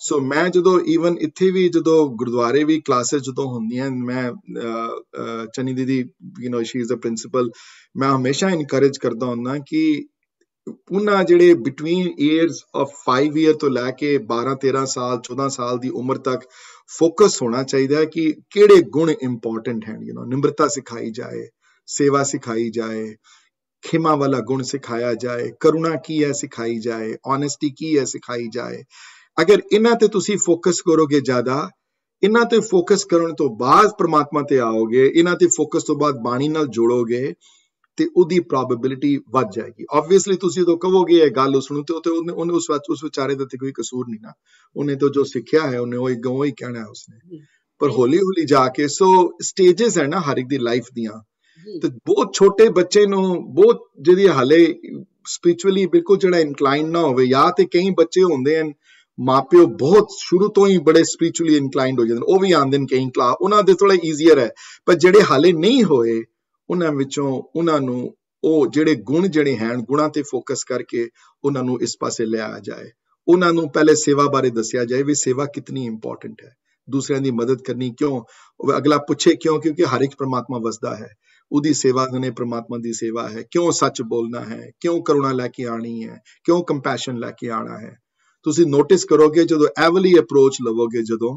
ਸੋ ਮੈਂ ਜਦੋਂ ਈਵਨ ਇੱਥੇ ਵੀ ਜਦੋਂ ਗੁਰਦੁਆਰੇ ਵੀ ਕਲਾਸਿਸ ਜਦੋਂ ਹੁੰਦੀਆਂ, ਮੈਂ ਚੰਨੀ ਦੀਦੀ ਸ਼ੀ ਇਜ਼ ਅ ਪ੍ਰਿੰਸੀਪਲ, ਮੈਂ ਹਮੇਸ਼ਾ ਇਨਕਰੇਜ ਕਰਦਾ ਹੁੰਦਾ ਕਿ ਉਹਨਾਂ ਜਿਹੜੇ ਬਿਟਵੀਨ ਈਅਰਸ ਆਫ 5 ਈਅਰ ਤੋਂ ਲੈ ਕੇ 12-13 ਸਾਲ 14 ਸਾਲ ਦੀ ਉਮਰ ਤੱਕ ਫੋਕਸ ਹੋਣਾ ਚਾਹੀਦਾ ਹੈ ਕਿ ਕਿਹੜੇ ਗੁਣ ਇੰਪੋਰਟੈਂਟ ਹਨ। ਨਿਮਰਤਾ ਸਿਖਾਈ ਜਾਏ, ਸੇਵਾ ਸਿਖਾਈ ਜਾਏ, ਖਿਮਾ ਵਾਲਾ ਗੁਣ ਸਿਖਾਇਆ ਜਾਏ, ਕਰੁਣਾ ਕੀ ਹੈ ਸਿਖਾਈ ਜਾਏ, ਓਨੈਸਟੀ ਕੀ ਹੈ ਸਿਖਾਈ ਜਾਏ। ਅਗਰ ਇਹਨਾਂ ਤੇ ਤੁਸੀਂ ਫੋਕਸ ਕਰੋਗੇ ਜ਼ਿਆਦਾ, ਇਹਨਾਂ ਤੇ ਫੋਕਸ ਕਰਨ ਤੋਂ ਬਾਅਦ ਪਰਮਾਤਮਾ ਤੇ ਆਓਗੇ, ਇਹਨਾਂ ਤੇ ਫੋਕਸ ਤੋਂ ਬਾਅਦ ਬਾਣੀ ਨਾਲ ਜੋੜੋਗੇ, ਤੇ ਉਹਦੀ ਪ੍ਰੋਬੇਬਿਲਿਟੀ ਵੱਧ ਜਾਏਗੀ। ਆਬਵੀਅਸਲੀ ਤੁਸੀਂ ਜਦੋਂ ਕਹੋਗੇ ਇਹ ਗੱਲ ਉਸਨੂੰ, ਤੇ ਉਹਨੇ ਉਸ ਵਿਚਾਰੇ ਦਾ ਤੇ ਕੋਈ ਕਸੂਰ ਨਹੀਂ ਨਾ, ਉਹਨੇ ਤਾਂ ਜੋ ਸਿੱਖਿਆ ਹੈ ਉਹਨੇ ਉਹ ਹੀ ਕਹਿਣਾ ਉਸਨੇ। ਪਰ ਹੌਲੀ ਹੌਲੀ ਜਾ ਕੇ, ਸੋ ਸਟੇਜਸ ਹੈ ਨਾ ਹਰ ਇੱਕ ਦੀ ਲਾਈਫ ਦੀਆਂ, ਤੇ ਬਹੁਤ ਛੋਟੇ ਬੱਚੇ ਨੂੰ ਬਹੁਤ ਜਿਹੜੀ ਹਾਲੇ ਸਪਿਰਿਚੁਅਲੀ ਬਿਲਕੁਲ ਜਿਹੜਾ ਇਨਕਲਾਈਨ ਨਾ ਹੋਵੇ, ਜਾਂ ਤੇ ਕਈ ਬੱਚੇ ਹੁੰਦੇ ਹਨ ਮਾਪਿਓ ਬਹੁਤ ਸ਼ੁਰੂ ਤੋਂ ਹੀ ਬੜੇ ਸਪਿਰਿਚੁਅਲੀ ਇਨਕਲਾਈਨਡ ਹੋ ਜਾਂਦੇ ਨੇ, ਉਹ ਵੀ ਆਉਂਦੇ ਨੇ ਕਈ ਕਲਾਸ, ਉਹਨਾਂ ਦੇ ਥੋੜਾ ਈਜ਼ੀਅਰ ਹੈ। ਪਰ ਜਿਹੜੇ ਹਾਲੇ ਨਹੀਂ ਹੋਏ, ਉਹਨਾਂ ਵਿੱਚੋਂ ਉਹਨਾਂ ਨੂੰ ਉਹ ਜਿਹੜੇ ਗੁਣ ਜਿਹੜੇ ਹਨ, ਗੁਣਾਂ ਤੇ ਫੋਕਸ ਕਰਕੇ ਉਹਨਾਂ ਨੂੰ ਇਸ ਪਾਸੇ ਲਿਆਇਆ ਜਾਏ। ਉਹਨਾਂ ਨੂੰ ਪਹਿਲੇ ਸੇਵਾ ਬਾਰੇ ਦੱਸਿਆ ਜਾਏ ਵੀ ਸੇਵਾ ਕਿਤਨੀ ਇੰਪੋਰਟੈਂਟ ਹੈ, ਦੂਸਰਿਆਂ ਦੀ ਮਦਦ ਕਰਨੀ ਕਿਉਂ। ਅਗਲਾ ਪੁੱਛੇ ਕਿਉਂ, ਕਿਉਂਕਿ ਹਰ ਇੱਕ ਪਰਮਾਤਮਾ ਵਸਦਾ ਹੈ, ਉਹਦੀ ਸੇਵਾ ਨੇ ਪਰਮਾਤਮਾ ਦੀ ਸੇਵਾ ਹੈ। ਕਿਉਂ ਸੱਚ ਬੋਲਣਾ ਹੈ, ਕਿਉਂ ਕਰੁਣਾ ਲੈ ਕੇ ਆਣੀ ਹੈ, ਕਿਉਂ ਕੰਪੈਸ਼ਨ ਲੈ ਕੇ ਆਣਾ ਹੈ। ਤੁਸੀਂ ਨੋਟਿਸ ਕਰੋਗੇ ਜਦੋਂ ਐਵਲੀ ਅਪਰੋਚ ਲਵੋਗੇ ਜਦੋਂ,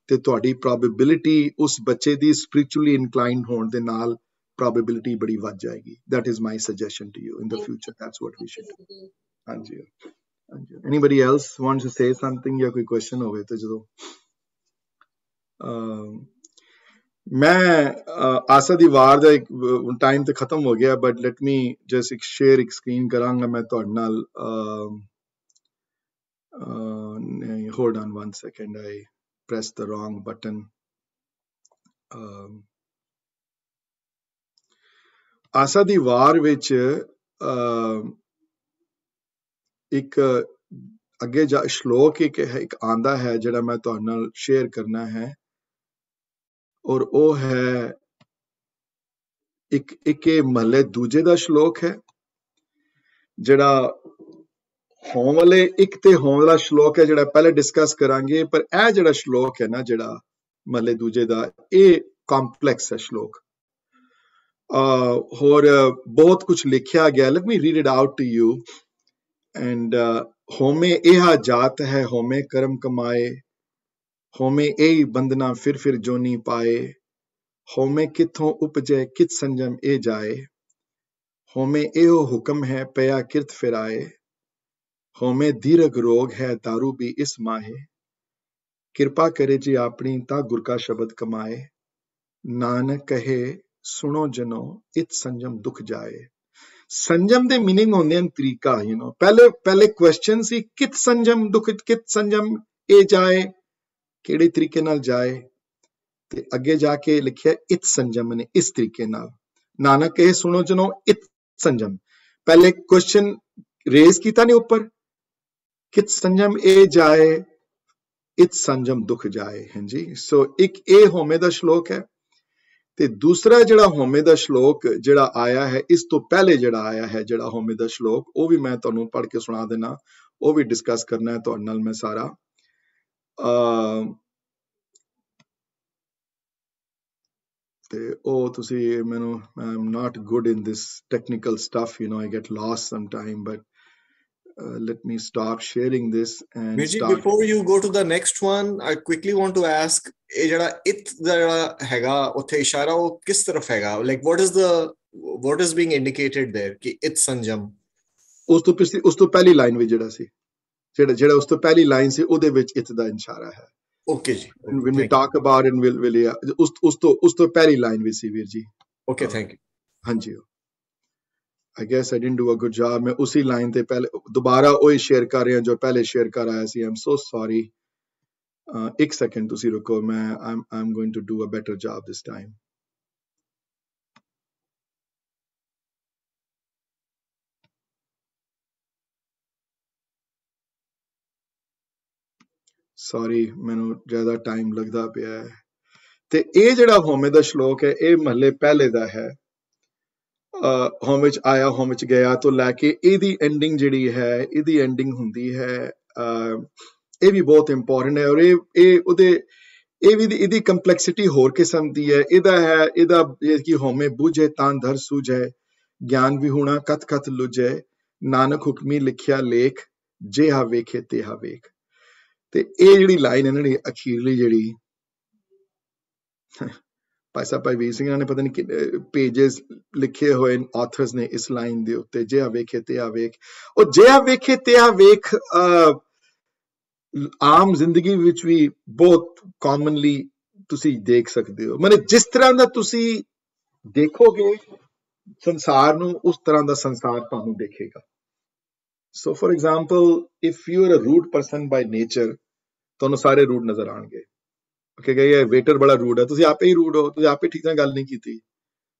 ਤੇ ਤੁਹਾਡੀ ਪ੍ਰੋਬੇਬਿਲਿਟੀ ਉਸ ਬੱਚੇ ਦੀ ਸਪਿਰਿਚੁਅਲੀ ਇਨਕਲਾਈਨਡ ਹੋਣ ਦੇ ਨਾਲ probability ਬੜੀ ਵੱਧ ਜਾਏਗੀ। That is my suggestion to you in the future. That's what we should do. ਹਾਂਜੀ ਹਾਂਜੀ। Anybody else wants to say something ਜਾਂ ਕੋਈ question ਹੋਵੇ ਤੇ ਜਦੋਂ ਮੈਂ ਆਸਾ ਦੀ ਵਾਰ ਦਾ ਇੱਕ ਟਾਈਮ ਤੇ ਖਤਮ ਹੋ ਗਿਆ, ਬਟ ਲੈਟ ਮੀ ਜਸਟ ਇੱਕ ਸ਼ੇਅਰ ਇੱਕ ਸਕਰੀਨ ਕਰਾਂਗਾ ਮੈਂ ਤੁਹਾਡੇ ਨਾਲ। Hold on 1 second, I pressed the wrong button. ਆਸਾ ਦੀ ਵਾਰ ਵਿੱਚ ਇੱਕ ਅੱਗੇ ਜਾ ਸ਼ਲੋਕ ਇੱਕ ਆਂਦਾ ਹੈ ਜਿਹੜਾ ਮੈਂ ਤੁਹਾਡੇ ਨਾਲ ਸ਼ੇਅਰ ਕਰਨਾ ਹੈ, ਔਰ ਉਹ ਹੈ ਇੱਕ ਮਹੱਲੇ ਦੂਜੇ ਦਾ ਸ਼ਲੋਕ ਹੈ, ਜਿਹੜਾ ਹੋਣ ਵਾਲੇ ਇੱਕ ਤੇ ਹੋਣ ਵਾਲਾ ਸ਼ਲੋਕ ਹੈ ਜਿਹੜਾ ਪਹਿਲੇ ਡਿਸਕਸ ਕਰਾਂਗੇ। ਪਰ ਇਹ ਜਿਹੜਾ ਸ਼ਲੋਕ ਹੈ ਨਾ, ਜਿਹੜਾ ਮਹੱਲੇ ਦੂਜੇ ਦਾ, ਇਹ ਕੰਪਲੈਕਸ ਹੈ ਸ਼ਲੋਕ, ਹੋਰ ਬਹੁਤ ਕੁਝ ਲਿਖਿਆ ਗਿਆ। Let me read it out to you. And haumai ਇਹ ਜਾਤ ਹੈ, ਹੋਮੇ ਕਰਮ ਕਮਾਏ, ਹੋਮੇ ਇਹ ਬੰਦਨਾ ਫਿਰ ਜੋਨੀ ਪਾਏ, ਹੋਮੇ ਕਿੱਥੋਂ ਉਪਜੇ ਕਿਤ ਸੰਜਮ ਇਹ ਜਾਏ, ਹੋਮੇ ਇਹੋ ਹੁਕਮ ਹੈ ਪਿਆ ਕਿਰਤ ਫਿਰਾਏ, ਹੋਮੇ ਦੀਰਘ ਰੋਗ ਹੈ ਦਾਰੂ ਵੀ ਇਸ ਮਾਹੇ, ਕਿਰਪਾ ਕਰੇ ਜੀ ਆਪਣੀ ਤਾਂ ਗੁਰ ਕਾ ਸ਼ਬਦ ਕਮਾਏ, ਨਾਨਕ ਕਹੇ ਸੁਣੋ ਜਨੋ ਇਤ ਸੰਜਮ ਦੁਖ ਜਾਏ। ਸੰਜਮ ਦੇ ਮੀਨਿੰਗ ਹੁੰਦੇ ਹਨ ਤਰੀਕਾ, ਪਹਿਲੇ ਕੁਐਸਚਨ ਸੀ ਕਿਤ ਸੰਜਮ ਦੁਖ, ਕਿਤ ਸੰਜਮ ਇਹ ਜਾਏ, ਕਿਹੜੇ ਤਰੀਕੇ ਨਾਲ ਜਾਏ, ਤੇ ਅੱਗੇ ਜਾ ਕੇ ਲਿਖਿਆ ਇਤ ਸੰਜਮ ਨੇ ਇਸ ਤਰੀਕੇ ਨਾਲ। ਨਾਨਕ ਕਹੇ ਸੁਣੋ ਜਨੋ ਇਤ ਸੰਜਮ, ਪਹਿਲੇ ਕੁਐਸਚਨ ਰੇਜ਼ ਕੀਤਾ ਨੇ ਉੱਪਰ, ਕਿਤ ਸੰਜਮ ਇਹ ਜਾਏ, ਇਤ ਸੰਜਮ ਦੁਖ ਜਾਏ। ਹਾਂਜੀ, ਸੋ ਇੱਕ ਇਹ ਹੋਮੇ ਦਾ ਸ਼ਲੋਕ ਹੈ, ਤੇ ਦੂਸਰਾ ਜਿਹੜਾ ਹੋਮੇ ਦਾ ਸ਼ਲੋਕ ਜਿਹੜਾ ਆਇਆ ਹੈ, ਇਸ ਤੋਂ ਪਹਿਲੇ ਜਿਹੜਾ ਆਇਆ ਹੈ ਜਿਹੜਾ ਹੋਮੇ ਦਾ ਸ਼ਲੋਕ, ਉਹ ਵੀ ਮੈਂ ਤੁਹਾਨੂੰ ਪੜ੍ਹ ਕੇ ਸੁਣਾ ਦੇਣਾ, ਉਹ ਵੀ ਡਿਸਕਸ ਕਰਨਾ ਹੈ ਤੁਹਾਡੇ ਨਾਲ ਮੈਂ ਸਾਰਾ। ਤੇ ਉਹ ਤੁਸੀਂ ਮੈਨੂੰ, I am not good in this technical stuff, I get lost sometime, but let me stop sharing this and Mirji, start. before you go to the next one, I quickly want to ask, ਇਹ ਜਿਹੜਾ it ਦਾ ਜਿਹੜਾ ਹੈਗਾ ਉੱਥੇ ਇਸ਼ਾਰਾ ਉਹ ਕਿਸ ਤਰਫ ਹੈਗਾ? Like what is being indicated there ਕਿ it ਸੰਜਮ? ਉਸ ਤੋਂ ਪਹਿਲੀ ਲਾਈਨ ਵਿੱਚ ਜਿਹੜਾ ਸੀ, ਜਿਹੜਾ ਉਸ ਤੋਂ ਪਹਿਲੀ ਲਾਈਨ ਸੀ ਉਹਦੇ ਵਿੱਚ it ਦਾ ਇਸ਼ਾਰਾ ਹੈ। Okay ਜੀ। When we talk about it, we'll ਉਸ ਤੋਂ ਪਹਿਲੀ ਲਾਈਨ ਵਿੱਚ ਸੀ ਵੀਰ ਜੀ। Okay, thank you. ਹਾਂਜੀ, I guess I didn't do a good job. मैं उसी लाइन ते पहले दोबारा वही शेयर कर रहा जो पहले शेयर कर आया सी। I'm so sorry. एक सेकंड तुसी रुको, I'm going to do a better job this time. Sorry, मैनू ज़्यादा टाइम लगदा पिया है। ते ये जिहड़ा होमे दा श्लोक है ये महले पहले दा है। होम विच आया होम विच गया तो लैके ਇਹਦੀ ਐਂਡਿੰਗ ਜਿਹੜੀ ਹੈ ਇਹਦੀ ਐਂਡਿੰਗ ਹੁੰਦੀ ਹੈ। ਇਹ ਵੀ ਬਹੁਤ ਇੰਪੋਰਟੈਂਟ ਹੈ ਔਰ ਇਹ ਉਹਦੇ ਇਹ ਵੀ ਇਹਦੀ ਕੰਪਲੈਕਸਿਟੀ ਹੋਰ ਕਿਸਮ ਦੀ ਹੈ। ਇਹਦਾ ਕਿ ਹੋਮੇ ਬੁਝੇ ਤਾਂ ਧਰ ਸੂਝੈ, ਗਿਆਨ ਵਿਹੂਣਾ ਕਤ ਕਤ ਲੁਝੈ, ਨਾਨਕ ਹੁਕਮੀ ਲਿਖਿਆ ਲੇਖ, ਜਿਹਾ ਵੇਖੇ ਤਿਹਾ ਵੇਖ। ਤੇ ਇਹ ਜਿਹੜੀ ਲਾਈਨ ਇਹਨਾਂ ਦੀ ਅਖੀਰਲੀ ਜਿਹੜੀ ਭਾਈ ਸਾਹਿਬ ਭਾਈ ਵੀਰ ਸਿੰਘ ਨੇ ਪਤਾ ਨਹੀਂ ਪੇजेस ਲਿਖੇ ਹੋਏ ਆਥਰਸ ਨੇ ਇਸ ਲਾਈਨ ਦੇ ਉੱਤੇ, ਜਿਹਾ ਵੇਖੇ ਤਿਹਾ ਵੇਖ। ਉਹ ਜਿਹਾ ਵੇਖੇ ਤਿਹਾ ਵੇਖ ਆਮ ਜ਼ਿੰਦਗੀ ਵਿੱਚ ਵੀ ਬਹੁਤ ਕਾਮਨਲੀ ਤੁਸੀਂ ਦੇਖ ਸਕਦੇ ਹੋ। ਮਤਲਬ ਜਿਸ ਤਰ੍ਹਾਂ ਦਾ ਤੁਸੀਂ ਦੇਖੋਗੇ ਸੰਸਾਰ ਨੂੰ ਉਸ ਤਰ੍ਹਾਂ ਦਾ ਸੰਸਾਰ ਤੁਹਾਨੂੰ ਦੇਖੇਗਾ। So for example if you are a rude person by nature ਤੁਹਾਨੂੰ ਸਾਰੇ ਰੂਡ ਨਜ਼ਰ ਆਣਗੇ। ਕਿ ਇਹ ਵੇਟਰ ਬੜਾ ਰੂਡ ਹੈ, ਤੁਸੀਂ ਆਪੇ ਹੀ ਰੂਡ ਹੋ, ਤੁਸੀਂ ਆਪੇ ਠੀਕ ਨਾਲ ਗੱਲ ਨਹੀਂ ਕੀਤੀ।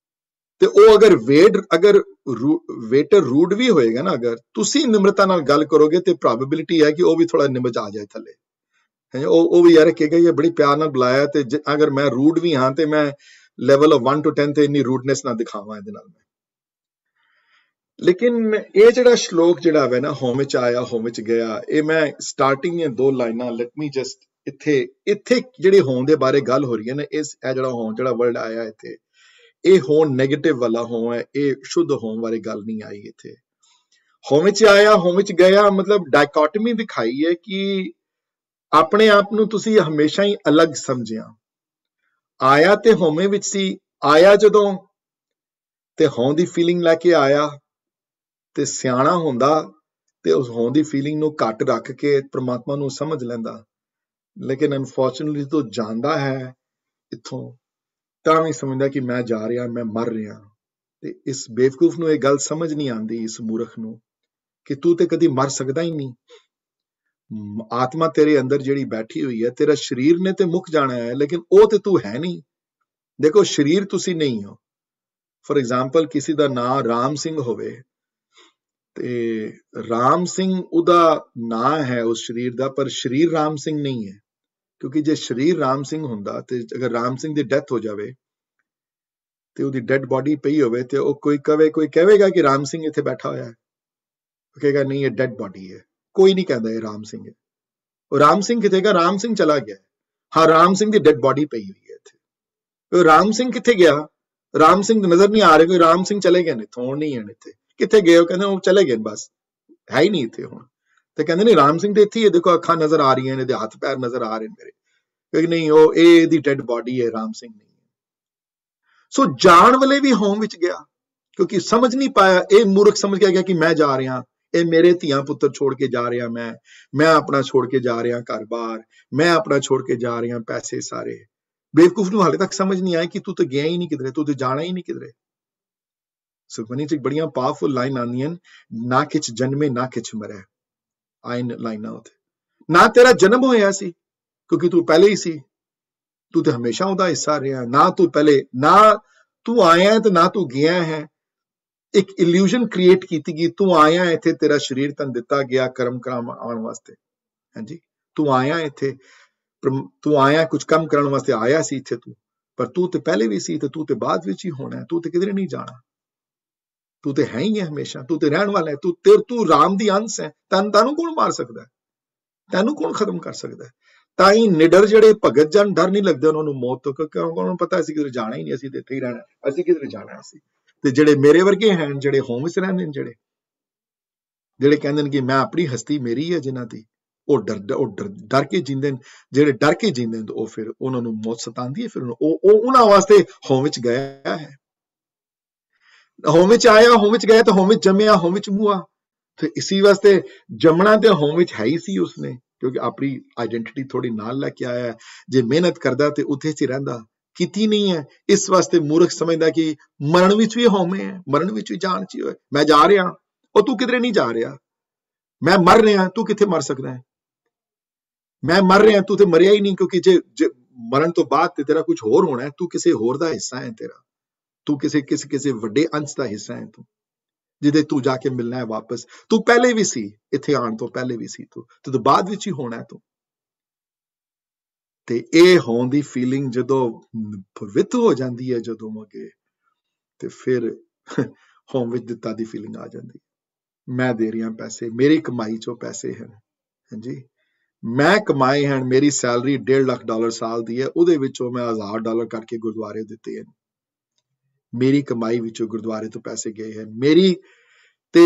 ਤੇ ਉਹ ਅਗਰ ਵੇਟਰ ਰੂਡ ਵੀ ਹੋਏਗਾ ਨਾ, ਅਗਰ ਤੁਸੀਂ ਨਿਮਰਤਾ ਨਾਲ ਗੱਲ ਕਰੋਗੇ ਤੇ ਪ੍ਰੋਬੇਬਿਲਿਟੀ ਹੈ ਕਿ ਉਹ ਵੀ ਥੋੜਾ ਨਿਮਜ ਆ ਜਾਏ ਥੱਲੇ। ਉਹ ਵੀ ਯਾਰ ਕਹੇਗਾ ਇਹ ਬੜੀ ਪਿਆਰ ਨਾਲ ਬੁਲਾਇਆ ਤੇ ਅਗਰ ਮੈਂ ਰੂਡ ਵੀ ਹਾਂ ਤੇ ਮੈਂ ਲੈਵਲ ਆਫ 1 to 10 ਤੇ ਇੰਨੀ ਰੂਡਨੈਸ ਨਾ ਦਿਖਾਵਾਂ ਇਹਦੇ ਨਾਲ ਮੈਂ। ਲੇਕਿਨ ਇਹ ਜਿਹੜਾ ਸ਼ਲੋਕ ਜਿਹੜਾ ਹੈ ਨਾ ਹੋਮ ਵਿੱਚ ਆਇਆ ਹੋਮ ਵਿੱਚ ਗਿਆ, ਇਹ ਮੈਂ ਸਟਾਰਟਿੰਗ ਦੀਆਂ 2 ਲਾਈਨਾਂ ਲੈਟ ਮੀ ਜਸਟ ਇੱਥੇ ਜਿਹੜੇ ਹੋਣ ਦੇ ਬਾਰੇ ਗੱਲ ਹੋ ਰਹੀ ਹੈ ਨਾ, ਇਹ ਜਿਹੜਾ ਹੋਣ ਜਿਹੜਾ ਵਰਡ ਆਇਆ ਇੱਥੇ ਇਹ ਹੋਣ ਨੈਗੇਟਿਵ ਵਾਲਾ ਹੋਂ ਹੈ, ਇਹ ਸ਼ੁੱਧ ਹੋਣ ਬਾਰੇ ਗੱਲ ਨਹੀਂ ਆਈ ਇੱਥੇ। ਹੋਮ ਵਿੱਚ ਆਇਆ ਹੋਮ ਵਿੱਚ ਗਿਆ ਮਤਲਬ ਡਾਇਕੋਟਮੀ ਦਿਖਾਈ ਹੈ ਕਿ ਆਪਣੇ ਆਪ ਨੂੰ ਤੁਸੀਂ ਹਮੇਸ਼ਾ ਹੀ ਅਲੱਗ ਸਮਝਿਆ। ਆਇਆ ਤੇ ਹੋਮੇ ਵਿੱਚ ਸੀ, ਆਇਆ ਜਦੋਂ ਤੇ ਹੋਂ ਦੀ ਫੀਲਿੰਗ ਲੈ ਕੇ ਆਇਆ ਤੇ ਸਿਆਣਾ ਹੁੰਦਾ ਤੇ ਉਸ ਹੋਂ ਦੀ ਫੀਲਿੰਗ ਨੂੰ ਘੱਟ ਰੱਖ ਕੇ ਪ੍ਰਮਾਤਮਾ ਨੂੰ ਸਮਝ ਲੈਂਦਾ। ਲੇਕਿਨ ਅਨਫੋਰਚੂਨਟਲੀ ਤੋਂ ਜਾਂਦਾ ਹੈ ਇੱਥੋਂ ਤਾਂ ਵੀ ਸਮਝਦਾ ਕਿ ਮੈਂ ਜਾ ਰਿਹਾ, ਮੈਂ ਮਰ ਰਿਹਾ। ਤੇ ਇਸ ਬੇਵਕੂਫ ਨੂੰ ਇਹ ਗੱਲ ਸਮਝ ਨਹੀਂ ਆਉਂਦੀ, ਇਸ ਮੂਰਖ ਨੂੰ, ਕਿ ਤੂੰ ਤੇ ਕਦੀ ਮਰ ਸਕਦਾ ਹੀ ਨਹੀਂ। ਆਤਮਾ ਤੇਰੇ ਅੰਦਰ ਜਿਹੜੀ ਬੈਠੀ ਹੋਈ ਹੈ, ਤੇਰਾ ਸਰੀਰ ਨੇ ਤੇ ਮੁੱਕ ਜਾਣਾ ਹੈ ਲੇਕਿਨ ਉਹ ਤੇ ਤੂੰ ਹੈ ਨਹੀਂ। ਦੇਖੋ ਸਰੀਰ ਤੁਸੀਂ ਨਹੀਂ ਹੋ। ਫॉर एग्जांपल ਕਿਸੇ ਦਾ ਨਾਂ ਰਾਮ ਸਿੰਘ ਹੋਵੇ ਤੇ ਰਾਮ ਸਿੰਘ ਉਹਦਾ ਨਾਂ ਹੈ ਉਸ ਸਰੀਰ ਦਾ, ਪਰ ਸਰੀਰ ਰਾਮ ਸਿੰਘ ਨਹੀਂ ਹੈ। ਕਿਉਂਕਿ ਜੇ ਸਰੀਰ ਰਾਮ ਸਿੰਘ ਹੁੰਦਾ ਤੇ ਅਗਰ ਰਾਮ ਸਿੰਘ ਦੀ ਡੈਥ ਹੋ ਜਾਵੇ ਤੇ ਉਹਦੀ ਡੈਡ ਬਾਡੀ ਪਈ ਹੋਵੇ ਤੇ ਉਹ ਕੋਈ ਕਹੇਗਾ ਕਿ ਰਾਮ ਸਿੰਘ ਇੱਥੇ ਬੈਠਾ ਹੋਇਆ ਹੈ, ਕਹੇਗਾ ਨਹੀਂ ਇਹ ਡੈਡ ਬਾਡੀ ਹੈ। ਕੋਈ ਨਹੀਂ ਕਹਿੰਦਾ ਇਹ ਰਾਮ ਸਿੰਘ ਹੈ। ਉਹ ਰਾਮ ਸਿੰਘ ਕਿੱਥੇ ਗਿਆ? ਰਾਮ ਸਿੰਘ ਚਲਾ ਗਿਆ। ਹਾਂ, ਰਾਮ ਸਿੰਘ ਦੀ ਡੈਡ ਬਾਡੀ ਪਈ ਹੋਈ ਹੈ ਇੱਥੇ। ਉਹ ਰਾਮ ਸਿੰਘ ਕਿੱਥੇ ਗਿਆ? ਰਾਮ ਸਿੰਘ ਨਜ਼ਰ ਨਹੀਂ ਆ ਰਹੇ। ਕੋਈ ਰਾਮ ਸਿੰਘ ਚਲੇ ਗਏ ਨੇ, ਇੱਥੋਂ ਨਹੀਂ ਹਨ ਇੱਥੇ। ਕਿੱਥੇ ਗਏ? ਉਹ ਕਹਿੰਦੇ ਉਹ ਚਲੇ ਗਏ, ਬਸ ਹੈ ਹੀ ਨਹੀਂ ਇੱਥੇ ਹੁਣ। ਤੇ ਕਹਿੰਦੇ ਨੇ ਰਾਮ ਸਿੰਘ ਤੇ ਇੱਥੇ ਹੀ ਹੈ, ਦੇਖੋ ਅੱਖਾਂ ਨਜ਼ਰ ਆ ਰਹੀਆਂ ਨੇ, ਇਹਦੇ ਹੱਥ ਪੈਰ ਨਜ਼ਰ ਆ ਰਹੇ ਨੇ ਮੇਰੇ। ਕਿਉਂਕਿ ਨਹੀਂ, ਉਹ ਇਹਦੀ ਡੈਡ ਬਾਡੀ ਹੈ, ਰਾਮ ਸਿੰਘ ਨਹੀਂ ਹੈ। ਸੋ ਜਾਣ ਵਾਲੇ ਵੀ ਹੋਮ ਵਿੱਚ ਗਿਆ ਕਿਉਂਕਿ ਸਮਝ ਨਹੀਂ ਪਾਇਆ। ਇਹ ਮੂਰਖ ਸਮਝ ਕੇ ਗਿਆ ਕਿ ਮੈਂ ਜਾ ਰਿਹਾ, ਇਹ ਮੇਰੇ ਧੀਆਂ ਪੁੱਤਰ ਛੋੜ ਕੇ ਜਾ ਰਿਹਾ, ਮੈਂ ਆਪਣਾ ਛੋੜ ਕੇ ਜਾ ਰਿਹਾ ਘਰ ਬਾਰ, ਮੈਂ ਆਪਣਾ ਛੋੜ ਕੇ ਜਾ ਰਿਹਾ ਪੈਸੇ ਸਾਰੇ। ਬੇਵਕੂਫ ਨੂੰ ਹਾਲੇ ਤੱਕ ਸਮਝ ਨਹੀਂ ਆਇਆ ਕਿ ਤੂੰ ਤਾਂ ਗਿਆ ਹੀ ਨਹੀਂ ਕਿਧਰੇ, ਤੂੰ ਤਾਂ ਜਾਣਾ ਹੀ ਨਹੀਂ ਕਿਧਰੇ। ਸੁਖਮਨੀ ਚ ਬੜੀਆਂ ਪਾਵਰਫੁਲ ਲਾਈਨ ਆਉਂਦੀਆਂ, ਨਾ ਕਿਛ ਜਨਮੇ ਨਾ ਕਿਛ ਮਰੇ। ਆਇਨ ਲਾਈਨਾਂ ਉੱਥੇ ਨਾ ਤੇਰਾ ਜਨਮ ਹੋਇਆ ਸੀ ਕਿਉਂਕਿ ਤੂੰ ਪਹਿਲੇ ਹੀ ਸੀ, ਤੂੰ ਤੇ ਹਮੇਸ਼ਾ ਉਹਦਾ ਹਿੱਸਾ ਰਿਹਾ। ਨਾ ਤੂੰ ਪਹਿਲੇ, ਨਾ ਤੂੰ ਆਇਆ ਤੇ ਨਾ ਤੂੰ ਗਿਆ ਹੈ। ਇੱਕ ਇਲੂਜ਼ਨ ਕ੍ਰੀਏਟ ਕੀਤੀ ਗਈ, ਤੂੰ ਆਇਆ ਇੱਥੇ, ਤੇਰਾ ਸਰੀਰ ਤੈਨੂੰ ਦਿੱਤਾ ਗਿਆ ਕਰਮ ਆਉਣ ਵਾਸਤੇ। ਹਾਂਜੀ, ਤੂੰ ਆਇਆ ਇੱਥੇ, ਤੂੰ ਆਇਆ ਕੁਝ ਕੰਮ ਕਰਨ ਵਾਸਤੇ ਆਇਆ ਸੀ ਇੱਥੇ ਤੂੰ, ਪਰ ਤੂੰ ਤੇ ਪਹਿਲੇ ਵੀ ਸੀ ਤੇ ਤੂੰ ਤੇ ਬਾਅਦ ਵਿੱਚ ਹੀ ਹੋਣਾ। ਤੂੰ ਤੇ ਕਿਧਰੇ ਨਹੀਂ ਜਾਣਾ, ਤੂੰ ਤੇ ਹੈ ਹੀ ਹੈ ਹਮੇਸ਼ਾ, ਤੂੰ ਤੇ ਰਹਿਣ ਵਾਲਾ ਹੈ। ਤੂੰ ਰਾਮ ਦੀ ਅੰਸ਼ ਹੈ। ਤੈਨੂੰ ਕੌਣ ਮਾਰ ਸਕਦਾ? ਤੈਨੂੰ ਕੌਣ ਖਤਮ ਕਰ ਸਕਦਾ? ਤਾਂ ਹੀ ਨਿਡਰ ਜਿਹੜੇ ਭਗਤ ਜਨ ਡਰ ਨਹੀਂ ਲੱਗਦੇ ਉਹਨਾਂ ਨੂੰ ਮੌਤ ਤੋਂ, ਕਿਉਂਕਿ ਉਹਨਾਂ ਨੂੰ ਪਤਾ ਅਸੀਂ ਕਿਧਰੇ ਜਾਣਾ ਹੀ ਨਹੀਂ, ਅਸੀਂ ਤੇ ਇੱਥੇ ਹੀ ਰਹਿਣਾ, ਅਸੀਂ ਕਿਧਰੇ ਜਾਣਾ ਅਸੀਂ। ਤੇ ਜਿਹੜੇ ਮੇਰੇ ਵਰਗੇ ਹਨ ਜਿਹੜੇ ਹੋਮ ਵਿੱਚ ਰਹਿੰਦੇ ਨੇ, ਜਿਹੜੇ ਜਿਹੜੇ ਕਹਿੰਦੇ ਨੇ ਕਿ ਮੈਂ ਆਪਣੀ ਹਸਤੀ ਮੇਰੀ ਹੈ ਜਿਨ੍ਹਾਂ ਦੀ, ਉਹ ਡਰ ਕੇ ਜੀਂਦੇ ਨੇ। ਜਿਹੜੇ ਡਰ ਕੇ ਜੀਂਦੇ ਨੇ ਉਹ ਫਿਰ ਉਹਨਾਂ ਨੂੰ ਮੌਤ ਸਤਾਉਂਦੀ ਹੈ, ਫਿਰ ਉਹ ਉਹਨਾਂ ਵਾਸਤੇ ਹੋਮ ਵਿੱਚ ਗਿਆ ਹੈ। ਹੋਮ ਵਿੱਚ ਆਇਆ, ਹੋਮ ਵਿੱਚ ਗਿਆ, ਤਾਂ ਹੋਮ ਵਿੱਚ ਜੰਮਿਆ, ਹੋਮ ਵਿੱਚ ਮੂਆ। ਤੇ ਇਸੀ ਵਾਸਤੇ ਜੰਮਣਾ ਤੇ ਹੋਮ ਵਿੱਚ ਹੈ ਹੀ ਸੀ ਉਸਨੇ, ਕਿਉਂਕਿ ਆਪਣੀ ਆਈਡੈਂਟਿਟੀ ਥੋੜੀ ਨਾਲ ਲੈ ਕੇ ਆਇਆ ਹੈ। ਜੇ ਮਿਹਨਤ ਕਰਦਾ ਤੇ ਉੱਥੇ ਚ ਰਹਿੰਦਾ, ਕੀਤੀ ਨਹੀਂ ਹੈ। ਇਸ ਵਾਸਤੇ ਮੂਰਖ ਸਮਝਦਾ ਕਿ ਮਰਨ ਵਿੱਚ ਵੀ ਹੋਮੇ ਹੈ, ਮਰਨ ਵਿੱਚ ਵੀ ਜਾਣ ਚ ਹੋਏ। ਮੈਂ ਜਾ ਰਿਹਾ, ਉਹ ਤੂੰ ਕਿਧਰੇ ਨਹੀਂ ਜਾ ਰਿਹਾ। ਮੈਂ ਮਰ ਰਿਹਾ, ਤੂੰ ਕਿੱਥੇ ਮਰ ਸਕਦਾ ਹੈ। ਮੈਂ ਮਰ ਰਿਹਾ, ਤੂੰ ਤੇ ਮਰਿਆ ਹੀ ਨਹੀਂ, ਕਿਉਂਕਿ ਜੇ ਮਰਨ ਤੋਂ ਬਾਅਦ ਤੇ ਤੇਰਾ ਕੁਝ ਹੋਰ ਹੋਣਾ ਹੈ। ਤੂੰ ਕਿਸੇ ਹੋਰ ਦਾ ਹਿੱਸਾ ਹੈ, ਤੂੰ ਕਿਸੇ ਵੱਡੇ ਅੰਸ਼ ਦਾ ਹਿੱਸਾ ਹੈ, ਤੂੰ ਜਿਹਦੇ ਤੂੰ ਜਾ ਕੇ ਮਿਲਣਾ ਹੈ ਵਾਪਸ। ਤੂੰ ਪਹਿਲੇ ਵੀ ਸੀ, ਇੱਥੇ ਆਉਣ ਤੋਂ ਪਹਿਲੇ ਵੀ ਸੀ, ਤੂੰ ਬਾਅਦ ਵਿੱਚ ਹੀ ਹੋਣਾ ਹੈ ਤੂੰ। ਤੇ ਇਹ ਹੋਣ ਦੀ ਫੀਲਿੰਗ ਜਦੋਂ ਪ੍ਰਵਿੱਤ ਹੋ ਜਾਂਦੀ ਹੈ, ਜਦੋਂ ਅੱਗੇ, ਤੇ ਫਿਰ ਹੋਮ ਵਿੱਚ ਦਿੱਤਾ ਦੀ ਫੀਲਿੰਗ ਆ ਜਾਂਦੀ। ਮੈਂ ਦੇ ਰਿਹਾ ਪੈਸੇ, ਮੇਰੀ ਕਮਾਈ ਚੋਂ ਪੈਸੇ ਹਨ। ਹਾਂਜੀ, ਮੈਂ ਕਮਾਏ ਹਨ, ਮੇਰੀ ਸੈਲਰੀ $1.5 ਲੱਖ ਸਾਲ ਦੀ ਹੈ, ਉਹਦੇ ਵਿੱਚੋਂ ਮੈਂ $1000 ਕਰਕੇ ਗੁਰਦੁਆਰੇ ਦਿੱਤੇ ਹਨ। ਮੇਰੀ ਕਮਾਈ ਵਿੱਚੋਂ ਗੁਰਦੁਆਰੇ ਤੋਂ ਪੈਸੇ ਗਏ ਹਨ। ਮੇਰੀ ਤੇ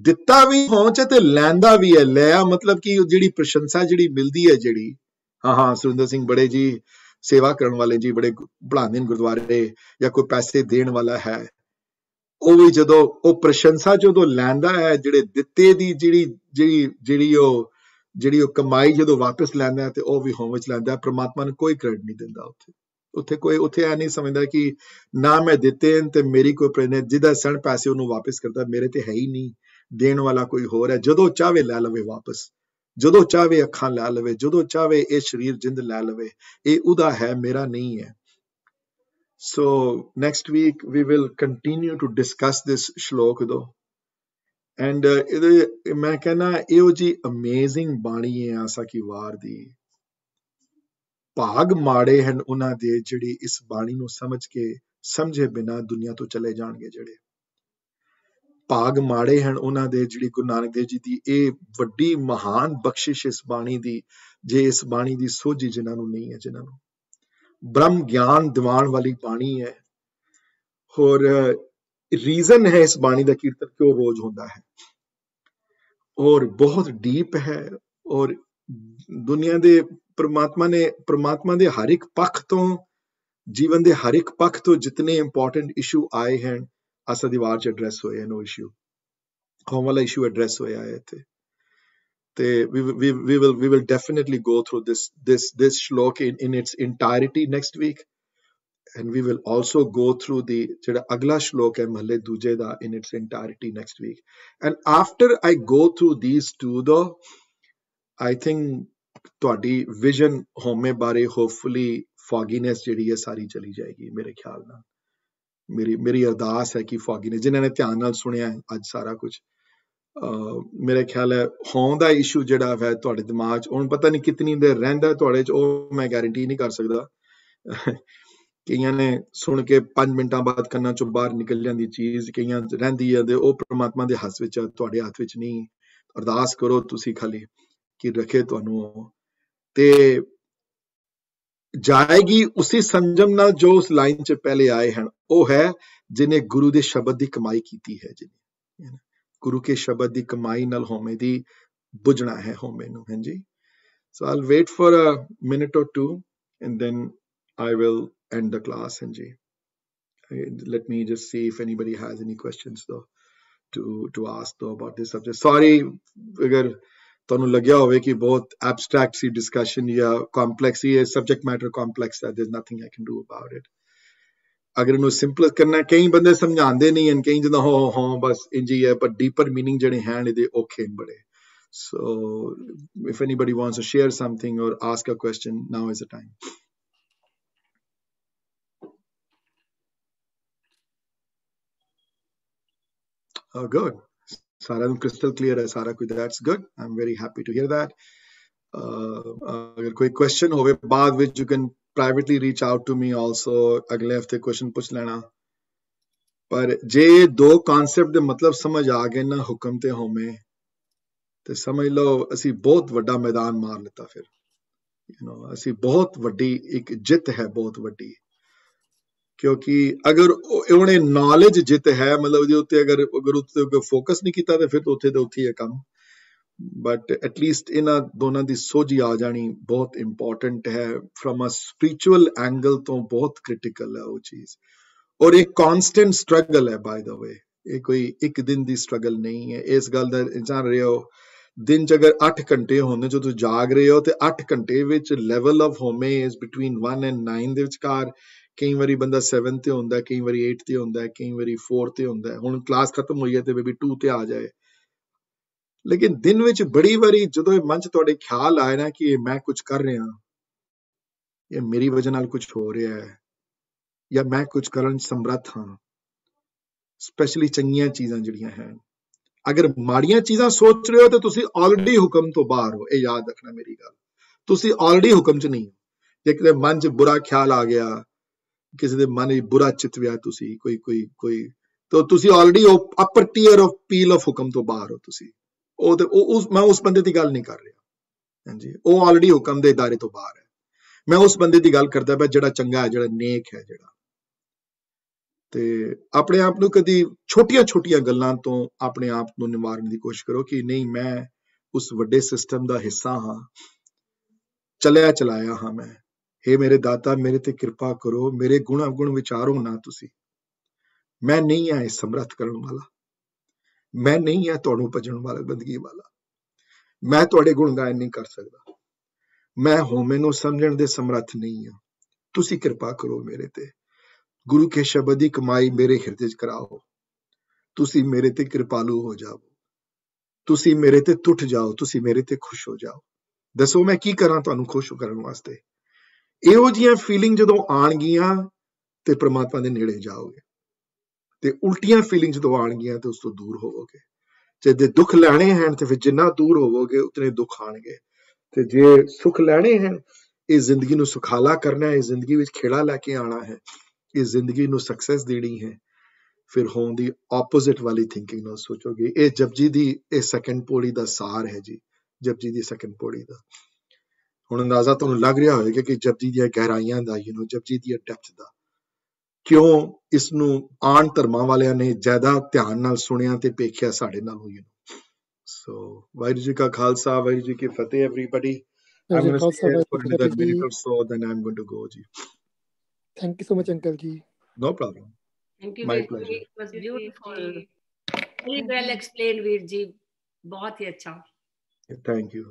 ਦਿੱਤਾ ਵੀ ਹੋਂ ਚ ਤੇ ਲੈਂਦਾ ਵੀ ਹੈ। ਲਿਆ ਮਤਲਬ ਕਿ ਜਿਹੜੀ ਪ੍ਰਸ਼ੰਸਾ ਜਿਹੜੀ ਮਿਲਦੀ ਹੈ, ਜਿਹੜੀ ਹਾਂ ਸੁਰਿੰਦਰ ਸਿੰਘ ਬੜੇ ਜੀ ਸੇਵਾ ਕਰਨ ਵਾਲੇ ਜੀ ਬੜੇ ਪੜ੍ਹਾਉਂਦੇ ਨੇ ਗੁਰਦੁਆਰੇ, ਜਾਂ ਕੋਈ ਪੈਸੇ ਦੇਣ ਵਾਲਾ ਹੈ, ਉਹ ਵੀ ਜਦੋਂ ਉਹ ਪ੍ਰਸ਼ੰਸਾ ਜਦੋਂ ਲੈਂਦਾ ਹੈ, ਜਿਹੜੇ ਦਿੱਤੇ ਦੀ ਜਿਹੜੀ ਉਹ ਕਮਾਈ ਜਦੋਂ ਵਾਪਸ ਲੈਂਦਾ ਹੈ, ਤੇ ਉਹ ਵੀ ਹੋਮ ਵਿੱਚ ਲੈਂਦਾ ਹੈ। ਪ੍ਰਮਾਤਮਾ ਨੂੰ ਕੋਈ ਕ੍ਰੈਡਿਟ ਨਹੀਂ ਦਿੰਦਾ ਉੱਥੇ ਇਹ ਨਹੀਂ ਸਮਝਦਾ ਕਿ ਨਾ ਮੈਂ ਦਿੱਤੇ ਤੇ ਮੇਰੀ ਕੋਈ ਪ੍ਰੇਰਨਾ, ਜਿਹਦਾ ਸਣ ਪੈਸੇ ਉਹਨੂੰ ਵਾਪਸ ਕਰਦਾ, ਮੇਰੇ ਤੇ ਹੈ ਹੀ ਨਹੀਂ, ਦੇਣ ਵਾਲਾ ਕੋਈ ਹੋਰ ਹੈ। ਜਦੋਂ ਚਾਹਵੇ ਲੈ ਲਵੇ ਵਾਪਸ, ਜਦੋਂ ਚਾਹਵੇ ਅੱਖਾਂ ਲੈ ਲਵੇ, ਜਦੋਂ ਚਾਹਵੇ ਇਹ ਸਰੀਰ ਜਿੰਦ ਲੈ ਲਵੇ, ਇਹ ਉਹਦਾ ਹੈ, ਮੇਰਾ ਨਹੀਂ ਹੈ। So next week we will continue to discuss this shlok though, and ਮੈਂ ਕਹਿੰਦਾ ਇਹੋ ਜੀ ਅਮੇਜ਼ਿੰਗ ਬਾਣੀ ਹੈ ਆਸਾ ਕੀ ਵਾਰ ਦੀ। ਭਾਗ ਮਾੜੇ ਹਨ ਉਹਨਾਂ ਦੇ ਜਿਹੜੀ ਇਸ ਬਾਣੀ ਨੂੰ ਸਮਝੇ ਬਿਨਾਂ ਦੁਨੀਆ ਤੋਂ ਚਲੇ ਜਾਣਗੇ। ਜਿਹੜੇ ਭਾਗ ਮਾੜੇ ਹਨ ਉਹਨਾਂ ਦੇ ਜਿਹੜੀ ਗੁਰੂ ਨਾਨਕ ਦੇਵ ਜੀ ਦੀ ਇਹ ਵੱਡੀ ਮਹਾਨ ਬਖਸ਼ਿਸ਼ ਇਸ ਬਾਣੀ ਦੀ, ਜੇ ਇਸ ਬਾਣੀ ਦੀ ਸੋਝੀ ਜਿਨ੍ਹਾਂ ਨੂੰ ਨਹੀਂ ਹੈ, ਜਿਨ੍ਹਾਂ ਨੂੰ ਬ੍ਰਹਮ ਗਿਆਨ ਦਿਵਾਉਣ ਵਾਲੀ ਬਾਣੀ ਹੈ। ਹੋਰ ਰੀਜ਼ਨ ਹੈ ਇਸ ਬਾਣੀ ਦਾ ਕੀਰਤਨ ਕਿਉਂ ਰੋਜ਼ ਹੁੰਦਾ ਹੈ, ਔਰ ਬਹੁਤ ਡੀਪ ਹੈ। ਔਰ ਦੁਨੀਆ ਦੇ ਪ੍ਰਮਾਤਮਾ ਦੇ ਹਰ ਇੱਕ ਪੱਖ ਤੋਂ, ਜੀਵਨ ਦੇ ਹਰ ਇੱਕ ਪੱਖ ਤੋਂ ਜਿਤਨੇ ਇੰਪੋਰਟੈਂਟ ਇਸ਼ੂ ਆਏ ਹਨ, ਆਸਾ ਦੀ ਵਾਰ ਚ ਐਡਰੈਸ ਹੋਏ ਹਨ। ਉਹ ਇਸ਼ੂ, ਹੋਮ ਵਾਲਾ ਇਸ਼ੂ ਐਡਰੈਸ ਹੋਇਆ ਹੈ ਇੱਥੇ। ਤੇ we will definitely go through this shlok in its entirety next week, and we will also go through the ਜਿਹੜਾ ਅਗਲਾ ਸ਼ਲੋਕ ਹੈ ਮਹੱਲੇ ਦੂਜੇ ਦਾ in its entirety next week. And after I go through these two though, I think ਤੁਹਾਡੀ ਵਿਜ਼ਨ ਹੋਮੇ ਬਾਰੇ ਹੋਪਫੁਲੀ ਫੌਗੀਨੈਸ ਜਿਹੜੀ ਹੈ ਸਾਰੀ ਚਲੀ ਜਾਏਗੀ। ਮੇਰੇ ਖਿਆਲ ਨਾਲ ਮੇਰੀ ਅਰਦਾਸ ਹੈ ਕਿ ਫੌਗੀਨੈਸ, ਜਿਨ੍ਹਾਂ ਨੇ ਧਿਆਨ ਨਾਲ ਸੁਣਿਆ ਅੱਜ ਸਾਰਾ ਕੁਝ, ਮੇਰੇ ਖਿਆਲ ਹੈ ਹੋਂ ਦਾ ਇਸ਼ੂ ਜਿਹੜਾ ਹੈ ਤੁਹਾਡੇ ਦਿਮਾਗ 'ਚ ਹੁਣ ਪਤਾ ਨਹੀਂ ਕਿਤਨੀ ਦੇਰ ਰਹਿੰਦਾ ਤੁਹਾਡੇ 'ਚ, ਉਹ ਮੈਂ ਗਾਰੰਟੀ ਨਹੀਂ ਕਰ ਸਕਦਾ। ਕਈਆਂ ਨੇ ਸੁਣ ਕੇ 5 ਮਿੰਟਾਂ ਬਾਅਦ ਕੰਨਾਂ 'ਚੋਂ ਬਾਹਰ ਨਿਕਲ ਜਾਂਦੀ ਚੀਜ਼, ਕਈਆਂ ਰਹਿੰਦੀ ਹੈ, ਤੇ ਉਹ ਪ੍ਰਮਾਤਮਾ ਦੇ ਹੱਥ ਵਿੱਚ, ਤੁਹਾਡੇ ਹੱਥ ਵਿੱਚ ਨਹੀਂ। ਅਰਦਾਸ ਕਰੋ ਤੁਸੀਂ ਖਾਲੀ ਕਿ ਰੱਖੇ ਤੁਹਾਨੂੰ, ਤੇ ਜਾਏਗੀ ਉਸੇ ਸੰਜਮ ਨਾਲ ਜੋ ਉਸ ਲਾਈਨ 'ਚ ਪਹਿਲੇ ਆਏ ਹਨ। ਉਹ ਹੈ ਜਿਹਨੇ ਗੁਰੂ ਦੇ ਸ਼ਬਦ ਦੀ ਕਮਾਈ ਕੀਤੀ ਹੈ, ਜਿਹਨੇ ਗੁਰੂ ਕੇ ਸ਼ਬਦ ਦੀ ਕਮਾਈ ਨਾਲ ਹੋਮੇ ਦੀ ਬੁਝਣਾ ਹੈ ਹੋਮੇ ਨੂੰ। ਹਾਂਜੀ, so I'll wait for a minute or two and then I will end the class. Hanji, let me just see if anybody has any questions though to ask though about this subject. Sorry agar ਤੁਹਾਨੂੰ ਲੱਗਿਆ ਹੋਵੇ ਕਿ ਬਹੁਤ abstract ਸੀ discussion ਜਾਂ complex ਸੀ, subject matter complex ਹੈ, there's nothing I can do about it. ਅਗਰ ਇਹਨੂੰ ਸਿੰਪਲ ਕਰਨਾ, ਕਈ ਬੰਦੇ ਸਮਝਾਉਂਦੇ ਨਹੀਂ ਹਨ, ਕਈ ਜਿੱਦਾਂ ਹਾਂ ਬਸ ਇੰਝ ਹੀ ਹੈ, ਪਰ ਡੀਪਰ ਮੀਨਿੰਗ ਜਿਹੜੇ ਹਨ ਇਹਦੇ ਔਖੇ ਨੇ ਬੜੇ। So if anybody wants to share something or ask a question, now is the time. Oh, good. ਸਾਰਾ ਨੂੰ crystal clear ਹੈ ਸਾਰਾ ਕੁਝ, that's good. I'm very happy to hear that. ਅਗਰ ਕੋਈ question ਹੋਵੇ ਬਾਅਦ ਵਿੱਚ, you can privately reach out to me also. ਅਗਲੇ ਹਫਤੇ question ਪੁੱਛ ਲੈਣਾ। ਪਰ ਜੇ ਦੋ concept ਦੇ ਮਤਲਬ ਸਮਝ ਆ ਗਏ ਨਾ, ਹੁਕਮ ਤੇ ਹੋਮੇ, ਤੇ ਸਮਝ ਲਓ ਅਸੀਂ ਬਹੁਤ ਵੱਡਾ ਮੈਦਾਨ ਮਾਰ ਲਿੱਤਾ। ਫਿਰ ਅਸੀਂ ਬਹੁਤ ਵੱਡੀ ਇੱਕ ਜਿੱਤ ਹੈ, ਬਹੁਤ ਵੱਡੀ, क्योंकि अगर उन्हें नॉलेज जित है मतलब जे उत्ते अगर उत्ते फोकस नहीं किया तो फिर तो उत्थे है काम। बट एटलीस्ट इन्हां दोनों की सोझी आ जानी बहुत इंपॉर्टेंट है, फ्रॉम अ स्पिरिचुअल एंगल तो बहुत क्रिटिकल है वो चीज। और एक कांस्टेंट स्ट्रगल है बाय द वे, ये कोई एक दिन की स्ट्रगल नहीं है। इस गल दा जान रहे हो दिन च अगर 8 घंटे होने जो तुम जाग रहे हो तो 8 घंटे विच लेवल ऑफ होमे इज बिटवीन 1 and 9 दे विचकार। कई बारी बंदा 7 ते होंदा है, कई बारी 8 ते होंदा है, कई बारी 4 ते होंदा है। हुण क्लास खत्म हुई है तो मे बी 2 ते आ जाए। लेकिन दिन विच बड़ी बारी जो मन च तुहाडे ख्याल आए ना कि मैं कुछ कर रहा या मेरी वजह नाल कुछ हो रहा है या मैं कुछ करन समर्थ हाँ, स्पेशली चंगियां चीजां जिहड़ियां हैं। अगर माड़ियां चीजां सोच रहे हो तो तुसी ऑलरेडी हुक्म तो बाहर हो, ये याद रखना मेरी गल। तुसी ऑलरेडी हुक्म च नहीं हो। जे किते मन च बुरा ख्याल आ गया, किसी दे मन च बुरा चितविया तुसी कोई कोई कोई तो तुसी already upper tier of peel off हुक्म तो बाहर हो। तुसी मैं उस बंदे की गल नहीं कर रहा, हाँ जी, वो ऑलरेडी हुक्म के दायरे तो बाहर है। मैं उस बंदे की गल करता पिया जिहड़ा चंगा है, जिहड़ा नेक है, जिहड़ा ते अपने आप नूं कदी छोटियां छोटियां गल्लां तो अपने आप नूं निवारन की कोशिश करो कि नहीं मैं उस वड्डे सिस्टम का हिस्सा हाँ, चलिया चलाया हाँ मैं। हे मेरे दाता मेरे ते कृपा करो, मेरे गुण अवगुण विचारो ना तुसी। मैं नहीं है समर्थ करने वाला, मैं नहीं है तुहानूं भजन वाला बंदगी वाला, मैं तुहाडे गुण गायन नहीं कर सकता, मैं होमे नूं समझण दे समर्थ नहीं हाँ। तुसी कृपा करो मेरे ते, गुरु के शब्द की कमाई मेरे हिरदे च कराओ। तुसी मेरे ते कृपालु हो जाओ, तुसी मेरे ते टुट जाओ, तुसी मेरे ते खुश हो जाओ। दसो मैं की करा तुहानूं खुश करन वास्ते। इहो जिहियां फीलिंग जदों आणगियां ते परमात्मा दे नेड़े जाओगे, ते उल्टियां फीलिंग जदों आणगियां ते उस तो दूर होवोगे। जे दुख लैणे हैं ते फिर जिन्ना दूर होवोगे उतने दुख आणगे, ते जे सुख लैणे हैं, इस जिंदगी नूं सुखाला करना है, इस जिंदगी विच खेड़ा लैके आना है, इस जिंदगी नूं सक्सेस देनी है, फिर हों दी ऑपोजिट वाली थिंकिंग ना सोचोगे। ये जपजी दी ये सेकंड पौड़ी दा सार है जी, जपजी दी सेकंड पौड़ी दा। हुण अंदाजा तुहानूं लग रहा होएगा कि जपजी दी गहराइयां दा, जपजी दी डेप्थ दा क्यों इसनूं आण धर्मां वालियां ने ज्यादा ध्यान नाल सुनिया ते पेखिया साडे नालों। सो वाहिगुरू जी का खालसा, वाहिगुरू जी की फतेह everybody. I'm going to stay here for another minute or so, then I'm going to go ji. Thank you so much uncle ji. No problem. Thank you My Veer ji, pleasure. it was beautiful, very well explained Veer ji, बहुत ही अच्छा। Thank you.